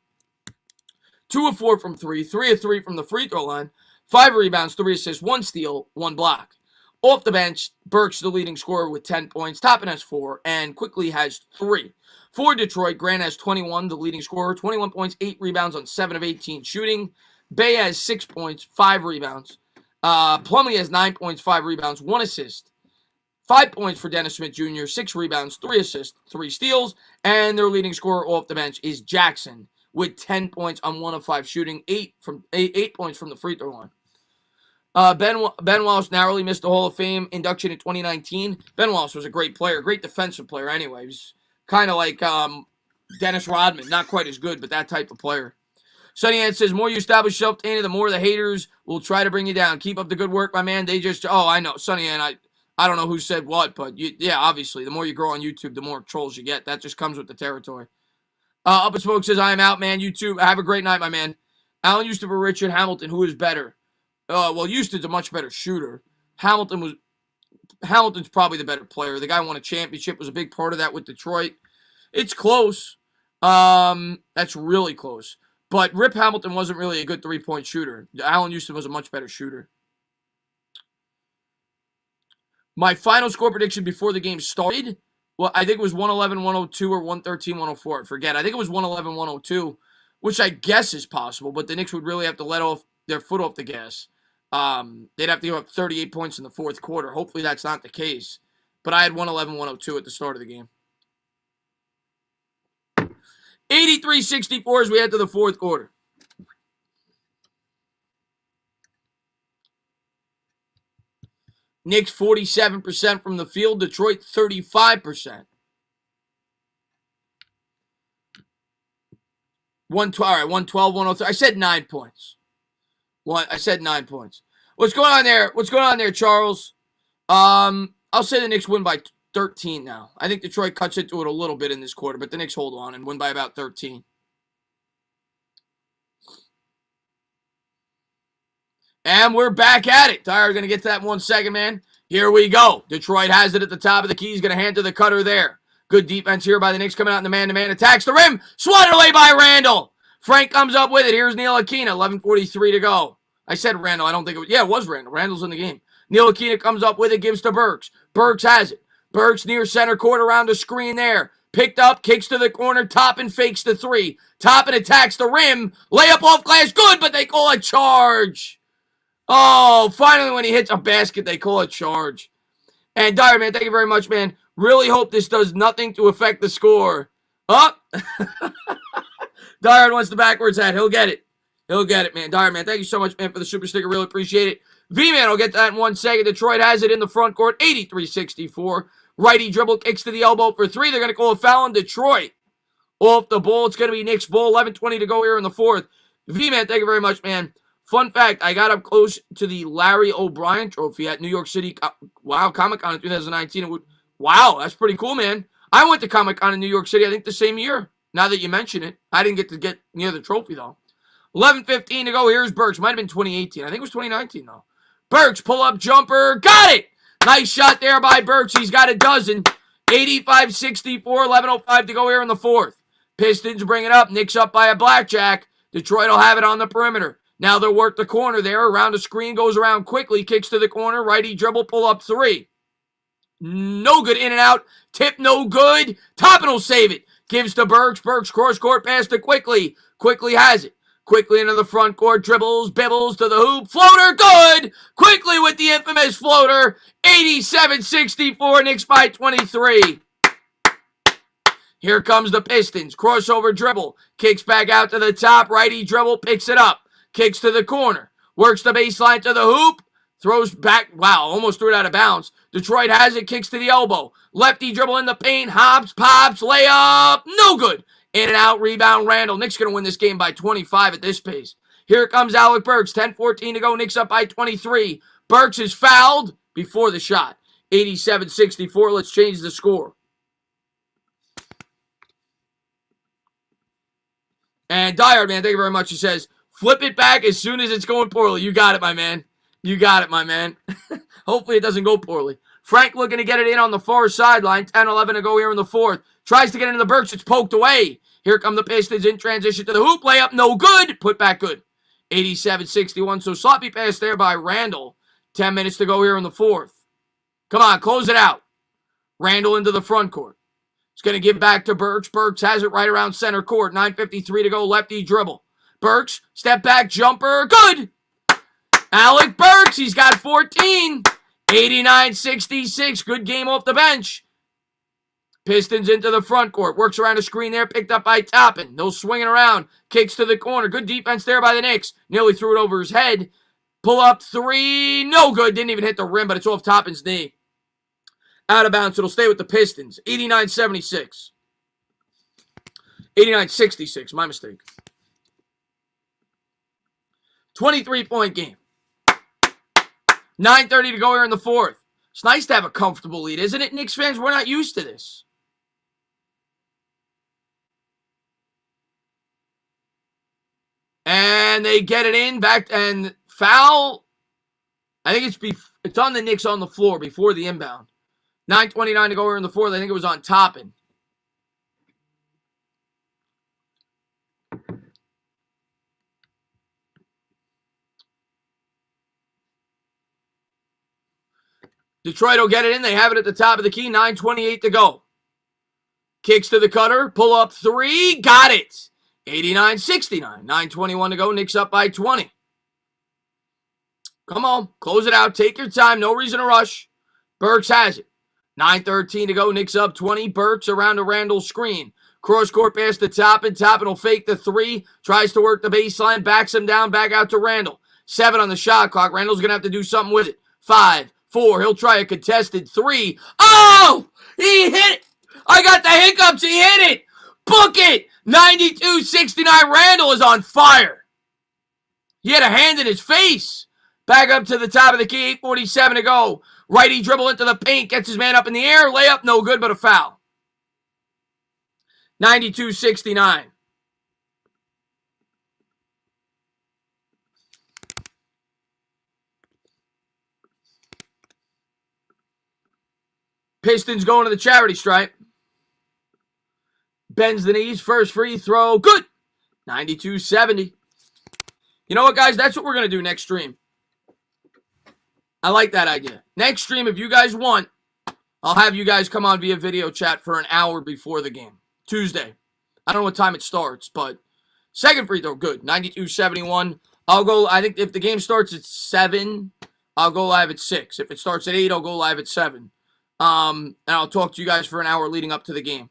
2 of 4 from 3. 3 of 3 from the free throw line. 5 rebounds, 3 assists, 1 steal, 1 block. Off the bench, Burks the leading scorer with 10 points. Toppin has 4 and Quickly has 3. For Detroit, Grant has 21, the leading scorer. 21 points, 8 rebounds on 7 of 18 shooting. Bay has 6 points, 5 rebounds. Plumlee has 9 points, 5 rebounds, 1 assist. 5 points for Dennis Smith Jr., 6 rebounds, 3 assists, 3 steals, and their leading scorer off the bench is Jackson with 10 points on 1 of 5 shooting, 8 points from the free throw line. Ben Wallace narrowly missed the Hall of Fame induction in 2019. Ben Wallace was a great player, great defensive player anyway. He was kind of like Dennis Rodman, not quite as good, but that type of player. Sonny Ann says, more you establish yourself, Danny, the more the haters will try to bring you down. Keep up the good work, my man. I know, Sonny Ann, I don't know who said what, but yeah, obviously, the more you grow on YouTube, the more trolls you get. That just comes with the territory. Up in Smoke says, I am out, man. YouTube, have a great night, my man. Allen Houston for Richard Hamilton, who is better? Well, Houston's a much better shooter. Hamilton's probably the better player. The guy won a championship, was a big part of that with Detroit. It's close. That's really close. But Rip Hamilton wasn't really a good three-point shooter. Allen Houston was a much better shooter. My final score prediction before the game started, well, I think it was 111-102 or 113-104. I forget. I think it was 111-102, which I guess is possible, but the Knicks would really have to let off their foot off the gas. They'd have to give up 38 points in the fourth quarter. Hopefully that's not the case. But I had 111-102 at the start of the game. 83-64 as we head to the fourth quarter. Knicks 47% from the field. Detroit 35%. 112-103. I said 9 points. I said 9 points. What's going on there? What's going on there, Charles? I'll say the Knicks win by 13 now. I think Detroit cuts into it a little bit in this quarter, but the Knicks hold on and win by about 13. And we're back at it. Tyler, going to get to that in 1 second, man. Here we go. Detroit has it at the top of the key. He's going to hand to the cutter there. Good defense here by the Knicks coming out in the man-to-man. Attacks the rim. Swatted away by Randall. Frank comes up with it. Here's Neil Aquina. 11:43 to go. I said Randall. I don't think it was. Yeah, it was Randall. Randall's in the game. Neil Aquina comes up with it. Gives to Burks. Burks has it. Burks near center court around the screen there. Picked up. Kicks to the corner. Toppin fakes the three. Toppin attacks the rim. Layup off glass. Good, but they call a charge. Oh, finally when he hits a basket, they call a charge. And Dyer, man, thank you very much, man. Really hope this does nothing to affect the score. Up. Dyer wants the backwards hat. He'll get it. He'll get it, man. Dyer, man, thank you so much, man, for the super sticker. Really appreciate it. V-Man will get that in 1 second. Detroit has it in the front court. 83-64. Righty dribble kicks to the elbow for three. They're going to call a foul on Detroit. Off the ball. It's going to be Knicks ball. 11:20 to go here in the fourth. V-Man, thank you very much, man. Fun fact, I got up close to the Larry O'Brien trophy at New York City, Comic-Con in 2019. Wow, that's pretty cool, man. I went to Comic-Con in New York City, I think the same year. Now that you mention it. I didn't get to get near the trophy, though. 11:15 to go. Here's Burks. Might have been 2018. I think it was 2019, though. Burks, pull-up jumper. Got it! Nice shot there by Burks. He's got a dozen. 85-64. 11:05 to go here in the fourth. Pistons bring it up. Knicks up by a blackjack. Detroit will have it on the perimeter. Now they'll work the corner there. Around the screen, goes around quickly. Kicks to the corner. Righty dribble, pull up three. No good, in and out. Tip no good. Toppin will save it. Gives to Burks. Burks cross court pass to Quickly. Quickly has it. Quickly into the front court. Dribbles, bibbles to the hoop. Floater good. Quickly with the infamous floater. 87-64. Knicks by 23. Here comes the Pistons. Crossover dribble. Kicks back out to the top. Righty dribble. Picks it up. Kicks to the corner. Works the baseline to the hoop. Throws back. Wow, almost threw it out of bounds. Detroit has it. Kicks to the elbow. Lefty dribble in the paint. Hops, pops, layup. No good. In and out. Rebound. Randall. Knicks going to win this game by 25 at this pace. Here comes Alec Burks. 10-14 to go. Knicks up by 23. Burks is fouled before the shot. 87-64. Let's change the score. And Dyer, man, thank you very much. He says, flip it back as soon as it's going poorly. You got it, my man. You got it, my man. Hopefully it doesn't go poorly. Frank looking to get it in on the far sideline. 10-11 to go here in the fourth. Tries to get into the Burks. It's poked away. Here come the Pistons in transition to the hoop. Layup, no good. Put back good. 87-61. So sloppy pass there by Randall. 10 minutes to go here in the fourth. Come on, close it out. Randall into the front court. He's going to give back to Burks. Burks has it right around center court. 9:53 to go. Lefty dribble. Burks, step back jumper. Good. Alec Burks, he's got 14. 89-66. Good game off the bench. Pistons into the front court. Works around the screen there. Picked up by Toppin. No swinging around. Kicks to the corner. Good defense there by the Knicks. Nearly threw it over his head. Pull up three. No good. Didn't even hit the rim, but it's off Toppin's knee. Out of bounds. It'll stay with the Pistons. 89-76. 89-66. My mistake. 23-point game. 9:30 to go here in the fourth. It's nice to have a comfortable lead, isn't it, Knicks fans? We're not used to this. And they get it in, back, and foul. I think it's on the Knicks on the floor before the inbound. 9:29 to go here in the fourth. I think it was on Toppin. Detroit will get it in. They have it at the top of the key. 9:28 to go. Kicks to the cutter. Pull up three. Got it. 89-69. 9:21 to go. Knicks up by 20. Come on. Close it out. Take your time. No reason to rush. Burks has it. 9:13 to go. Knicks up 20. Burks around a Randall screen. Cross court pass to Toppin. Toppin will fake the three. Tries to work the baseline. Backs him down. Back out to Randall. 7 on the shot clock. Randall's going to have to do something with it. 5, 4. He'll try a contested 3. Oh! He hit it! I got the hiccups. He hit it! Book it! 92-69. Randall is on fire. He had a hand in his face. Back up to the top of the key. 8:47 to go. Righty dribble into the paint. Gets his man up in the air. Layup, no good, but a foul. 92-69. Pistons going to the charity stripe. Bends the knees. First free throw. Good. 92-70. You know what, guys? That's what we're going to do next stream. I like that idea. Next stream, if you guys want, I'll have you guys come on via video chat for an hour before the game. Tuesday. I don't know what time it starts, but second free throw, good. 92-71. I'll go, I think if the game starts at 7, I'll go live at 6. If it starts at 8, I'll go live at 7. And I'll talk to you guys for an hour leading up to the game.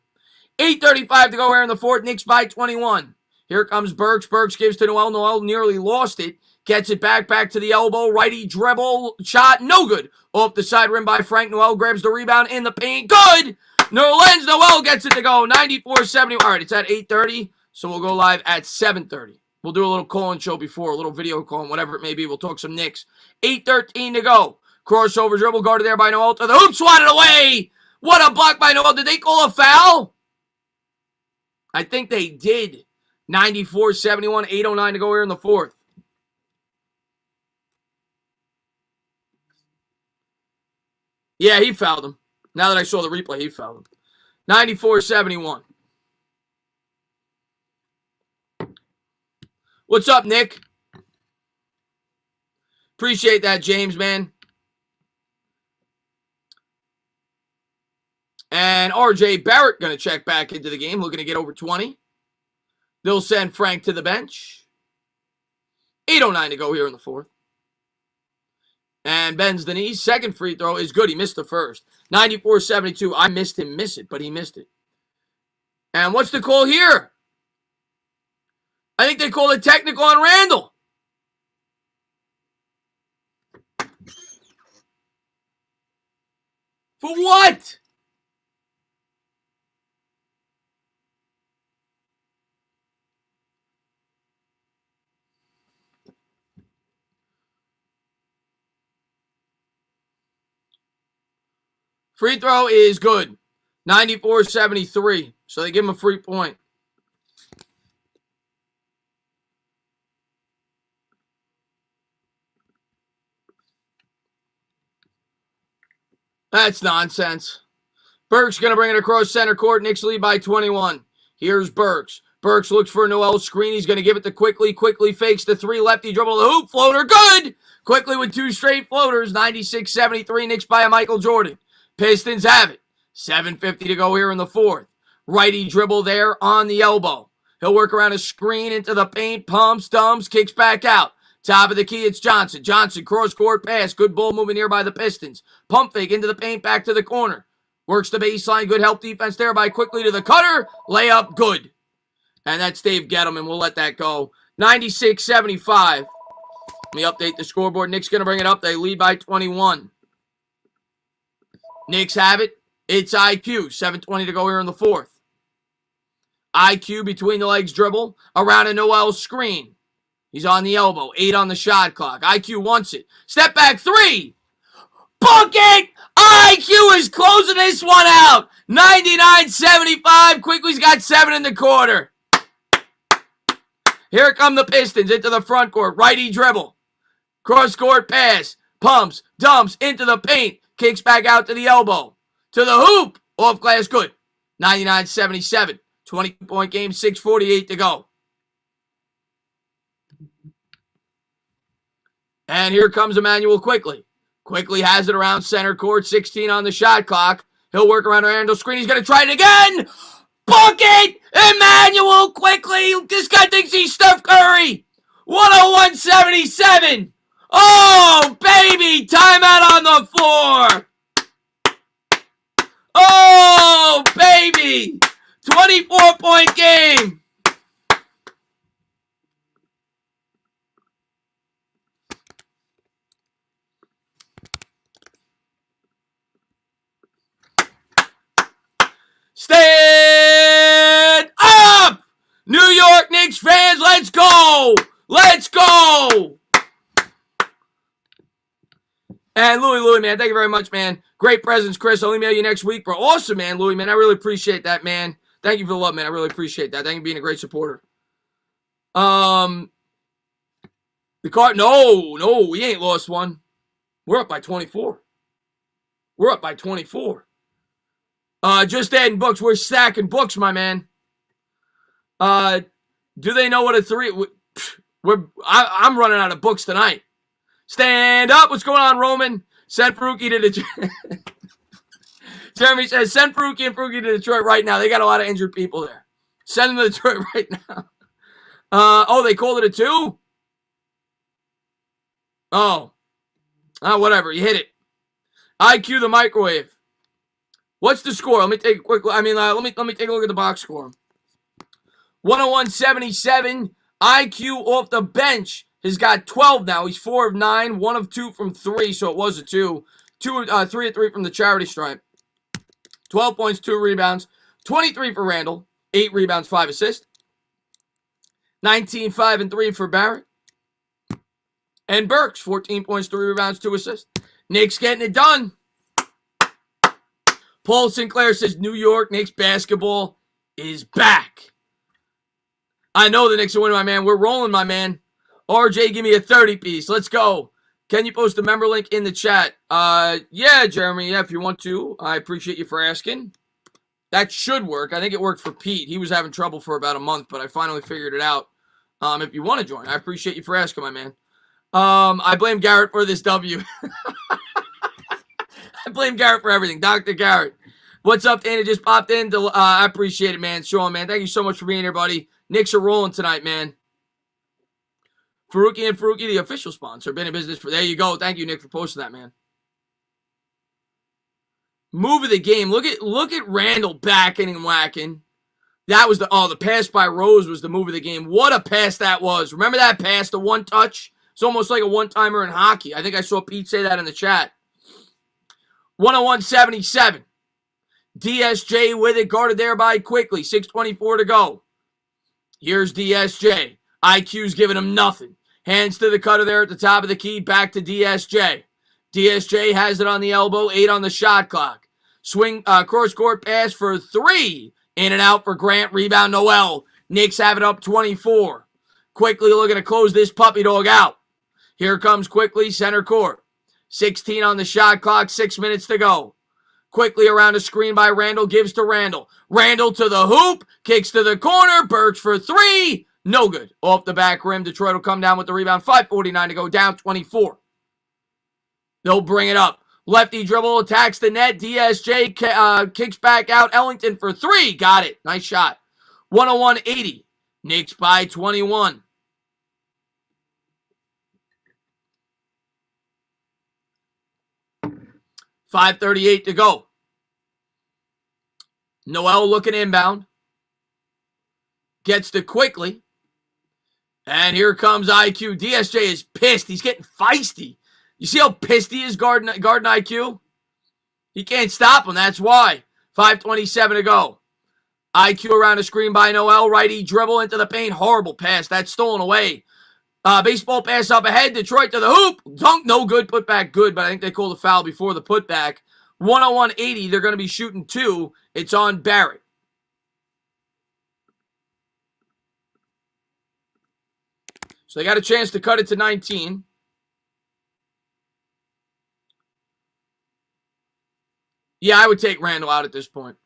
8:35 to go here in the fourth. Knicks by 21. Here comes Burks. Burks gives to Noel. Noel nearly lost it. Gets it back to the elbow. Righty dribble. Shot. No good. Off the side rim by Frank. Noel grabs the rebound in the paint. Good. Nerlens Noel gets it to go. 94-70. All right, it's at 8:30, so we'll go live at 7:30. We'll do a little call-in show before, a little video call, and whatever it may be. We'll talk some Knicks. 8:13 to go. Crossover dribble guarded there by Noel to the hoop. Swatted away. What a block by Noel. Did they call a foul? I think they did. 94-71. 8:09 to go here in the fourth. Yeah, he fouled him. Now that I saw the replay, he fouled him. 94-71. What's up, Nick? Appreciate that, James, man. And RJ Barrett going to check back into the game, looking to get over 20. They'll send Frank to the bench. 8:09 to go here in the fourth. And bends the knees. Second free throw is good. He missed the first. 94-72. I missed him miss it, but he missed it. And what's the call here? I think they called a technical on Randall. For what? Free throw is good. 94-73. So they give him a free point. That's nonsense. Burks going to bring it across center court. Knicks lead by 21. Here's Burks. Burks looks for Noel's screen. He's going to give it to Quickly. Quickly fakes the three. Lefty dribble to the hoop. Floater. Good. Quickly with two straight floaters. 96-73. Knicks by a Michael Jordan. Pistons have it. 7:50 to go here in the fourth. Righty dribble there on the elbow. He'll work around a screen into the paint. Pumps, dumps, kicks back out. Top of the key, it's Johnson. Johnson, cross-court pass. Good ball moving here by the Pistons. Pump fake into the paint, back to the corner. Works the baseline. Good help defense there by Quickly to the cutter. Layup, good. And that's Dave Gettleman. We'll let that go. 96-75. Let me update the scoreboard. Knicks going to bring it up. They lead by 21. Knicks have it. It's IQ. 7:20 to go here in the fourth. IQ between the legs dribble. Around a Noel screen. He's on the elbow. 8 on the shot clock. IQ wants it. Step back 3. Bucket! IQ is closing this one out. 99-75. Quickly's got 7 in the quarter. Here come the Pistons into the front court. Righty dribble. Cross-court pass. Pumps. Dumps into the paint. Kicks back out to the elbow. To the hoop. Off glass, good. 99-77. 20-point game, 6:48 to go. And here comes Emmanuel Quickly. Quickly has it around center court. 16 on the shot clock. He'll work around Randall's screen. He's going to try it again. Bucket! Emmanuel Quickly. This guy thinks he's Steph Curry. 101-77. Oh, baby. Timeout on the floor. Oh, baby. 24-point game. Stand up! New York Knicks fans, let's go! Let's go! And Louie, man, thank you very much, man. Great presents, Chris. I'll email you next week, bro. Awesome, man, Louie, man. I really appreciate that, man. Thank you for the love, man. I really appreciate that. Thank you for being a great supporter. The card, no, we ain't lost one. We're up by 24. We're up by 24. Just adding books. We're stacking books, my man. Do they know what a 3... I'm running out of books tonight. Stand up. What's going on, Roman? Send Faruqi to Detroit. Jeremy says, send Faruqi and Faruqi to Detroit right now. They got a lot of injured people there. Send them to Detroit right now. They called it a 2? Oh. Whatever. You hit it. IQ the microwave. What's the score? Let me take a quick look. Let me take a look at the box score. 101.77. IQ off the bench has got 12 now. He's 4 of 9, 1 of 2 from 3, so it was a 2. 3 of 3 from the charity stripe. 12 points, 2 rebounds. 23 for Randall. 8 rebounds, 5 assists. 19, 5, and 3 for Barrett. And Burks, 14 points, 3 rebounds, 2 assists. Knicks getting it done. Paul Sinclair says New York Knicks basketball is back. I know the Knicks are winning, my man. We're rolling, my man. RJ, give me a 30-piece. Let's go. Can you post a member link in the chat? Yeah, Jeremy. Yeah, if you want to. I appreciate you for asking. That should work. I think it worked for Pete. He was having trouble for about a month, but I finally figured it out. If you want to join, I appreciate you for asking, my man. I blame Garrett for this W. I blame Garrett for everything. Dr. Garrett. What's up, Dana? Just popped in. I appreciate it, man. Sean, man. Thank you so much for being here, buddy. Knicks are rolling tonight, man. Faruqi and Faruqi, the official sponsor. Been in business for... There you go. Thank you, Nick, for posting that, man. Move of the game. Look at Randall backing and whacking. That was the pass by Rose was the move of the game. What a pass that was. Remember that pass, the one touch? It's almost like a one-timer in hockey. I think I saw Pete say that in the chat. 101.77. DSJ with it, guarded there by Quickly. 6:24 to go. Here's DSJ. IQ's giving him nothing. Hands to the cutter there at the top of the key. Back to DSJ. DSJ has it on the elbow. 8 on the shot clock. Swing, cross-court pass for 3. In and out for Grant. Rebound, Noel. Knicks have it up 24. Quickly looking to close this puppy dog out. Here comes Quickly, center court. 16 on the shot clock, 6 minutes to go. Quickly around a screen by Randall, gives to Randall. Randall to the hoop, kicks to the corner, Burks for 3. No good. Off the back rim, Detroit will come down with the rebound. 5:49 to go, down 24. They'll bring it up. Lefty dribble, attacks the net. DSJ kicks back out. Ellington for 3. Got it. Nice shot. 101.80. Knicks by 21. $5:38 to go. Noel looking inbound. Gets to Quickly. And here comes IQ. DSJ is pissed. He's getting feisty. You see how pissed he is guarding IQ? He can't stop him. That's why. 5:27 to go. IQ around the screen by Noel. Righty dribble into the paint. Horrible pass. That's stolen away. Baseball pass up ahead. Detroit to the hoop. Dunk, no good. Put back good, but I think they called a foul before the putback. 101.80. They're going to be shooting 2. It's on Barrett. So they got a chance to cut it to 19. Yeah, I would take Randall out at this point.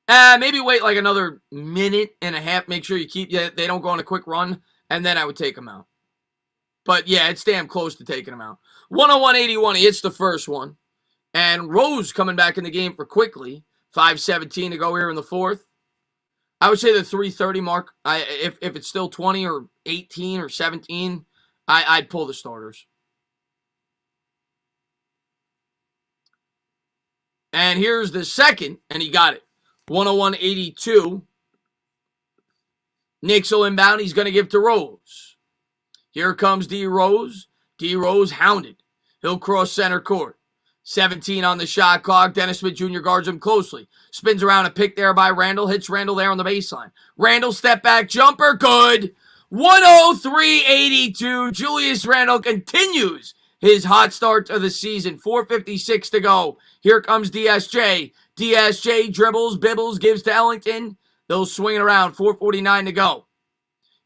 Maybe wait like another minute and a half. Make sure they don't go on a quick run, and then I would take him out. But yeah, it's damn close to taking him out. 101.81. He hits the first one. And Rose coming back in the game for Quickly. 5:17 to go here in the fourth. I would say the 3:30 mark. If it's still 20 or 18 or 17, I'd pull the starters. And here's the second, and he got it. 101.82. Knicks will inbound. He's going to give to Rose. Here comes D. Rose. D. Rose hounded. He'll cross center court. 17 on the shot clock. Dennis Smith Jr. guards him closely. Spins around a pick there by Randall. Hits Randall there on the baseline. Randall step back jumper. Good. 103.82. Julius Randall continues his hot start of the season. 4:56 to go. Here comes DSJ. DSJ dribbles, bibbles, gives to Ellington. They'll swing it around. 4:49 to go.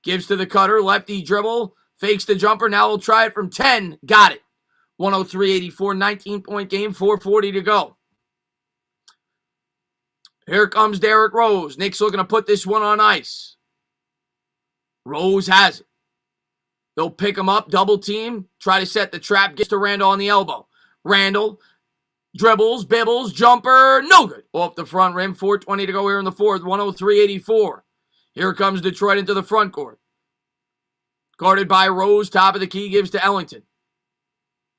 Gives to the cutter. Lefty dribble. Fakes the jumper. Now we'll try it from 10. Got it. 103.84. 19-point game. 4:40 to go. Here comes Derrick Rose. Knicks looking to put this one on ice. Rose has it. They'll pick him up, double team, try to set the trap, gets to Randall on the elbow. Randall dribbles, bibbles, jumper, no good. Off the front rim, 4:20 to go here in the fourth, 103-84. Here comes Detroit into the front court. Guarded by Rose, top of the key, gives to Ellington.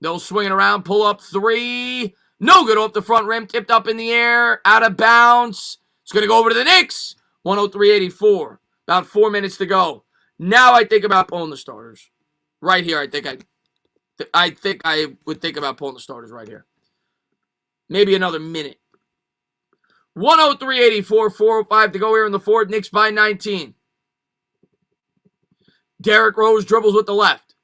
They'll swing it around, pull up three. No good off the front rim, tipped up in the air, out of bounds. It's going to go over to the Knicks, 103-84. About 4 minutes to go. Now I think about pulling the starters. Right here, I think I would think about pulling the starters right here. Maybe another minute. 103-84, 4:05 to go here in the fourth. Knicks by 19. Derrick Rose dribbles with the left.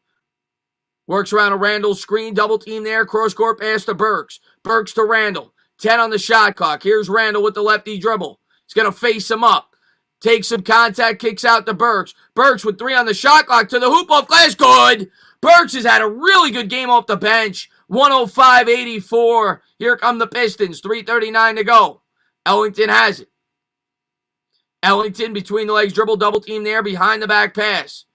Works around a Randall screen, double team there. Cross court pass to Burks. Burks to Randall. 10 on the shot clock. Here's Randall with the lefty dribble. He's going to face him up. Takes some contact, kicks out to Burks. Burks with 3 on the shot clock to the hoop off glass. Good. Burks has had a really good game off the bench. 105-84. Here come the Pistons. 3:39 to go. Ellington has it. Ellington between the legs dribble, double team there, behind the back pass.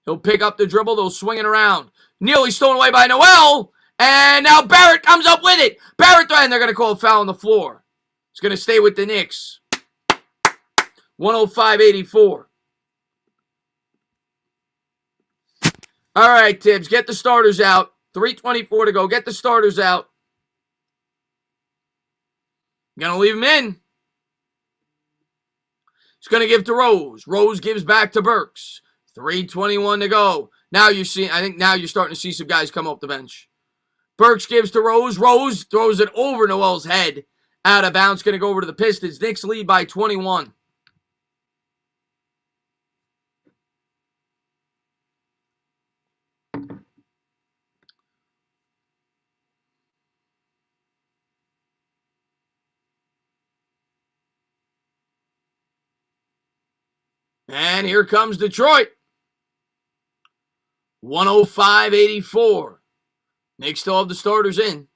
He'll pick up the dribble. They'll swing it around. Nearly stolen away by Noel. And now Barrett comes up with it. Barrett, and they're going to call a foul on the floor. It's going to stay with the Knicks. 105-84. All right, Tibbs, get the starters out. 3:24 to go. Get the starters out. Going to leave them in. He's going to give to Rose. Rose gives back to Burks. 3:21 to go. I think now you're starting to see some guys come off the bench. Burks gives to Rose. Rose throws it over Noel's head. Out of bounds. Going to go over to the Pistons. Knicks lead by 21. And here comes Detroit. 105-84. Knicks still have the starters in.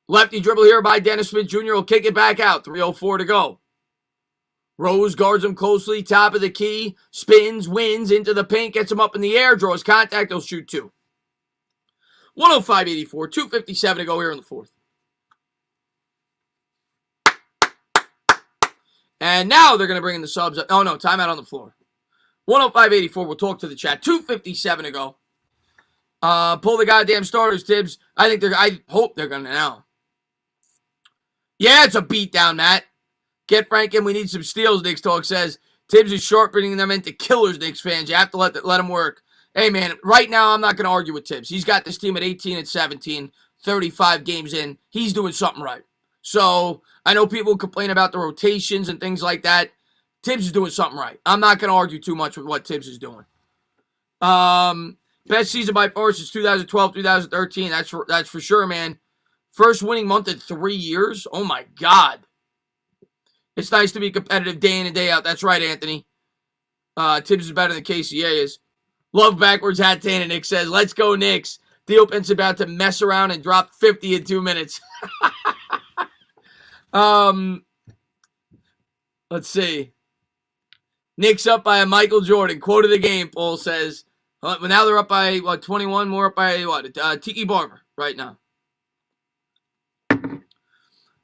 Lefty dribble here by Dennis Smith Jr. will kick it back out. 3:04 to go. Rose guards him closely. Top of the key. Spins, wins into the paint. Gets him up in the air. Draws contact. He'll shoot 2. 105-84. 2:57 to go here in the fourth. And now they're going to bring in the subs. Oh, no, timeout on the floor. 105-84. We'll talk to the chat. 2:57 to go. Pull the goddamn starters, Tibbs. I hope they're going to now. Yeah, it's a beatdown, Matt. Get Franken. We need some steals, Knicks Talk says. Tibbs is sharpening them into killers, Knicks fans. You have to let them work. Hey, man, right now I'm not going to argue with Tibbs. He's got this team at 18-17, 35 games in. He's doing something right. So I know people complain about the rotations and things like that. Tibbs is doing something right. I'm not going to argue too much with what Tibbs is doing. Best season by far since 2012, 2013. That's for sure, man. First winning month in 3 years. Oh, my God. It's nice to be competitive day in and day out. That's right, Anthony. Tibbs is better than KCA is. Love backwards hat tan, and Nick says, let's go, Knicks. Theo Pin's about to mess around and drop 50 in 2 minutes. Let's see. Knicks up by a Michael Jordan. Quote of the game, Paul says. Well, now they're up by, 21? More up by, Tiki Barber right now.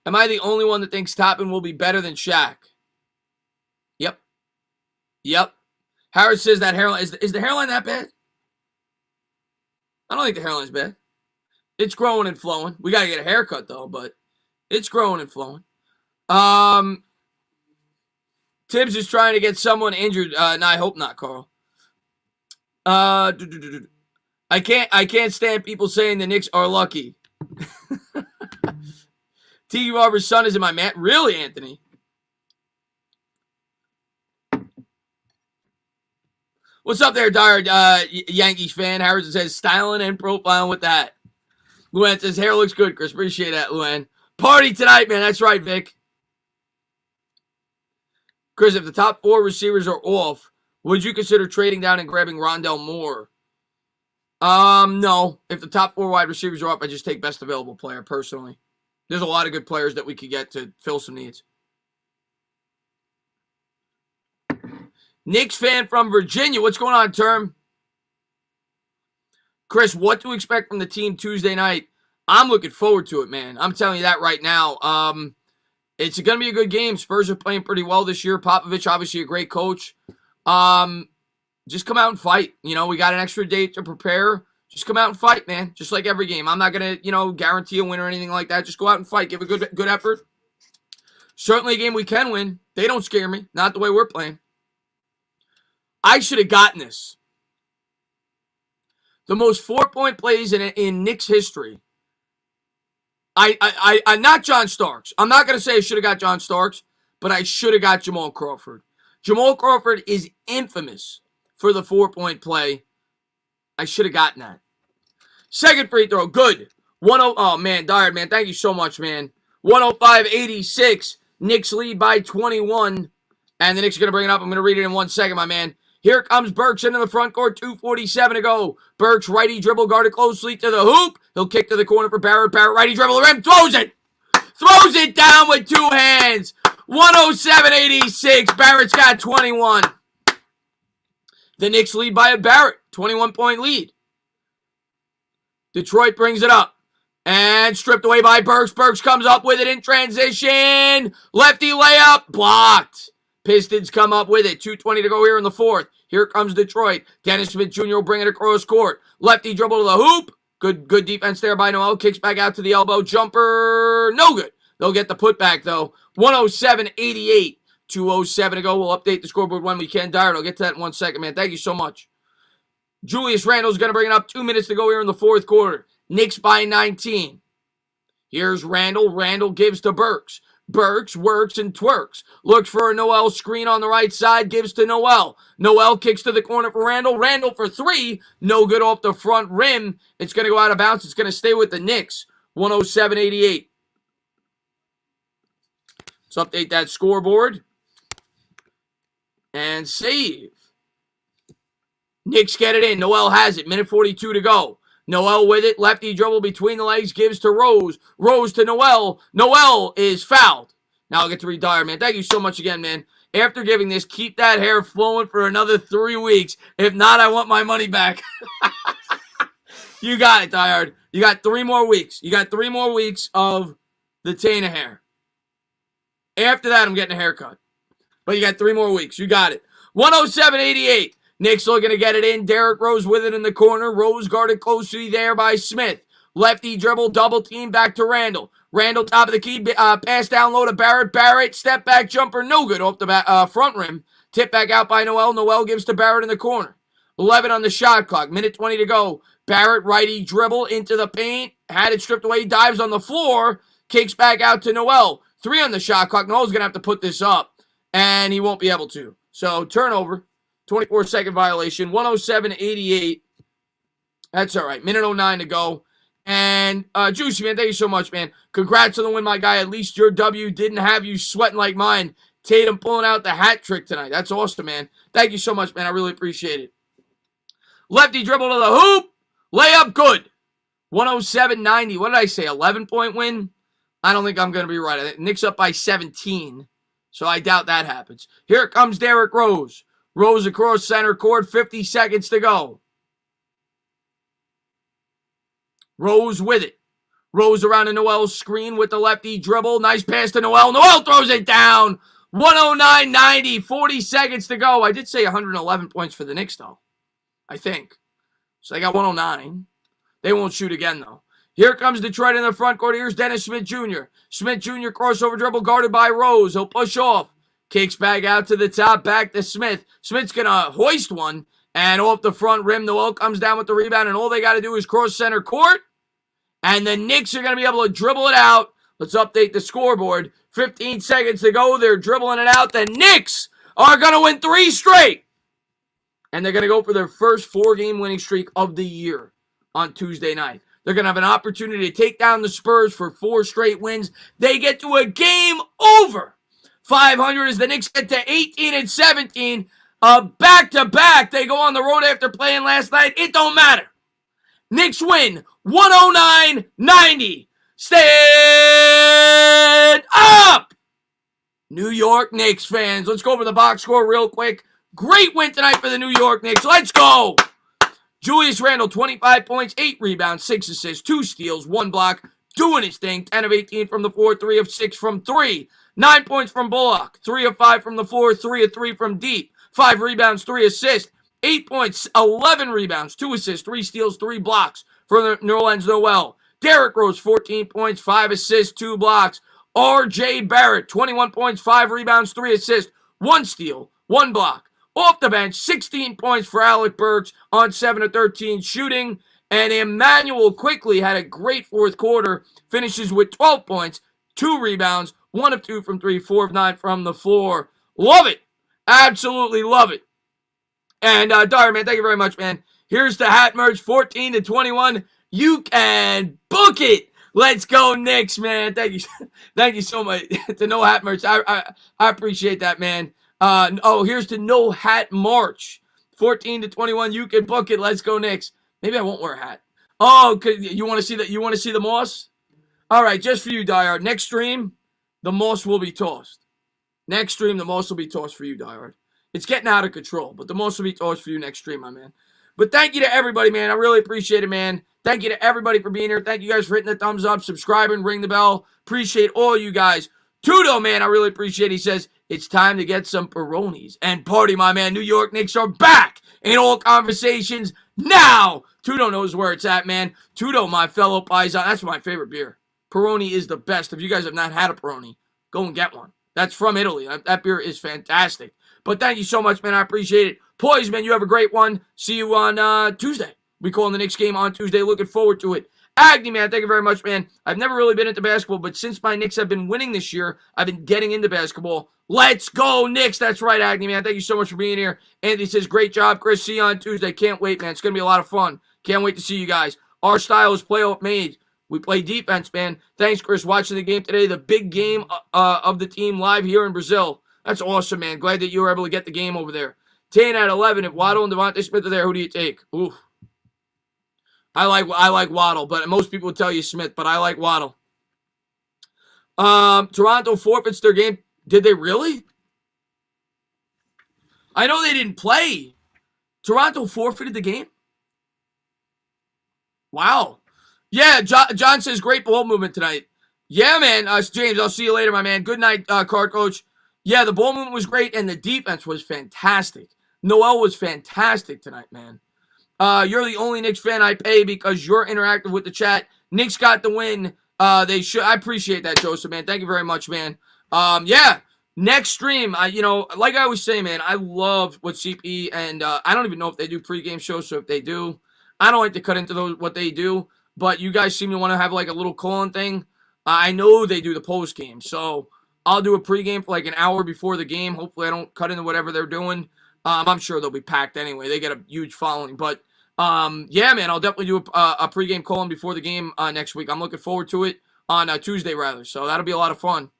Am I the only one that thinks Toppin will be better than Shaq? Yep. Howard says that hairline. Is the hairline that bad? I don't think the hairline's bad. It's growing and flowing. We got to get a haircut, though, but it's growing and flowing. Tibbs is trying to get someone injured. No, I hope not, Carl. I can't stand people saying the Knicks are lucky. T. Barber's son is in my man. Really, Anthony? What's up there, Dire Yankees fan? Harrison says, styling and profiling with that. Luan says, hair looks good, Chris. Appreciate that, Luan. Party tonight, man. That's right, Vic. Chris, if the top 4 receivers are off, would you consider trading down and grabbing Rondell Moore? No. If the top 4 wide receivers are off, I just take best available player, personally. There's a lot of good players that we could get to fill some needs. Knicks fan from Virginia. What's going on, Term? Chris, what to expect from the team Tuesday night? I'm looking forward to it, man. I'm telling you that right now. It's going to be a good game. Spurs are playing pretty well this year. Popovich, obviously a great coach. Just come out and fight. You know, we got an extra day to prepare. Just come out and fight, man. Just like every game. I'm not going to, guarantee a win or anything like that. Just go out and fight. Give a good effort. Certainly a game we can win. They don't scare me. Not the way we're playing. I should have gotten this. The most 4-point plays in Knicks history. I not John Starks. I'm not going to say I should have got John Starks, but I should have got Jamal Crawford. Jamal Crawford is infamous for the 4-point play. I should have gotten that. Second free throw, good. Oh, man, Dyer, man, thank you so much, man. 105-86. Knicks lead by 21. And the Knicks are going to bring it up. I'm going to read it in 1 second, my man. Here comes Burks into the front court, 2:47 to go. Burks, righty dribble, guarded closely to the hoop. He'll kick to the corner for Barrett. Barrett, righty dribble, the rim, throws it. Throws it down with two hands. 107-86. Barrett's got 21. The Knicks lead by a Barrett, 21-point lead. Detroit brings it up. And stripped away by Burks. Burks comes up with it in transition. Lefty layup, blocked. Pistons come up with it. 2:20 to go here in the fourth. Here comes Detroit. Dennis Smith Jr. will bring it across court. Lefty dribble to the hoop. Good defense there by Noel. Kicks back out to the elbow. Jumper. No good. They'll get the putback, though. 107-88. 2:07 to go. We'll update the scoreboard when we can. Dyer, I'll get to that in 1 second, man. Thank you so much. Julius Randle's going to bring it up. 2 minutes to go here in the fourth quarter. Knicks by 19. Here's Randle. Randle gives to Burks. Burks works and twerks. Looks for a Noel screen on the right side. Gives to Noel. Noel kicks to the corner for Randle. Randle for three. No good off the front rim. It's going to go out of bounds. It's going to stay with the Knicks. 107-88. Let's update that scoreboard. And save. Knicks get it in. Noel has it. Minute 42 to go. Noel with it. Lefty dribble between the legs. Gives to Rose. Rose to Noel. Noel is fouled. Now I'll get to read Dyer, man. Thank you so much again, man. After giving this, keep that hair flowing for another 3 weeks. If not, I want my money back. You got it, Dyer. You got 3 more weeks. You got 3 more weeks of the Tana hair. After that, I'm getting a haircut. But you got 3 more weeks. You got it. 107-88. Knicks looking to get it in. Derrick Rose with it in the corner. Rose guarded closely there by Smith. Lefty dribble, double team, back to Randle. Randle top of the key, pass down low to Barrett. Barrett, step back jumper, no good off the front rim. Tip back out by Noel. Noel gives to Barrett in the corner. 11 on the shot clock. Minute 20 to go. Barrett, righty dribble into the paint. Had it stripped away, dives on the floor. Kicks back out to Noel. 3 on the shot clock. Noel's going to have to put this up. And he won't be able to. So, turnover. 24-second violation. 107-88. That's all right. Minute 09 to go. And, Juicy, man, thank you so much, man. Congrats on the win, my guy. At least your W didn't have you sweating like mine. Tatum pulling out the hat trick tonight. That's awesome, man. Thank you so much, man. I really appreciate it. Lefty dribble to the hoop. Layup, good. 107-90. What did I say? 11-point win? I don't think I'm going to be right. I think Knicks up by 17. So I doubt that happens. Here comes Derrick Rose. Rose across center court, 50 seconds to go. Rose with it. Rose around to Noel's screen with the lefty dribble. Nice pass to Noel. Noel throws it down. 109-90, 40 seconds to go. I did say 111 points for the Knicks, though. I think. So they got 109. They won't shoot again, though. Here comes Detroit in the front court. Here's Dennis Smith Jr. Smith Jr. crossover dribble guarded by Rose. He'll push off. Kicks back out to the top, back to Smith. Smith's going to hoist one, and off the front rim, Noel comes down with the rebound, and all they got to do is cross center court, and the Knicks are going to be able to dribble it out. Let's update the scoreboard. 15 seconds to go. They're dribbling it out. The Knicks are going to win 3 straight, and they're going to go for their first 4-game winning streak of the year on Tuesday night. They're going to have an opportunity to take down the Spurs for 4 straight wins. They get to a game over 500 as the Knicks get to 18-17. Back-to-back. They go on the road after playing last night. It don't matter. Knicks win 109-90. Stand up! New York Knicks fans. Let's go over the box score real quick. Great win tonight for the New York Knicks. Let's go! Julius Randle, 25 points, 8 rebounds, 6 assists, 2 steals, 1 block. Doing his thing. 10 of 18 from the floor, 3 of 6 from 3. 9 points from Bullock. 3 of 5 from the floor, 3 of 3 from deep. 5 rebounds, 3 assists. 8 points, 11 rebounds, 2 assists, 3 steals, 3 blocks for Nerlens Noel. Derrick Rose, 14 points, 5 assists, 2 blocks. R.J. Barrett, 21 points, 5 rebounds, 3 assists, 1 steal, 1 block. Off the bench, 16 points for Alec Burks on 7 of 13 shooting. And Emmanuel quickly had a great fourth quarter, finishes with 12 points, 2 rebounds, 1 of 2 from 3, 4 of 9 from the floor. Love it. Absolutely love it. And Dyer, man, thank you very much, man. Here's the hat merch, 14 to 21. You can book it. Let's go, Knicks, man. Thank you. Thank you so much. To No Hat merch. I appreciate that, man. Here's the No Hat March. 14 to 21. You can book it. Let's go, Knicks. Maybe I won't wear a hat. Oh, you want to see that? You want to see the moss? All right, just for you, Diehard. Next stream, the moss will be tossed. Next stream, the moss will be tossed for you, Diehard. It's getting out of control, but the moss will be tossed for you next stream, my man. But thank you to everybody, man. I really appreciate it, man. Thank you to everybody for being here. Thank you guys for hitting the thumbs up, subscribing, ring the bell. Appreciate all you guys. Tudo, man, I really appreciate it. He says, it's time to get some Peronis and party, my man. New York Knicks are back in all conversations now. Tudo knows where it's at, man. Tudo, my fellow paisan. That's my favorite beer. Peroni is the best. If you guys have not had a Peroni, go and get one. That's from Italy. That beer is fantastic. But thank you so much, man. I appreciate it. Poise, man, you have a great one. See you on Tuesday. We call the Knicks game on Tuesday. Looking forward to it. Agni, man, thank you very much, man. I've never really been into basketball, but since my Knicks have been winning this year, I've been getting into basketball. Let's go, Knicks. That's right, Agni, man. Thank you so much for being here. Anthony says, great job, Chris. See you on Tuesday. Can't wait, man. It's going to be a lot of fun. Can't wait to see you guys. Our style is playoff made. We play defense, man. Thanks, Chris, watching the game today. The big game of the team live here in Brazil. That's awesome, man. Glad that you were able to get the game over there. 10 out of 11. If Waddle and Devontae Smith are there, who do you take? Ooh. I like Waddle, but most people would tell you Smith, but I like Waddle. Toronto forfeits their game. Did they really? I know they didn't play. Toronto forfeited the game? Wow. Yeah, John says great ball movement tonight. Yeah, man. James, I'll see you later, my man. Good night, card coach. Yeah, the ball movement was great, and the defense was fantastic. Noel was fantastic tonight, man. You're the only Knicks fan I pay because you're interactive with the chat. Knicks got the win. They should. I appreciate that, Joseph, man. Thank you very much, man. Yeah. Next stream, like I always say, man, I love what CP and I don't even know if they do pregame shows. So if they do, I don't like to cut into what they do. But you guys seem to want to have like a little call-in thing. I know they do the post game, so I'll do a pregame for like an hour before the game. Hopefully, I don't cut into whatever they're doing. I'm sure they'll be packed anyway. They get a huge following. But, yeah, man, I'll definitely do a pregame call-in before the game next week. I'm looking forward to it on Tuesday, rather. So that'll be a lot of fun.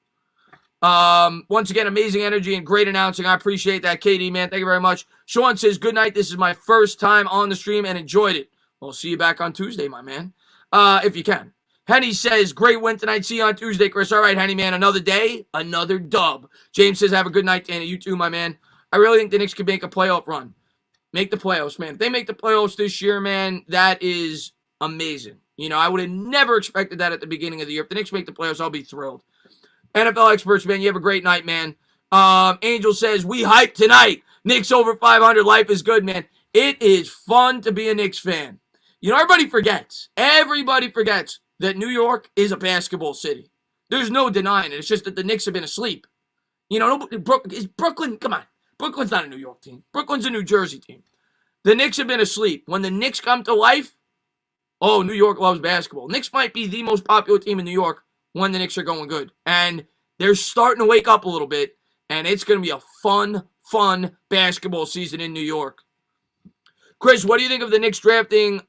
Once again, amazing energy and great announcing. I appreciate that, KD, man. Thank you very much. Sean says, good night. This is my first time on the stream and enjoyed it. We'll see you back on Tuesday, my man, if you can. Henny says, great win tonight. See you on Tuesday, Chris. All right, Henny, man. Another day, another dub. James says, have a good night, Danny. You too, my man. I really think the Knicks could make a playoff run. Make the playoffs, man. If they make the playoffs this year, man, that is amazing. You know, I would have never expected that at the beginning of the year. If the Knicks make the playoffs, I'll be thrilled. NFL experts, man, you have a great night, man. Angel says, we hype tonight. Knicks over 500. Life is good, man. It is fun to be a Knicks fan. You know, everybody forgets that New York is a basketball city. There's no denying it. It's just that the Knicks have been asleep. You know, Brooklyn, come on. Brooklyn's not a New York team. Brooklyn's a New Jersey team. The Knicks have been asleep. When the Knicks come to life, oh, New York loves basketball. Knicks might be the most popular team in New York when the Knicks are going good. And they're starting to wake up a little bit, and it's going to be a fun basketball season in New York. Chris, what do you think of the Knicks drafting?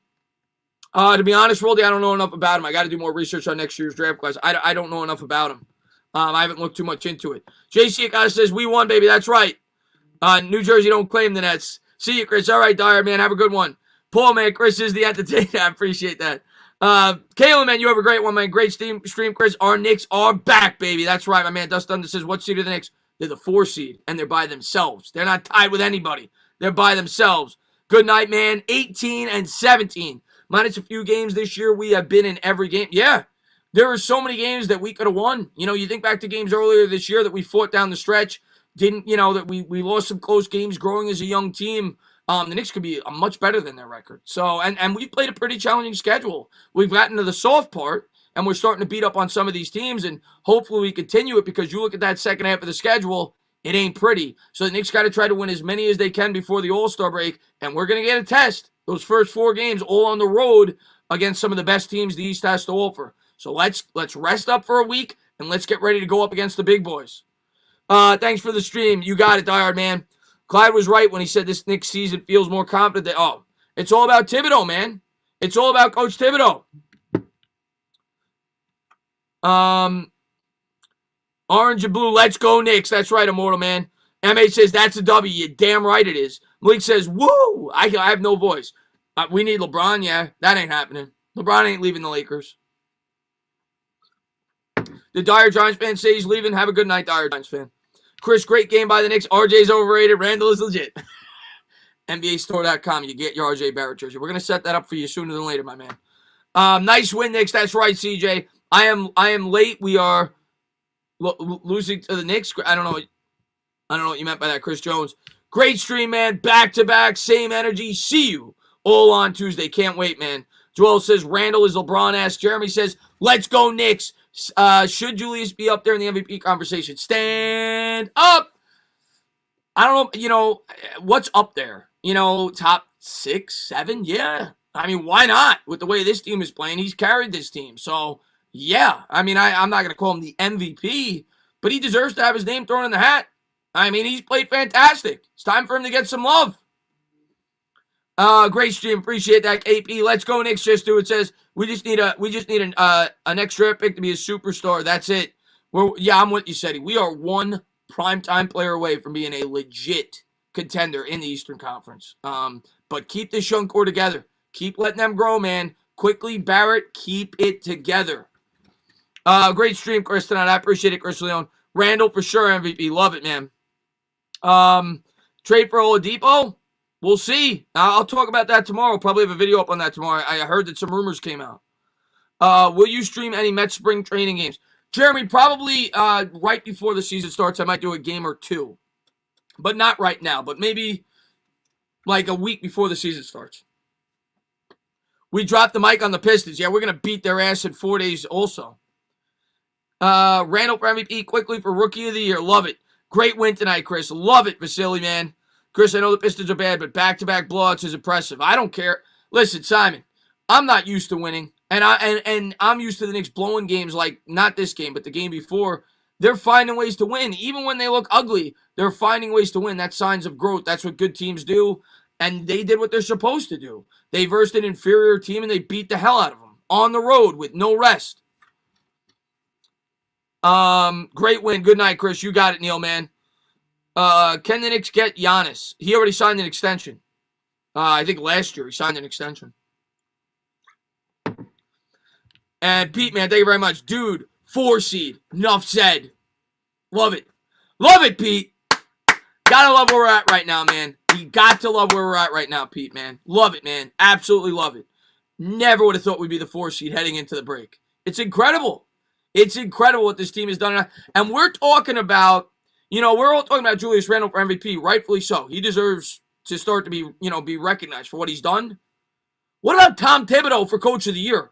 To be honest, Roldy, I don't know enough about him. I got to do more research on next year's draft class. I don't know enough about him. I haven't looked too much into it. JC Akata says, we won, baby. That's right. New Jersey don't claim the Nets. See you, Chris. All right, Dyer, man. Have a good one. Paul, man. Chris is the entertainer. I appreciate that. Kayla, man, you have a great one, man. Great stream, Chris. Our Knicks are back, baby. That's right, my man. Dust Thunder says, what seed are the Knicks? They're the 4 seed, and they're by themselves. They're not tied with anybody. They're by themselves. Good night, man. 18-17. Minus a few games this year, we have been in every game. Yeah, there are so many games that we could have won. You know, you think back to games earlier this year that we fought down the stretch. That we lost some close games growing as a young team. The Knicks could be much better than their record. So, and we've played a pretty challenging schedule. We've gotten to the soft part, and we're starting to beat up on some of these teams, and hopefully we continue it because you look at that second half of the schedule, it ain't pretty. So the Knicks got to try to win as many as they can before the All-Star break, and we're going to get a test. Those first 4 games all on the road against some of the best teams the East has to offer. So let's rest up for a week, and let's get ready to go up against the big boys. Thanks for the stream. You got it, diehard man. Clyde was right when he said this Knicks season feels more confident. It's all about Thibodeau, man. It's all about Coach Thibodeau. Orange and blue, let's go Knicks. That's right, Immortal, man. MH says, that's a W. You're damn right it is. Malik says, woo! I have no voice. We need LeBron, yeah. That ain't happening. LeBron ain't leaving the Lakers. The Dire Giants fan say he's leaving. Have a good night, Dire Giants fan. Chris, great game by the Knicks. RJ's overrated. Randall is legit. NBAstore.com. You get your RJ Barrett jersey. We're going to set that up for you sooner than later, my man. Nice win, Knicks. That's right, CJ. I am late. We are losing to the Knicks. I don't know what you meant by that, Chris Jones. Great stream, man. Back-to-back. Same energy. See you all on Tuesday. Can't wait, man. Joel says, Randall is LeBron-esque. Jeremy says, let's go Knicks. Should Julius be up there in the MVP conversation? Stand up. I don't know, what's up there? Top 6, 7? Yeah. I mean, why not? With the way this team is playing, he's carried this team. So, yeah. I mean, I'm not going to call him the MVP, but he deserves to have his name thrown in the hat. I mean, he's played fantastic. It's time for him to get some love. Great stream. Appreciate that, AP. Let's go, Knicks. Just do it. Says we just need an extra pick to be a superstar. That's it. I'm with you, Seti. We are one primetime player away from being a legit contender in the Eastern Conference. But keep this young core together. Keep letting them grow, man. Quickly, Barrett, keep it together. Great stream, Chris, tonight. I appreciate it, Chris Leone. Randall, for sure, MVP. Love it, man. Trade for Oladipo? We'll see. I'll talk about that tomorrow. Probably have a video up on that tomorrow. I heard that some rumors came out. Will you stream any Mets spring training games? Jeremy, probably right before the season starts, I might do a game or 2. But not right now. But maybe like a week before the season starts. We dropped the mic on the Pistons. Yeah, we're going to beat their ass in 4 days also. Randall for MVP quickly for Rookie of the Year. Love it. Great win tonight, Chris. Love it, Vasily, man. Chris, I know the Pistons are bad, but back-to-back blowouts is impressive. I don't care. Listen, Simon, I'm not used to winning, and I'm used to the Knicks blowing games like not this game, but the game before. They're finding ways to win. Even when they look ugly, they're finding ways to win. That's signs of growth. That's what good teams do, and they did what they're supposed to do. They versed an inferior team, and they beat the hell out of them on the road with no rest. Great win. Good night, Chris. You got it, Neil, man. Can the Knicks get Giannis? He already signed an extension. I think last year he signed an extension. And Pete, man, thank you very much. Dude, 4 seed. Enough said. Love it. Love it, Pete. Gotta love where we're at right now, man. You got to love where we're at right now, Pete, man. Love it, man. Absolutely love it. Never would have thought we'd be the 4 seed heading into the break. It's incredible. It's incredible what this team has done. And we're talking about, we're all talking about Julius Randle for MVP, rightfully so. He deserves to start to be recognized for what he's done. What about Tom Thibodeau for Coach of the Year?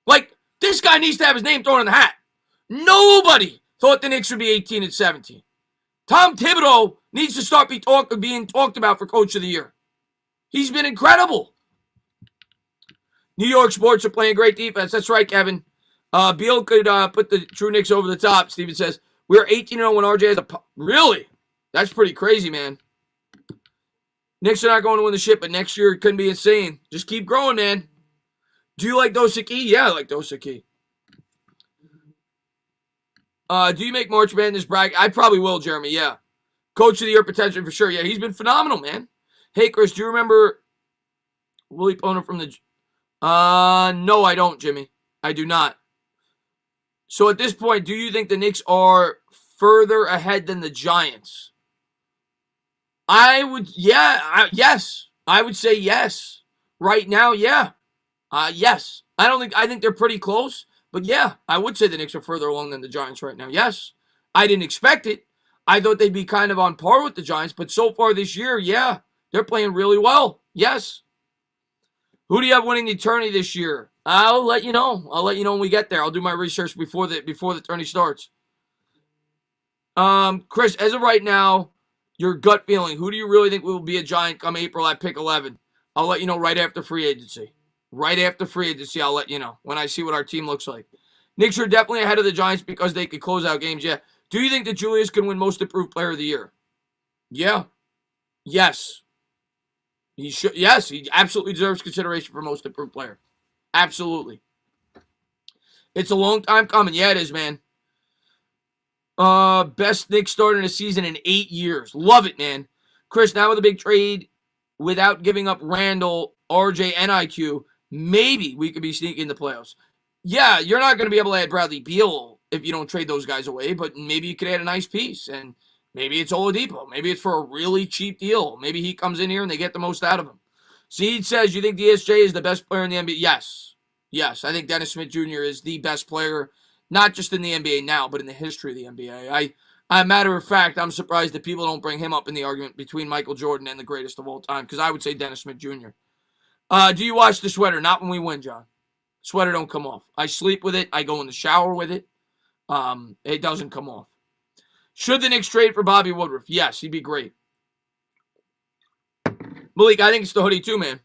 Like, this guy needs to have his name thrown in the hat. Nobody thought the Knicks would be 18-17. Tom Thibodeau needs to start being talked about for Coach of the Year. He's been incredible. New York sports are playing great defense. That's right, Kevin. Beal could put the True Knicks over the top. Steven says, we're 18-0 when RJ has a... Really? That's pretty crazy, man. Knicks are not going to win the shit, but next year it couldn't be insane. Just keep growing, man. Do you like Dosaki? Yeah, I like Dosaki. Do you make March Madness brag? I probably will, Jeremy, yeah. Coach of the Year potential for sure. Yeah, he's been phenomenal, man. Hey, Chris, do you remember Willie Poner from the No, I don't, Jimmy. I do not. So at this point, do you think the Knicks are further ahead than the Giants? Yes. I would say yes. Right now, yeah. Yes. I think they're pretty close, but yeah, I would say the Knicks are further along than the Giants right now. Yes. I didn't expect it. I thought they'd be kind of on par with the Giants, but so far this year, yeah, they're playing really well. Yes. Who do you have winning the tourney this year? I'll let you know. I'll let you know when we get there. I'll do my research before the tourney starts. Chris, as of right now, your gut feeling, who do you really think will be a Giant come April at pick 11? I'll let you know right after free agency. Right after free agency, I'll let you know when I see what our team looks like. Knicks are definitely ahead of the Giants because they could close out games. Yeah. Do you think that Julius can win Most Improved Player of the Year? Yeah. Yes. He should. Yes, he absolutely deserves consideration for Most Improved Player. Absolutely. It's a long time coming. Yeah, it is, man. Best Knicks starter in a season in 8 years. Love it, man. Chris, now with a big trade, without giving up Randall, RJ, and IQ, maybe we could be sneaking in the playoffs. Yeah, you're not going to be able to add Bradley Beal if you don't trade those guys away, but maybe you could add a nice piece, and maybe it's Oladipo. Maybe it's for a really cheap deal. Maybe he comes in here and they get the most out of him. Seed says, you think DSJ is the best player in the NBA? Yes. Yes, I think Dennis Smith Jr. is the best player, not just in the NBA now, but in the history of the NBA. Matter of fact, I'm surprised that people don't bring him up in the argument between Michael Jordan and the greatest of all time, because I would say Dennis Smith Jr. Do you wash the sweater? Not when we win, John. Sweater don't come off. I sleep with it. I go in the shower with it. It doesn't come off. Should the Knicks trade for Bobby Woodruff? Yes, he'd be great. Malik, I think it's the hoodie too, man.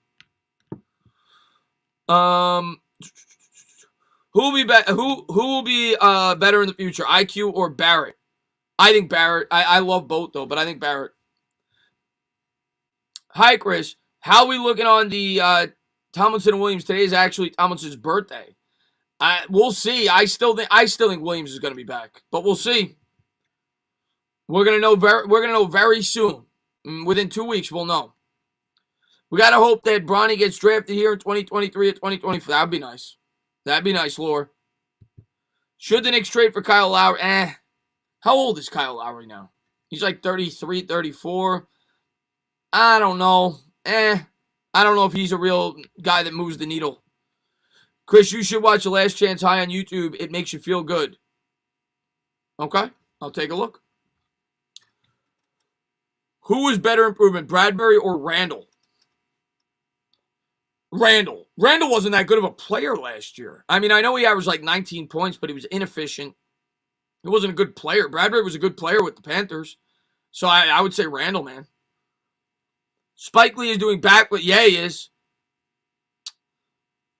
Who will be better in the future, IQ or Barrett? I think Barrett. I love both though, but I think Barrett. Hi, Chris. How are we looking on the Tomlinson and Williams? Today is actually Tomlinson's birthday. We'll see. I still think Williams is going to be back, but we'll see. We're gonna know very soon. Within 2 weeks, we'll know. We gotta hope that Bronny gets drafted here in 2023 or 2024. That'd be nice. That'd be nice, Lore. Should the Knicks trade for Kyle Lowry? How old is Kyle Lowry now? He's like 33, 34. I don't know. I don't know if he's a real guy that moves the needle. Chris, you should watch The Last Chance High on YouTube. It makes you feel good. Okay, I'll take a look. Who was better improvement, Bradbury or Randall? Randall. Randall wasn't that good of a player last year. I mean, I know he averaged like 19 points, but he was inefficient. He wasn't a good player. Bradbury was a good player with the Panthers. So I would say Randall, man. Spike Lee is doing back, but yeah, he is.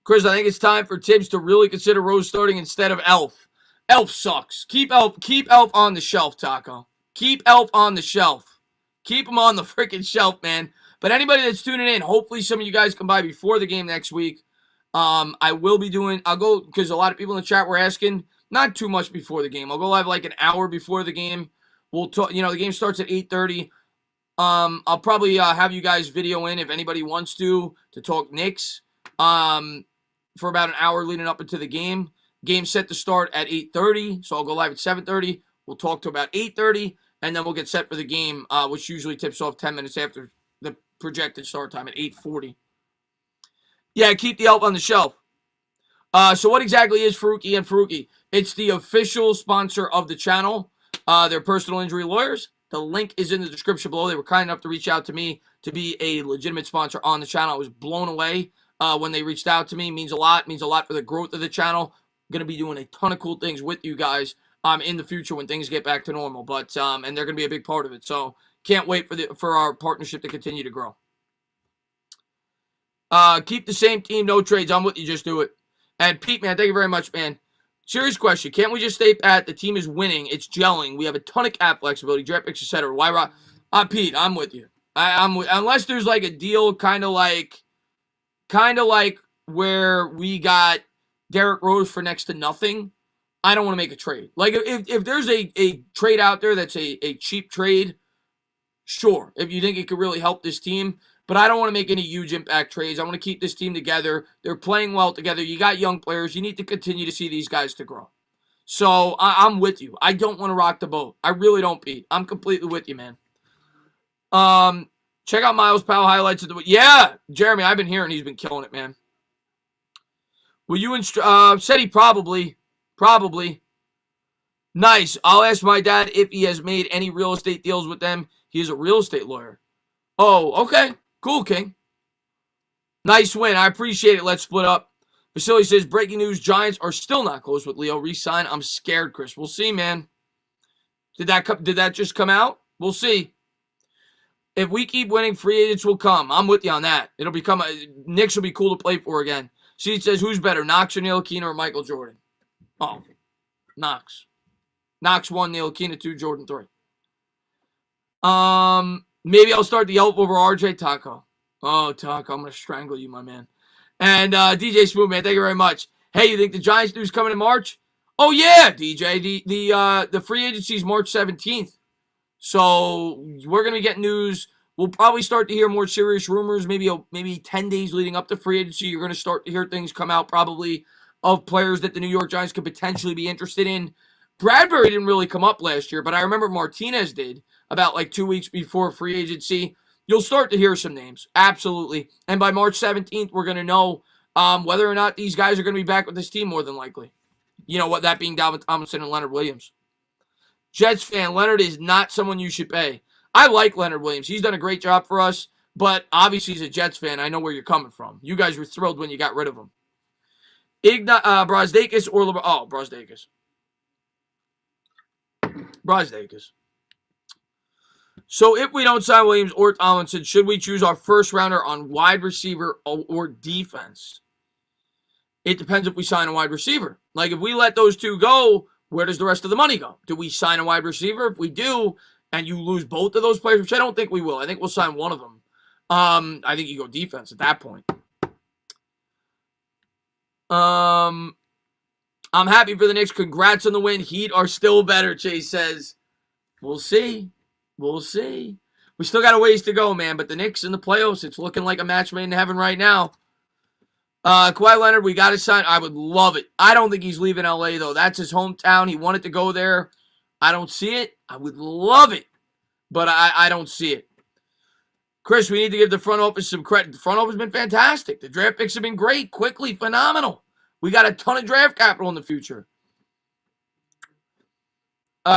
Chris, I think it's time for Tibbs to really consider Rose starting instead of Elf. Elf sucks. Keep Elf on the shelf, Taco. Keep Elf on the shelf. Keep him on the freaking shelf, man. But anybody that's tuning in, hopefully some of you guys come by before the game next week. I'll go, because a lot of people in the chat were asking, not too much before the game. I'll go live like an hour before the game. We'll talk, the game starts at 8:30. I'll probably have you guys video in if anybody wants to talk Knicks for about an hour leading up into the game. Game set to start at 8:30, so I'll go live at 7:30. We'll talk to about 8:30, and then we'll get set for the game, which usually tips off 10 minutes after the projected start time at 8:40. Yeah, keep the Elf on the shelf. So what exactly is Faruqi and Faruqi? It's the official sponsor of the channel. They're personal injury lawyers. The link is in the description below. They were kind enough to reach out to me to be a legitimate sponsor on the channel. I was blown away when they reached out to me. It means a lot. It means a lot for the growth of the channel. I'm going to be doing a ton of cool things with you guys in the future when things get back to normal. But and they're going to be a big part of it. So can't wait for our partnership to continue to grow. Keep the same team, no trades. I'm with you. Just do it. And Pete, man, thank you very much, man. Serious question. Can't we just stay pat? The team is winning. It's gelling. We have a ton of cap flexibility, draft picks, etc. Why rock? Pete, I'm with you. Unless there's like a deal kind of like where we got Derrick Rose for next to nothing, I don't want to make a trade. Like if there's a trade out there that's a cheap trade, sure. If you think it could really help this team. but I don't want to make any huge impact trades. I want to keep this team together. They're playing well together. You got young players. You need to continue to see these guys to grow. So I'm with you. I don't want to rock the boat. I really don't, Pete. I'm completely with you, man. Check out Miles Powell highlights of the week. Yeah, Jeremy, I've been hearing he's been killing it, man. Will you said he probably. Nice. I'll ask my dad if he has made any real estate deals with them. He is a real estate lawyer. Oh, okay. Cool, King. Nice win. I appreciate it. Let's split up. Vasily says, breaking news, Giants are still not close with Leo. Resign. I'm scared, Chris. We'll see, man. Did that just come out? We'll see. If we keep winning, free agents will come. I'm with you on that. Knicks will be cool to play for again. See, it says, who's better, Knox or Ntilikina or Michael Jordan? Oh, Knox. Knox 1, Ntilikina 2, Jordan 3. Maybe I'll start the Yelp over RJ Taco. Oh, Taco, I'm going to strangle you, my man. And DJ Smooth, man, thank you very much. Hey, you think the Giants news coming in March? Oh, yeah, DJ. The free agency is March 17th. So we're going to get news. We'll probably start to hear more serious rumors, maybe 10 days leading up to free agency. You're going to start to hear things come out probably of players that the New York Giants could potentially be interested in. Bradbury didn't really come up last year, but I remember Martinez did about like 2 weeks before free agency. You'll start to hear some names. Absolutely. And by March 17th, we're going to know whether or not these guys are going to be back with this team more than likely. You know what, that being Dalvin Tomlinson and Leonard Williams. Jets fan, Leonard is not someone you should pay. I like Leonard Williams. He's done a great job for us, but obviously he's a Jets fan. I know where you're coming from. You guys were thrilled when you got rid of him. Brazdeikis or LeBron? Oh, Brazdeikis. So if we don't sign Williams or Tomlinson, should we choose our first rounder on wide receiver or defense? It depends if we sign a wide receiver. Like if we let those two go, where does the rest of the money go? Do we sign a wide receiver? If we do, and you lose both of those players, which I don't think we will. I think we'll sign one of them. I think you go defense at that point. I'm happy for the Knicks. Congrats on the win. Heat are still better, Chase says. We'll see. We still got a ways to go, man. But the Knicks in the playoffs, it's looking like a match made in heaven right now. Kawhi Leonard, we got to sign. I would love it. I don't think he's leaving LA, though. That's his hometown. He wanted to go there. I don't see it. I would love it. But I don't see it. Chris, we need to give the front office some credit. The front office has been fantastic. The draft picks have been great, quickly, phenomenal. We got a ton of draft capital in the future.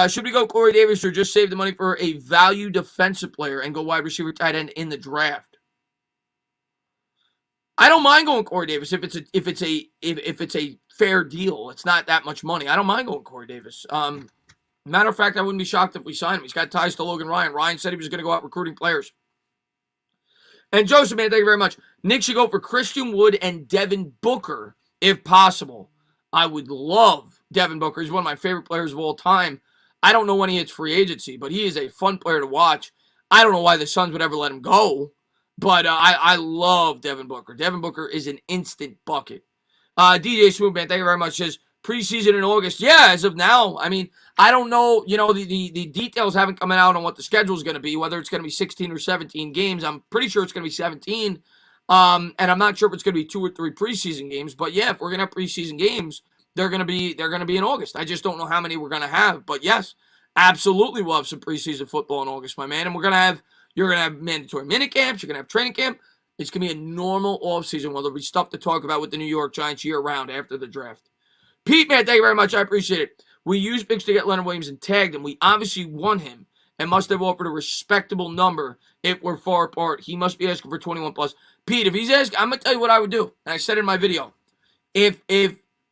Should we go Corey Davis or just save the money for a value defensive player and go wide receiver tight end in the draft? I don't mind going Corey Davis if it's a fair deal. It's not that much money. I don't mind going Corey Davis. Matter of fact, I wouldn't be shocked if we signed him. He's got ties to Logan Ryan. Ryan said he was going to go out recruiting players. And Joseph, man, thank you very much. Knicks should go for Christian Wood and Devin Booker if possible. I would love Devin Booker. He's one of my favorite players of all time. I don't know when he hits free agency, but he is a fun player to watch. I don't know why the Suns would ever let him go. But I love Devin Booker. Devin Booker is an instant bucket. DJ Smoothman, thank you very much. Says preseason in August. Yeah, as of now. I mean, I don't know. You know, the details haven't come out on what the schedule is going to be, whether it's going to be 16 or 17 games. I'm pretty sure it's going to be 17. And I'm not sure if it's going to be 2 or 3 preseason games. But yeah, if we're going to have preseason games, they're going to be in August. I just don't know how many we're going to have. But yes, absolutely we'll have some preseason football in August, my man. And you're going to have mandatory mini camps. You're going to have training camp. It's going to be a normal offseason where there'll be stuff to talk about with the New York Giants year-round after the draft. Pete, man, thank you very much. I appreciate it. We used picks to get Leonard Williams and tagged him. We obviously won him and must have offered a respectable number if we're far apart. He must be asking for 21 plus. Pete, if he's asking, I'm going to tell you what I would do. And I said in my video. If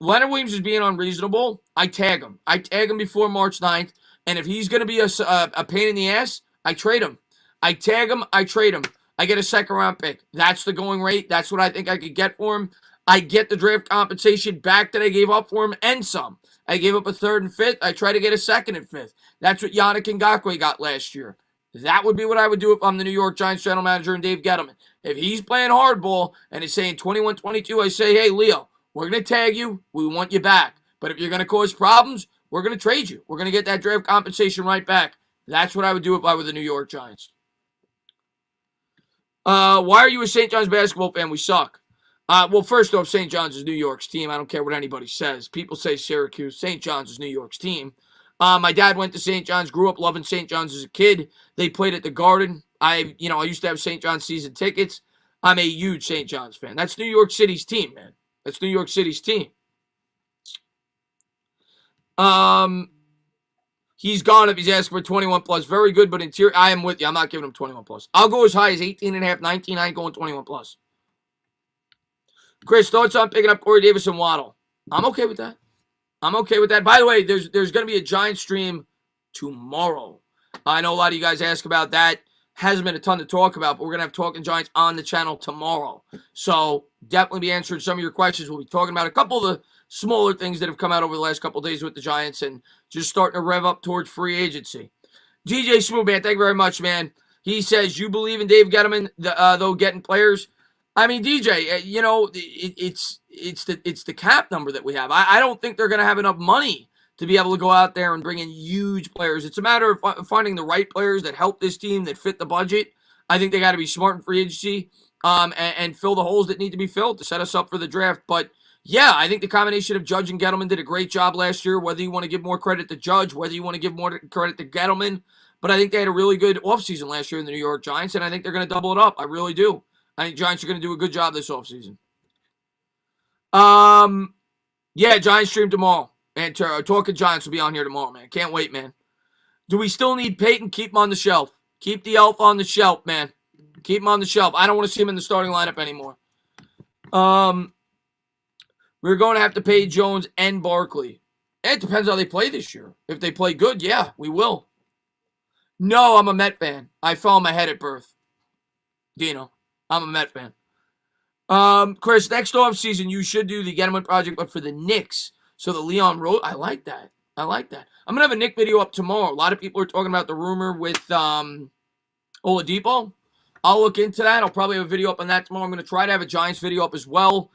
Leonard Williams is being unreasonable, I tag him. I tag him before March 9th. And if he's going to be a pain in the ass, I trade him. I tag him, I trade him. I get a second-round pick. That's the going rate. That's what I think I could get for him. I get the draft compensation back that I gave up for him and some. I gave up a 3rd and 5th. I try to get a 2nd and 5th. That's what Yannick Ngakoue got last year. That would be what I would do if I'm the New York Giants general manager and Dave Gettleman. If he's playing hardball and is saying 21-22, I say, hey, Leo, we're going to tag you. We want you back. But if you're going to cause problems, we're going to trade you. We're going to get that draft compensation right back. That's what I would do if I were the New York Giants. Why are you a St. John's basketball fan? We suck. Well, first off, St. John's is New York's team. I don't care what anybody says. People say Syracuse. St. John's is New York's team. My dad went to St. John's, grew up loving St. John's as a kid. They played at the Garden. I used to have St. John's season tickets. I'm a huge St. John's fan. That's New York City's team, man. That's New York City's team. He's gone if he's asking for 21 plus. Very good, but interior, I am with you. I'm not giving him 21 plus. I'll go as high as 18 and a half, 19. I ain't going 21 plus. Chris, thoughts on picking up Corey Davis and Waddle? I'm okay with that. I'm okay with that. By the way, there's going to be a Giant stream tomorrow. I know a lot of you guys ask about that. Hasn't been a ton to talk about, but we're going to have Talking Giants on the channel tomorrow. So definitely be answering some of your questions. We'll be talking about a couple of the smaller things that have come out over the last couple of days with the Giants and just starting to rev up towards free agency. DJ Smooth, man, thank you very much, man. He says, you believe in Dave Gettleman, though, getting players? I mean, DJ, it's the cap number that we have. I don't think they're going to have enough money to be able to go out there and bring in huge players. It's a matter of finding the right players that help this team, that fit the budget. I think they got to be smart in free agency and fill the holes that need to be filled to set us up for the draft. But, yeah, I think the combination of Judge and Gettleman did a great job last year, whether you want to give more credit to Judge, whether you want to give more credit to Gettleman. But I think they had a really good offseason last year in the New York Giants, and I think they're going to double it up. I really do. I think Giants are going to do a good job this offseason. Yeah, Giants stream tomorrow. And Talking Giants will be on here tomorrow, man. Can't wait, man. Do we still need Peyton? Keep him on the shelf. Keep the elf on the shelf, man. Keep him on the shelf. I don't want to see him in the starting lineup anymore. We're going to have to pay Jones and Barkley. It depends how they play this year. If they play good, yeah, we will. No, I'm a Met fan. I fell on my head at birth. Dino, I'm a Met fan. Chris, next offseason, you should do the Gettleman project, but for the Knicks. So the Leon Rose, I like that. I'm going to have a Nick video up tomorrow. A lot of people are talking about the rumor with Oladipo. I'll look into that. I'll probably have a video up on that tomorrow. I'm going to try to have a Giants video up as well.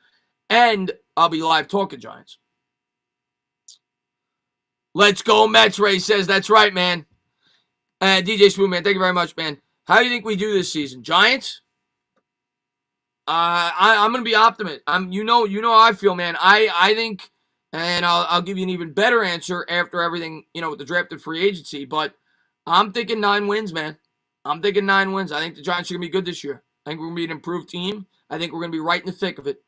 And I'll be live talking Giants. Let's go Mets, Ray says. That's right, man. DJ Smooth, man, thank you very much, man. How do you think we do this season? Giants? I'm going to be optimist. You know how I feel, man. I think, and I'll give you an even better answer after everything, with the drafted free agency, but I'm thinking 9 wins, man. I'm thinking 9 wins. I think the Giants are going to be good this year. I think we're going to be an improved team. I think we're going to be right in the thick of it.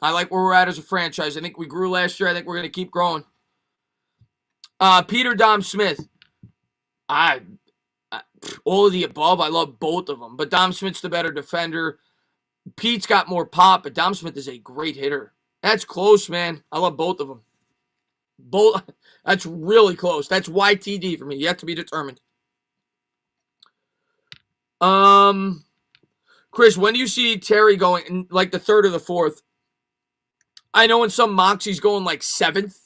I like where we're at as a franchise. I think we grew last year. I think we're going to keep growing. Peter Dom Smith. All of the above. I love both of them. But Dom Smith's the better defender. Pete's got more pop, but Dom Smith is a great hitter. That's close, man. I love both of them. That's really close. That's YTD for me. Yet to be determined. Chris, when do you see Terry going in, like the 3rd or the 4th? I know in some mocks he's going like 7th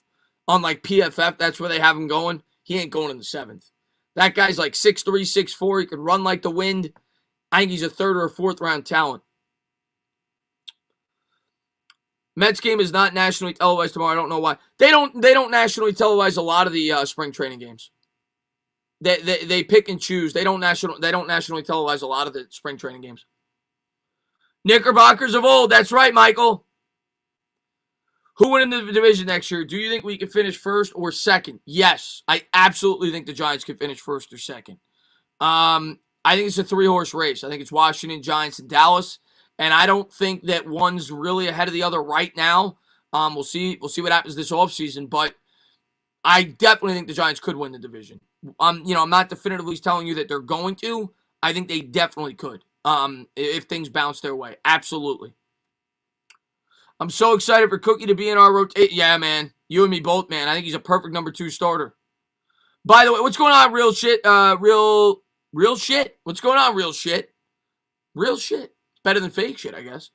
on like PFF. That's where they have him going. He ain't going in the 7th. That guy's like 6'3", 6'4". He could run like the wind. I think he's a 3rd or a 4th round talent. Mets game is not nationally televised tomorrow. I don't know why. They don't nationally televise a lot of the spring training games. They pick and choose. They don't nationally televise a lot of the spring training games. Knickerbockers of old. That's right, Michael. Who win in the division next year? Do you think we can finish 1st or 2nd? Yes, I absolutely think the Giants can finish 1st or 2nd. I think it's a 3-horse race. I think it's Washington, Giants, and Dallas. And I don't think that one's really ahead of the other right now. We'll see what happens this offseason, but I definitely think the Giants could win the division. I'm not definitively telling you that they're going to. I think they definitely could. If things bounce their way. Absolutely. I'm so excited for Cookie to be in our rotation. Yeah, man. You and me both, man. I think he's a perfect number 2 starter. By the way, what's going on, real shit? Real shit? What's going on, real shit? Real shit. Better than fake shit, I guess.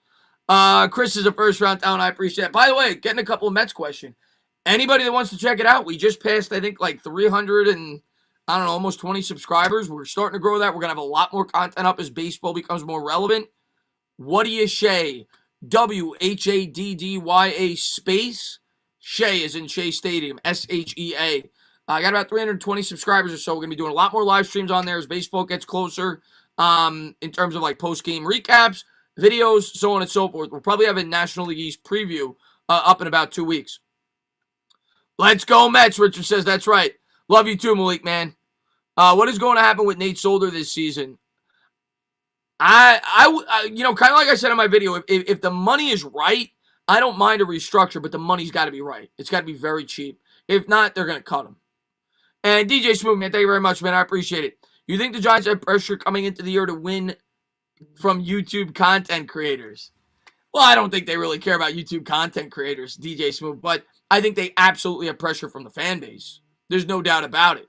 Chris is a first-round talent. I appreciate it. By the way, getting a couple of Mets question. Anybody that wants to check it out, we just passed, I think, like 300 and, I don't know, almost 20 subscribers. We're starting to grow that. We're going to have a lot more content up as baseball becomes more relevant. What do you Shea? WHADDYA space. Shea is in Shea Stadium. SHEA. I got about 320 subscribers or so. We're going to be doing a lot more live streams on there as baseball gets closer. in terms of like post-game recaps, videos, so on and so forth. We'll probably have a National League East preview up in about 2 weeks. Let's go Mets, Richard says. That's right. Love you too, Malik, man. What is going to happen with Nate Solder this season? Kind of like I said in my video, if the money is right, I don't mind a restructure, but the money's got to be right. It's got to be very cheap. If not, they're going to cut him. And DJ Smooth, man, thank you very much, man. I appreciate it. You think the Giants have pressure coming into the year to win from YouTube content creators? Well, I don't think they really care about YouTube content creators, DJ Smooth, but I think they absolutely have pressure from the fan base. There's no doubt about it.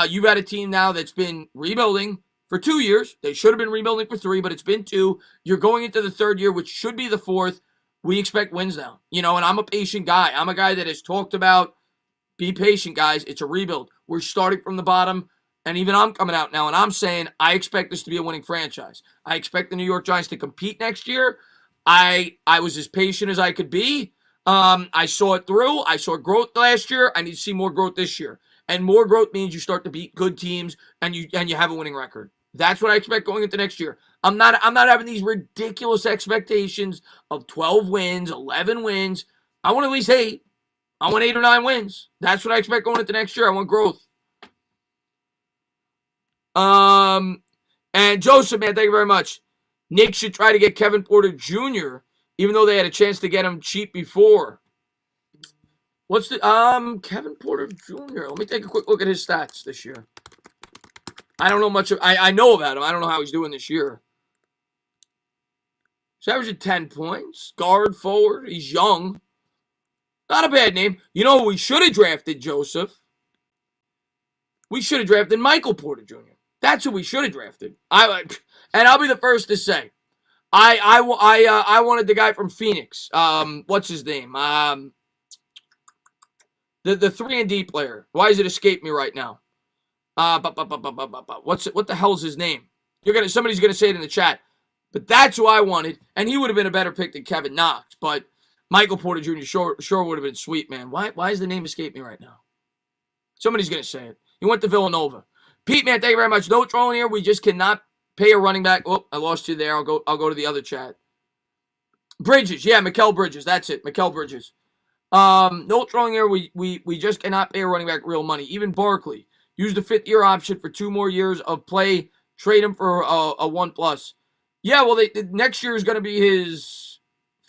You've got a team now that's been rebuilding for 2 years. They should have been rebuilding for 3, but it's been 2. You're going into the 3rd year, which should be the 4th. We expect wins now. And I'm a patient guy. I'm a guy that has talked about, be patient, guys. It's a rebuild. We're starting from the bottom, and even I'm coming out now, and I'm saying I expect this to be a winning franchise. I expect the New York Giants to compete next year. I was as patient as I could be. I saw it through. I saw growth last year. I need to see more growth this year. And more growth means you start to beat good teams and you have a winning record. That's what I expect going into next year. I'm not having these ridiculous expectations of 12 wins, 11 wins. I want at least 8. I want 8 or 9 wins. That's what I expect going into next year. I want growth. And Joseph, man, thank you very much. Knicks should try to get Kevin Porter Jr., even though they had a chance to get him cheap before. What's the Kevin Porter Jr.? Let me take a quick look at his stats this year. I don't know much. I know about him. I don't know how he's doing this year. He's averaging 10 points. Guard, forward. He's young. Not a bad name. You know who we should have drafted, Joseph? We should have drafted Michael Porter Jr. That's who we should have drafted. And I'll be the first to say, I wanted the guy from Phoenix. What's his name? The 3-and-D player. Why does it escape me right now? What the hell's his name? Somebody's gonna say it in the chat. But that's who I wanted, and he would have been a better pick than Kevin Knox. But Michael Porter Jr. sure would have been sweet, man. Why does the name escape me right now? Somebody's gonna say it. He went to Villanova. Pete, man, thank you very much. No trolling here. We just cannot pay a running back. Oh, I lost you there. I'll go to the other chat. Bridges, yeah, Mikal Bridges. That's it, Mikal Bridges. No trolling here. We just cannot pay a running back real money. Even Barkley used a 5th-year option for 2 more years of play. Trade him for a 1+. Yeah, well, next year is going to be his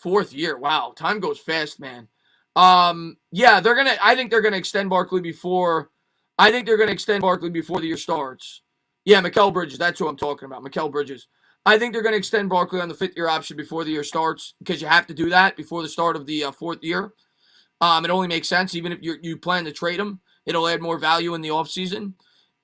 4th year. Wow, time goes fast, man. Yeah, I think they're gonna extend Barkley before. I think they're gonna extend Barkley before the year starts. Yeah, Mikal Bridges. That's who I'm talking about. Mikal Bridges. I think they're gonna extend Barkley on the 5th-year option before the year starts because you have to do that before the start of the 4th year. It only makes sense. Even if you plan to trade him, it'll add more value in the offseason.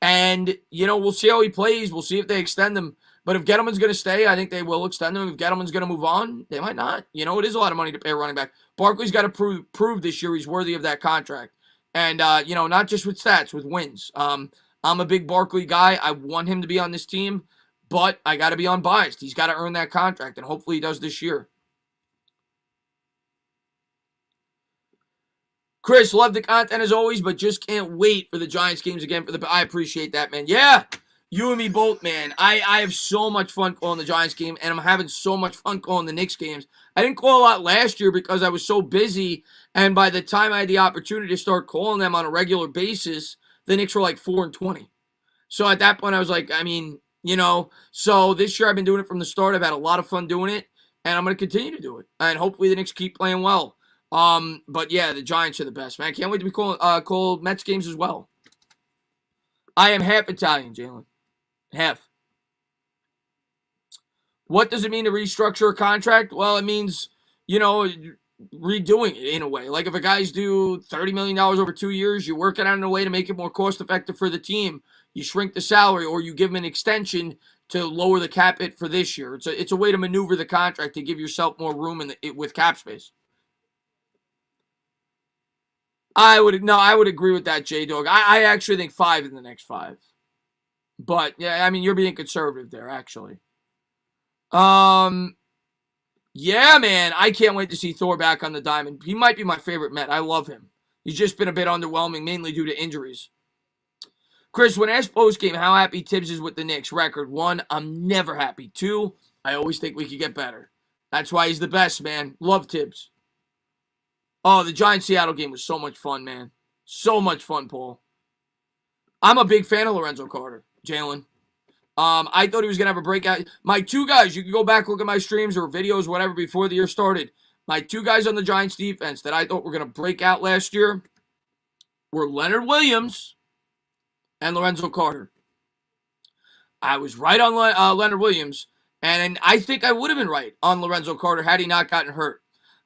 And we'll see how he plays. We'll see if they extend him. But if Gettleman's going to stay, I think they will extend him. If Gettleman's going to move on, they might not. It is a lot of money to pay a running back. Barkley's got to prove this year he's worthy of that contract. And, not just with stats, with wins. I'm a big Barkley guy. I want him to be on this team, but I got to be unbiased. He's got to earn that contract, and hopefully he does this year. Chris, love the content as always, but just can't wait for the Giants games again. I appreciate that, man. Yeah. You and me both, man. I have so much fun calling the Giants game, and I'm having so much fun calling the Knicks games. I didn't call a lot last year because I was so busy, and by the time I had the opportunity to start calling them on a regular basis, the Knicks were like 4-20. So at that point, I was like, so this year I've been doing it from the start. I've had a lot of fun doing it, and I'm going to continue to do it. And hopefully the Knicks keep playing well. But yeah, the Giants are the best, man. I can't wait to be call Mets games as well. I am half Italian, Jalen. Half. What does it mean to restructure a contract? Well, it means, redoing it in a way. Like if a guy's due $30 million over 2 years, you work it out in a way to make it more cost effective for the team. You shrink the salary or you give him an extension to lower the cap hit for this year. It's a way to maneuver the contract to give yourself more room with cap space. I would agree with that, J-Dog. I actually think 5 in the next 5. But, yeah, you're being conservative there, actually. Yeah, man, I can't wait to see Thor back on the diamond. He might be my favorite Met. I love him. He's just been a bit underwhelming, mainly due to injuries. Chris, when asked post-game how happy Tibbs is with the Knicks record, 1, I'm never happy. 2, I always think we could get better. That's why he's the best, man. Love Tibbs. Oh, the Giants-Seattle game was so much fun, man. So much fun, Paul. I'm a big fan of Lorenzo Carter, Jalen. I thought he was going to have a breakout. My 2 guys, you can go back, look at my streams or videos, whatever, before the year started. My 2 guys on the Giants defense that I thought were going to break out last year were Leonard Williams and Lorenzo Carter. I was right on Leonard Williams, and I think I would have been right on Lorenzo Carter had he not gotten hurt.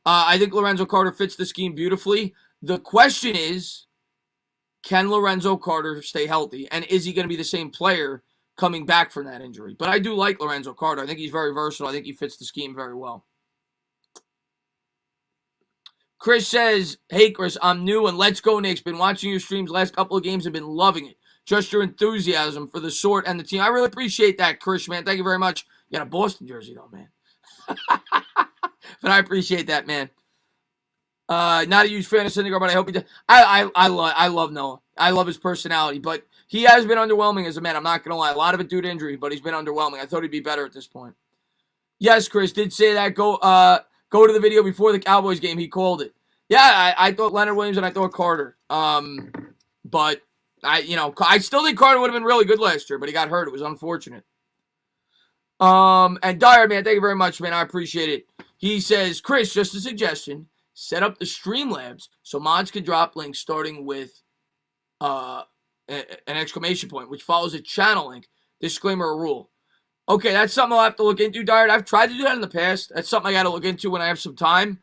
I think Lorenzo Carter fits the scheme beautifully. The question is, can Lorenzo Carter stay healthy, and is he going to be the same player coming back from that injury? But I do like Lorenzo Carter. I think he's very versatile. I think he fits the scheme very well. Chris says, hey, Chris, I'm new and let's go, Knicks. Been watching your streams last couple of games and been loving it. Just your enthusiasm for the sort and the team. I really appreciate that, Chris, man. Thank you very much. You got a Boston jersey, though, man. But I appreciate that, man. Not a huge fan of Syndergaard, but I hope he does. I love Noah. I love his personality, but he has been underwhelming as a man. I'm not going to lie. A lot of it due to injury, but he's been underwhelming. I thought he'd be better at this point. Yes, Chris did say that. Go to the video before the Cowboys game. He called it. Yeah, I thought Leonard Williams and I thought Carter. But I still think Carter would have been really good last year, but he got hurt. It was unfortunate. And Dyer, man, thank you very much, man. I appreciate it. He says, Chris, just a suggestion. Set up the Streamlabs so mods can drop links starting with an exclamation point, which follows a channel link, disclaimer or rule. Okay, that's something I'll have to look into, Dyer. I've tried to do that in the past. That's something I got to look into when I have some time.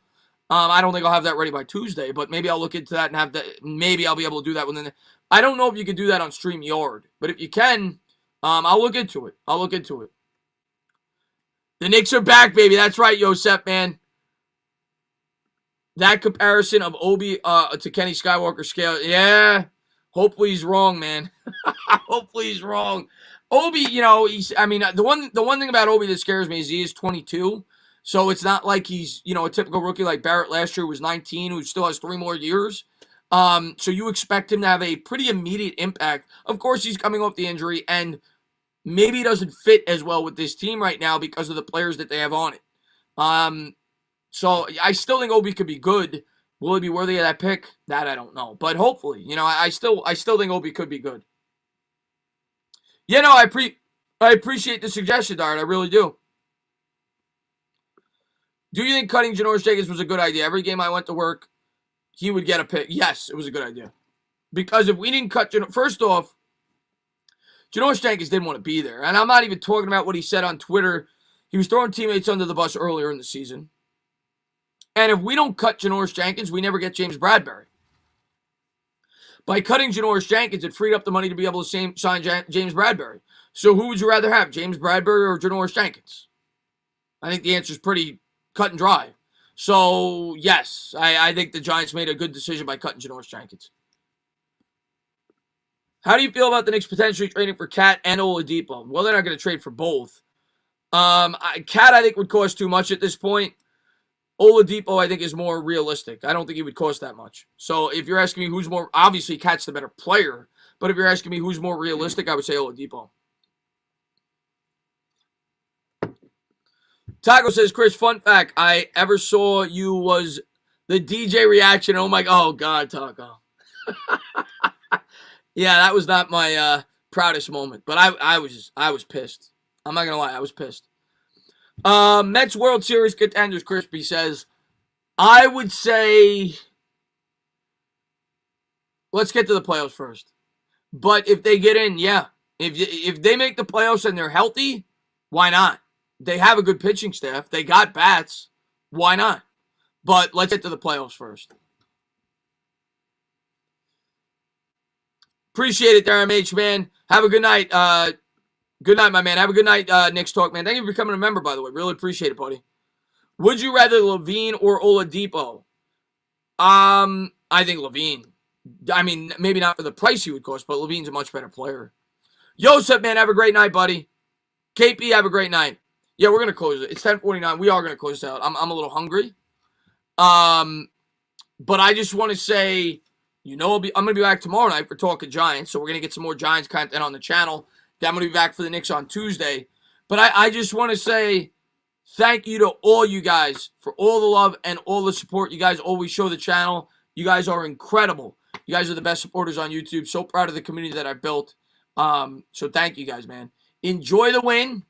I don't think I'll have that ready by Tuesday, but maybe I'll look into that and have that. Maybe I'll be able to do that within. I don't know if you can do that on StreamYard, but if you can, I'll look into it. The Knicks are back, baby. That's right, Yosef, man. That comparison of Obi to Kenny Skywalker scale, yeah. Hopefully he's wrong, man. Hopefully he's wrong. Obi, the one thing about Obi that scares me is he is 22. So it's not like he's, a typical rookie like Barrett last year who was 19, who still has 3 more years. So you expect him to have a pretty immediate impact. Of course, he's coming off the injury, and maybe he doesn't fit as well with this team right now because of the players that they have on it. So I still think Obi could be good. Will he be worthy of that pick? That I don't know. But hopefully, I still think Obi could be good. I appreciate the suggestion, Dart. I really do. Do you think cutting Janoris Jenkins was a good idea? Every game I went to work, he would get a pick. Yes, it was a good idea. Because if we didn't cut first off, Janoris Jenkins didn't want to be there. And I'm not even talking about what he said on Twitter. He was throwing teammates under the bus earlier in the season. And if we don't cut Janoris Jenkins, we never get James Bradbury. By cutting Janoris Jenkins, it freed up the money to be able to sign James Bradbury. So who would you rather have, James Bradbury or Janoris Jenkins? I think the answer is pretty cut and dry. So, yes, I think the Giants made a good decision by cutting Janoris Jenkins. How do you feel about the Knicks potentially trading for Cat and Oladipo? Well, they're not going to trade for both. Cat, I think, would cost too much at this point. Oladipo, I think, is more realistic. I don't think he would cost that much. So if you're asking me who's more, obviously Cat's the better player, but if you're asking me who's more realistic, I would say Oladipo. Taco says, Chris, fun fact, I ever saw you was the DJ reaction. Oh God, Taco. Yeah, that was not my proudest moment, but I was pissed. I'm not going to lie, I was pissed. Mets World Series contenders, Crispy says, I would say, let's get to the playoffs first. But if they get in, yeah. If they make the playoffs and they're healthy, why not? They have a good pitching staff. They got bats. Why not? But let's get to the playoffs first. Appreciate it, Darren H, man. Have a good night. Good night, my man. Have a good night, Knicks Talk, man. Thank you for becoming a member, by the way. Really appreciate it, buddy. Would you rather Levine or Oladipo? I think Levine. I mean, maybe not for the price he would cost, but Levine's a much better player. Yosef, man, have a great night, buddy. KP, have a great night. Yeah, we're going to close it. It's 10:49. We are going to close it out. I'm a little hungry. But I just want to say, You know, I'm going to be back tomorrow night for Talking Giants, so we're going to get some more Giants content on the channel. Then I'm going to be back for the Knicks on Tuesday. But I just want to say thank you to all you guys for all the love and all the support you guys always show the channel. You guys are incredible. You guys are the best supporters on YouTube. So proud of the community that I built. So thank you guys, man. Enjoy the win.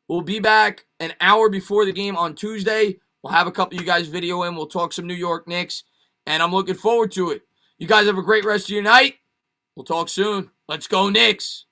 We'll be back an hour before the game on Tuesday. We'll have a couple of you guys video in. We'll talk some New York Knicks. And I'm looking forward to it. You guys have a great rest of your night. We'll talk soon. Let's go, Knicks.